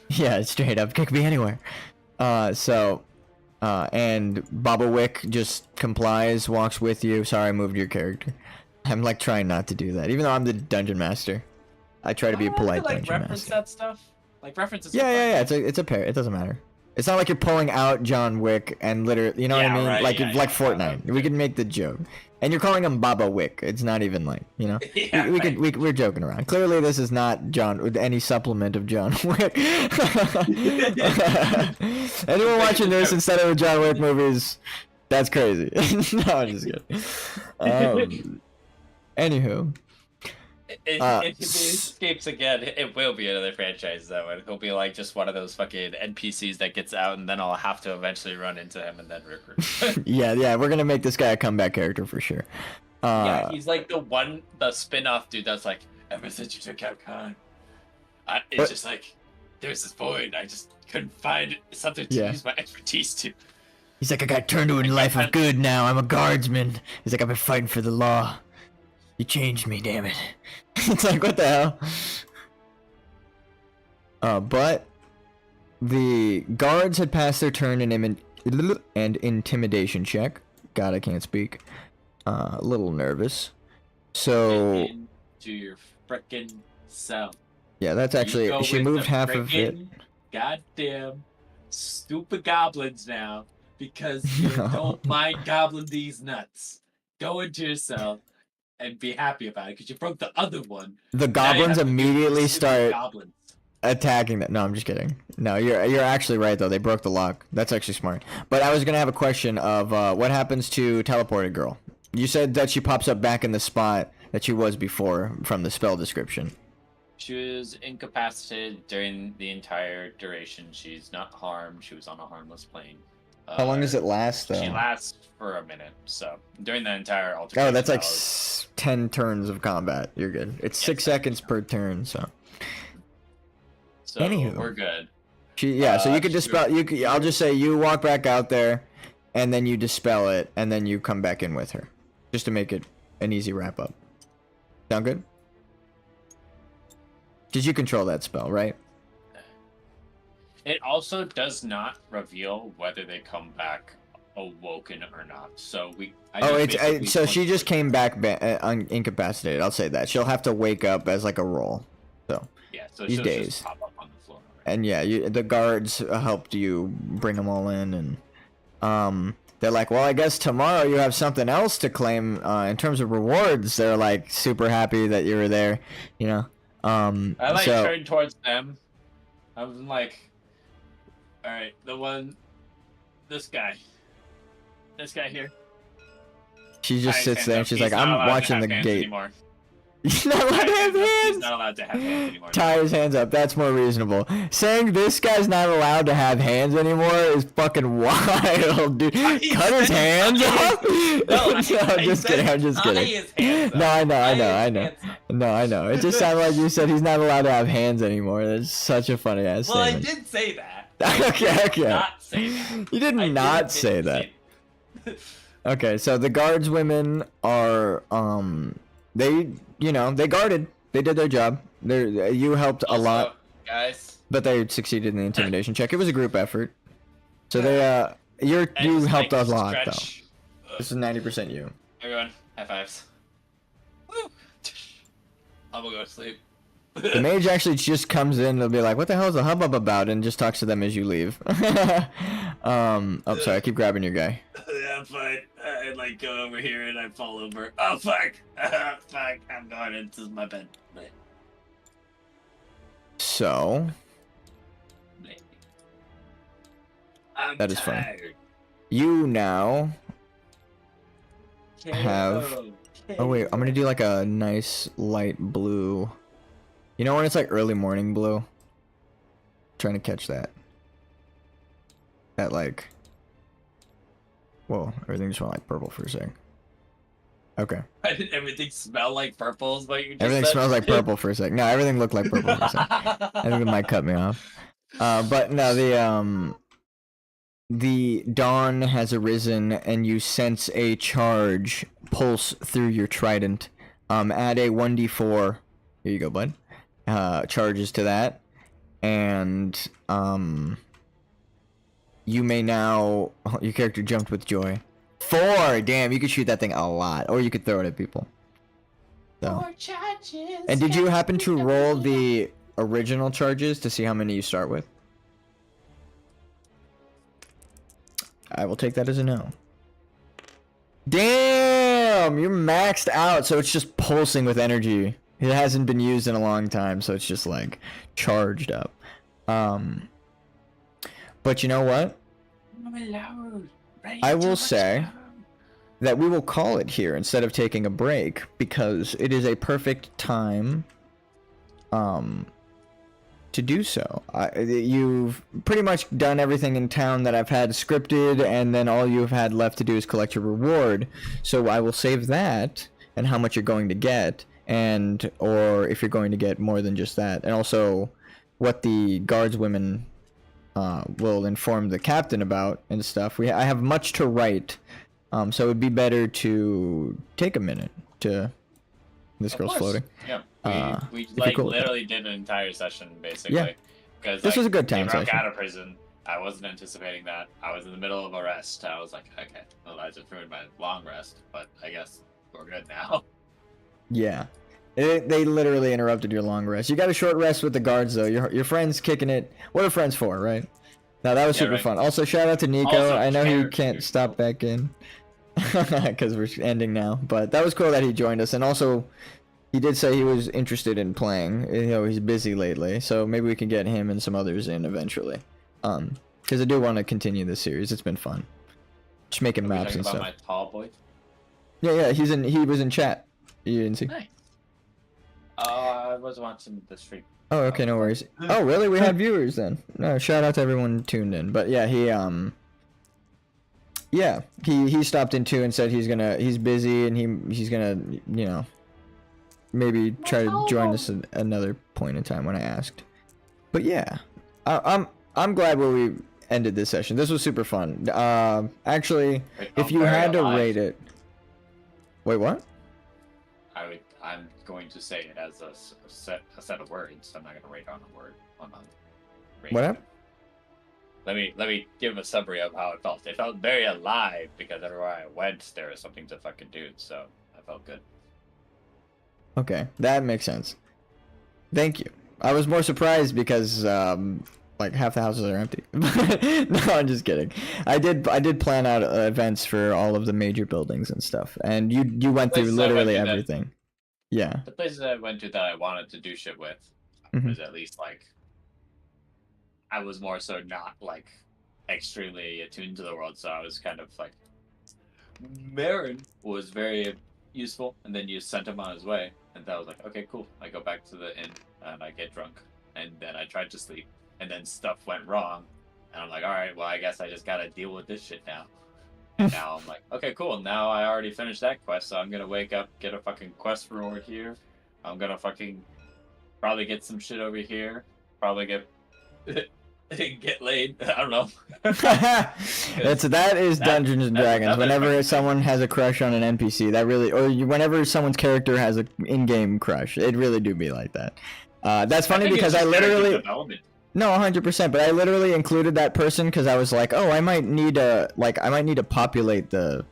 Yeah, straight up, kick me anywhere. And Baba Wick just complies, walks with you. Sorry, I moved your character. I'm like trying not to do that, even though I'm the dungeon master. I try to be a polite dungeon master. That stuff. Like references. Yeah. It's a pair. It doesn't matter. It's not like you're pulling out John Wick and literally, you know what I mean? Right, like Fortnite. We can make the joke. And you're calling him Baba Wick. It's not even like, you know. We're joking around. Clearly, this is not any supplement of John Wick. Anyone watching this instead of John Wick movies, that's crazy. No, I'm just kidding. Anywho. If he escapes again, it will be another franchise though, and he'll be like just one of those fucking NPCs that gets out, and then I'll have to eventually run into him and then recruit. yeah, we're gonna make this guy a comeback character for sure. Yeah, he's like the spin-off dude that's like, ever since you took out Khan, it's just like, there's this void, I just couldn't find something to use my expertise to. He's like, I got turned to a life of good now, I'm a guardsman. He's like, I've been fighting for the law. You changed me, damn it. It's like, what the hell? But the guards had passed their turn and intimidation check. God, I can't speak. A little nervous. So... To your frickin' self. Yeah, that's actually... She moved half of it. Goddamn stupid goblins now. Because you don't mind gobbling these nuts. Go into yourself. And be happy about it because you broke the other one. The goblins immediately start attacking that. No, I'm just kidding. No, you're actually right though. They broke the lock. That's actually smart. But I was gonna have a question of what happens to teleported girl. You said that she pops up back in the spot that she was before from the spell description. She was incapacitated during the entire duration. She's not harmed. She was on a harmless plane. How long does it last, though? She lasts for a minute, so during the entire altercation. Oh, that's like 10 turns of combat. You're good. It's 6 seconds per turn, so. So anywho, we're good. So you could dispel. I'll just say you walk back out there, and then you dispel it, and then you come back in with her, just to make it an easy wrap up. Sound good? Did you control that spell, right? It also does not reveal whether they come back awoken or not. So so she just came back incapacitated. I'll say that she'll have to wake up as like a roll. So yeah, so these days. Just pop up on the floor. Right? And yeah, the guards helped you bring them all in, and they're like, well, I guess tomorrow you have something else to claim in terms of rewards. They're like super happy that you were there, you know. I turned towards them. I was like. Alright, this guy here. She just sits there and she's like, I'm watching the gate. Anymore. He's not allowed to have hands! He's not allowed to have hands anymore. Tie his hands up, that's more reasonable. Saying this guy's not allowed to have hands anymore is fucking wild, dude. Cut his hands off? No, I'm just kidding. No, I know. No, I know. It just sounded like you said he's not allowed to have hands anymore. That's such a funny ass statement. Well, I did say that. Okay. Not say that. You did not say that. Okay, so the guardswomen are they guarded. They did their job. You helped a lot, guys. But they succeeded in the intimidation check. It was a group effort. So they you helped a lot though. This is 90% you. Everyone, high fives. Woo! I'm gonna go to sleep. The mage actually just comes in. They'll be like, "What the hell is the hubbub about?" and just talks to them as you leave. Oh, sorry. I keep grabbing your guy. Yeah, I'm fine. I like go over here and I fall over. Oh fuck! Fuck! I'm going into my bed. So. That is funny. You now have. Oh wait, I'm gonna do like a nice light blue. You know when it's like early morning blue? Trying to catch that. That like... Whoa, everything just went like purple for a sec. Okay. Why did everything smell like purple is what you just Everything said? smells like purple for a sec. No, everything looked like purple for a sec. I think it might cut me off. But no, the dawn has arisen, and you sense a charge pulse through your trident. Add a 1d4. Here you go, bud. Charges to that, and you may now. Your character jumped with joy. 4. Damn, you could shoot that thing a lot, or you could throw it at people. So. 4 charges. And did you happen to roll the original charges to see how many you start with? I will take that as a no. Damn, you're maxed out, so it's just pulsing with energy. It hasn't been used in a long time, so it's just like charged up. But you know what? I will say that we will call it here instead of taking a break, because it is a perfect time to do so. You've pretty much done everything in town that I've had scripted, and then all you've had left to do is collect your reward. So I will save that and how much you're going to get, and or if you're going to get more than just that, and also what the guardswomen will inform the captain about and stuff. I have much to write, so it would be better to take a minute to. This girl's floating. Yeah. We cool literally did an entire session basically. Yeah. Because this was a good time they broke session. out of prison. I wasn't anticipating that. I was in the middle of a rest. I was like, okay, well, I just ruined my long rest, but I guess we're good now. Yeah. They literally interrupted your long rest. You got a short rest with the guards though. Your friends kicking it. What are friends for, right? Now that was super right. fun. Also, shout out to Nico. Also, I know he can't characters. stop back in because we're ending now. But that was cool that he joined us, and also he did say he was interested in playing. You know, he's busy lately, so maybe we can get him and some others in eventually. Because I do want to continue this series. It's been fun. Just making maps and about stuff. my tall boy. Yeah, he was in chat. You didn't see? Nice. I was watching the stream. Oh, okay, no worries. Oh, really? We had viewers then. No, shout out to everyone tuned in. But yeah, he stopped in too and said he's busy and he's gonna, you know, maybe try to join us at another point in time when I asked. But yeah, I'm glad where we ended this session. This was super fun. Actually, if you had to rate it, wait, what? I'm going to say it as a set of words. I'm not going to rate on a word. What up? Let me give a summary of how it felt. It felt very alive because everywhere I went, there was something to fucking do. So I felt good. Okay, that makes sense. Thank you. I was more surprised because like half the houses are empty. No, I'm just kidding. I did plan out events for all of the major buildings and stuff, and you went through literally everything. Yeah. The places I went to that I wanted to do shit with was at least like I was more so not like extremely attuned to the world, so I was kind of like Marin was very useful, and then you sent him on his way, and I was like, okay, cool. I go back to the inn and I get drunk, and then I tried to sleep, and then stuff went wrong, and I'm like, all right, well, I guess I just gotta deal with this shit now. And now I'm like, okay, cool. Now I already finished that quest, so I'm gonna wake up, get a fucking quest reward here. I'm gonna fucking probably get some shit over here. Probably get get laid. I don't know. that is Dungeons and Dragons. Whenever someone has a crush on an NPC, that really, or whenever someone's character has an in-game crush, it really do be like that. That's funny because I literally. No, 100%. But I literally included that person because I was like, oh, I might need to populate the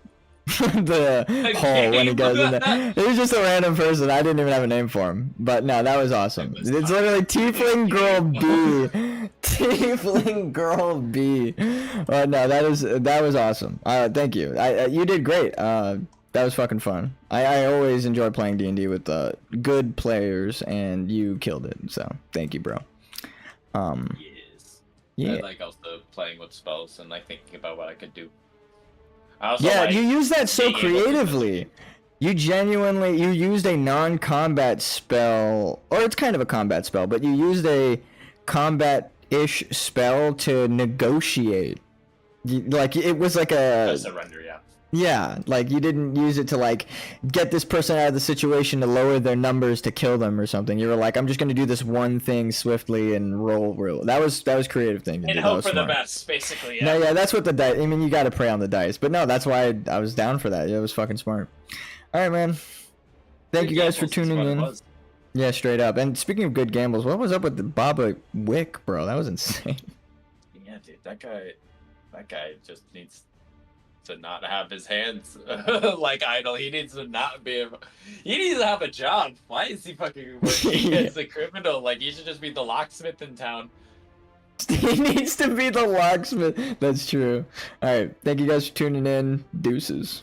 the hole when he goes in there. It was just a random person. I didn't even have a name for him. But no, that was awesome. It's literally Tiefling Girl B. Tiefling Girl B. No, that was awesome. Thank you. You did great. That was fucking fun. I always enjoy playing D&D with good players, and you killed it. So thank you, bro. Yes. Yeah. I like also playing with spells and like thinking about what I could do. You use that so creatively. You used a non-combat spell, or it's kind of a combat spell, but you used a combat-ish spell to negotiate. Like it was like a surrender, yeah. Yeah, like you didn't use it to like get this person out of the situation to lower their numbers to kill them or something. You were like, I'm just gonna do this one thing swiftly and roll. That was creative thing to And do. That hope was for the smart. best, basically. Yeah. No, yeah, that's what the dice. I mean, you got to prey on the dice, but no, that's why I was down for that. Yeah, it was fucking smart. All right, man. Thank you guys for tuning in. Yeah, straight up. And speaking of good gambles, what was up with the Baba Wick, bro? That was insane. Yeah, dude, that guy just needs to not have his hands like idle. He needs to not be. He needs to have a job. Why is he fucking working Yeah. as a criminal? Like he should just be the locksmith in town. He needs to be the locksmith. That's true. All right. Thank you guys for tuning in. Deuces.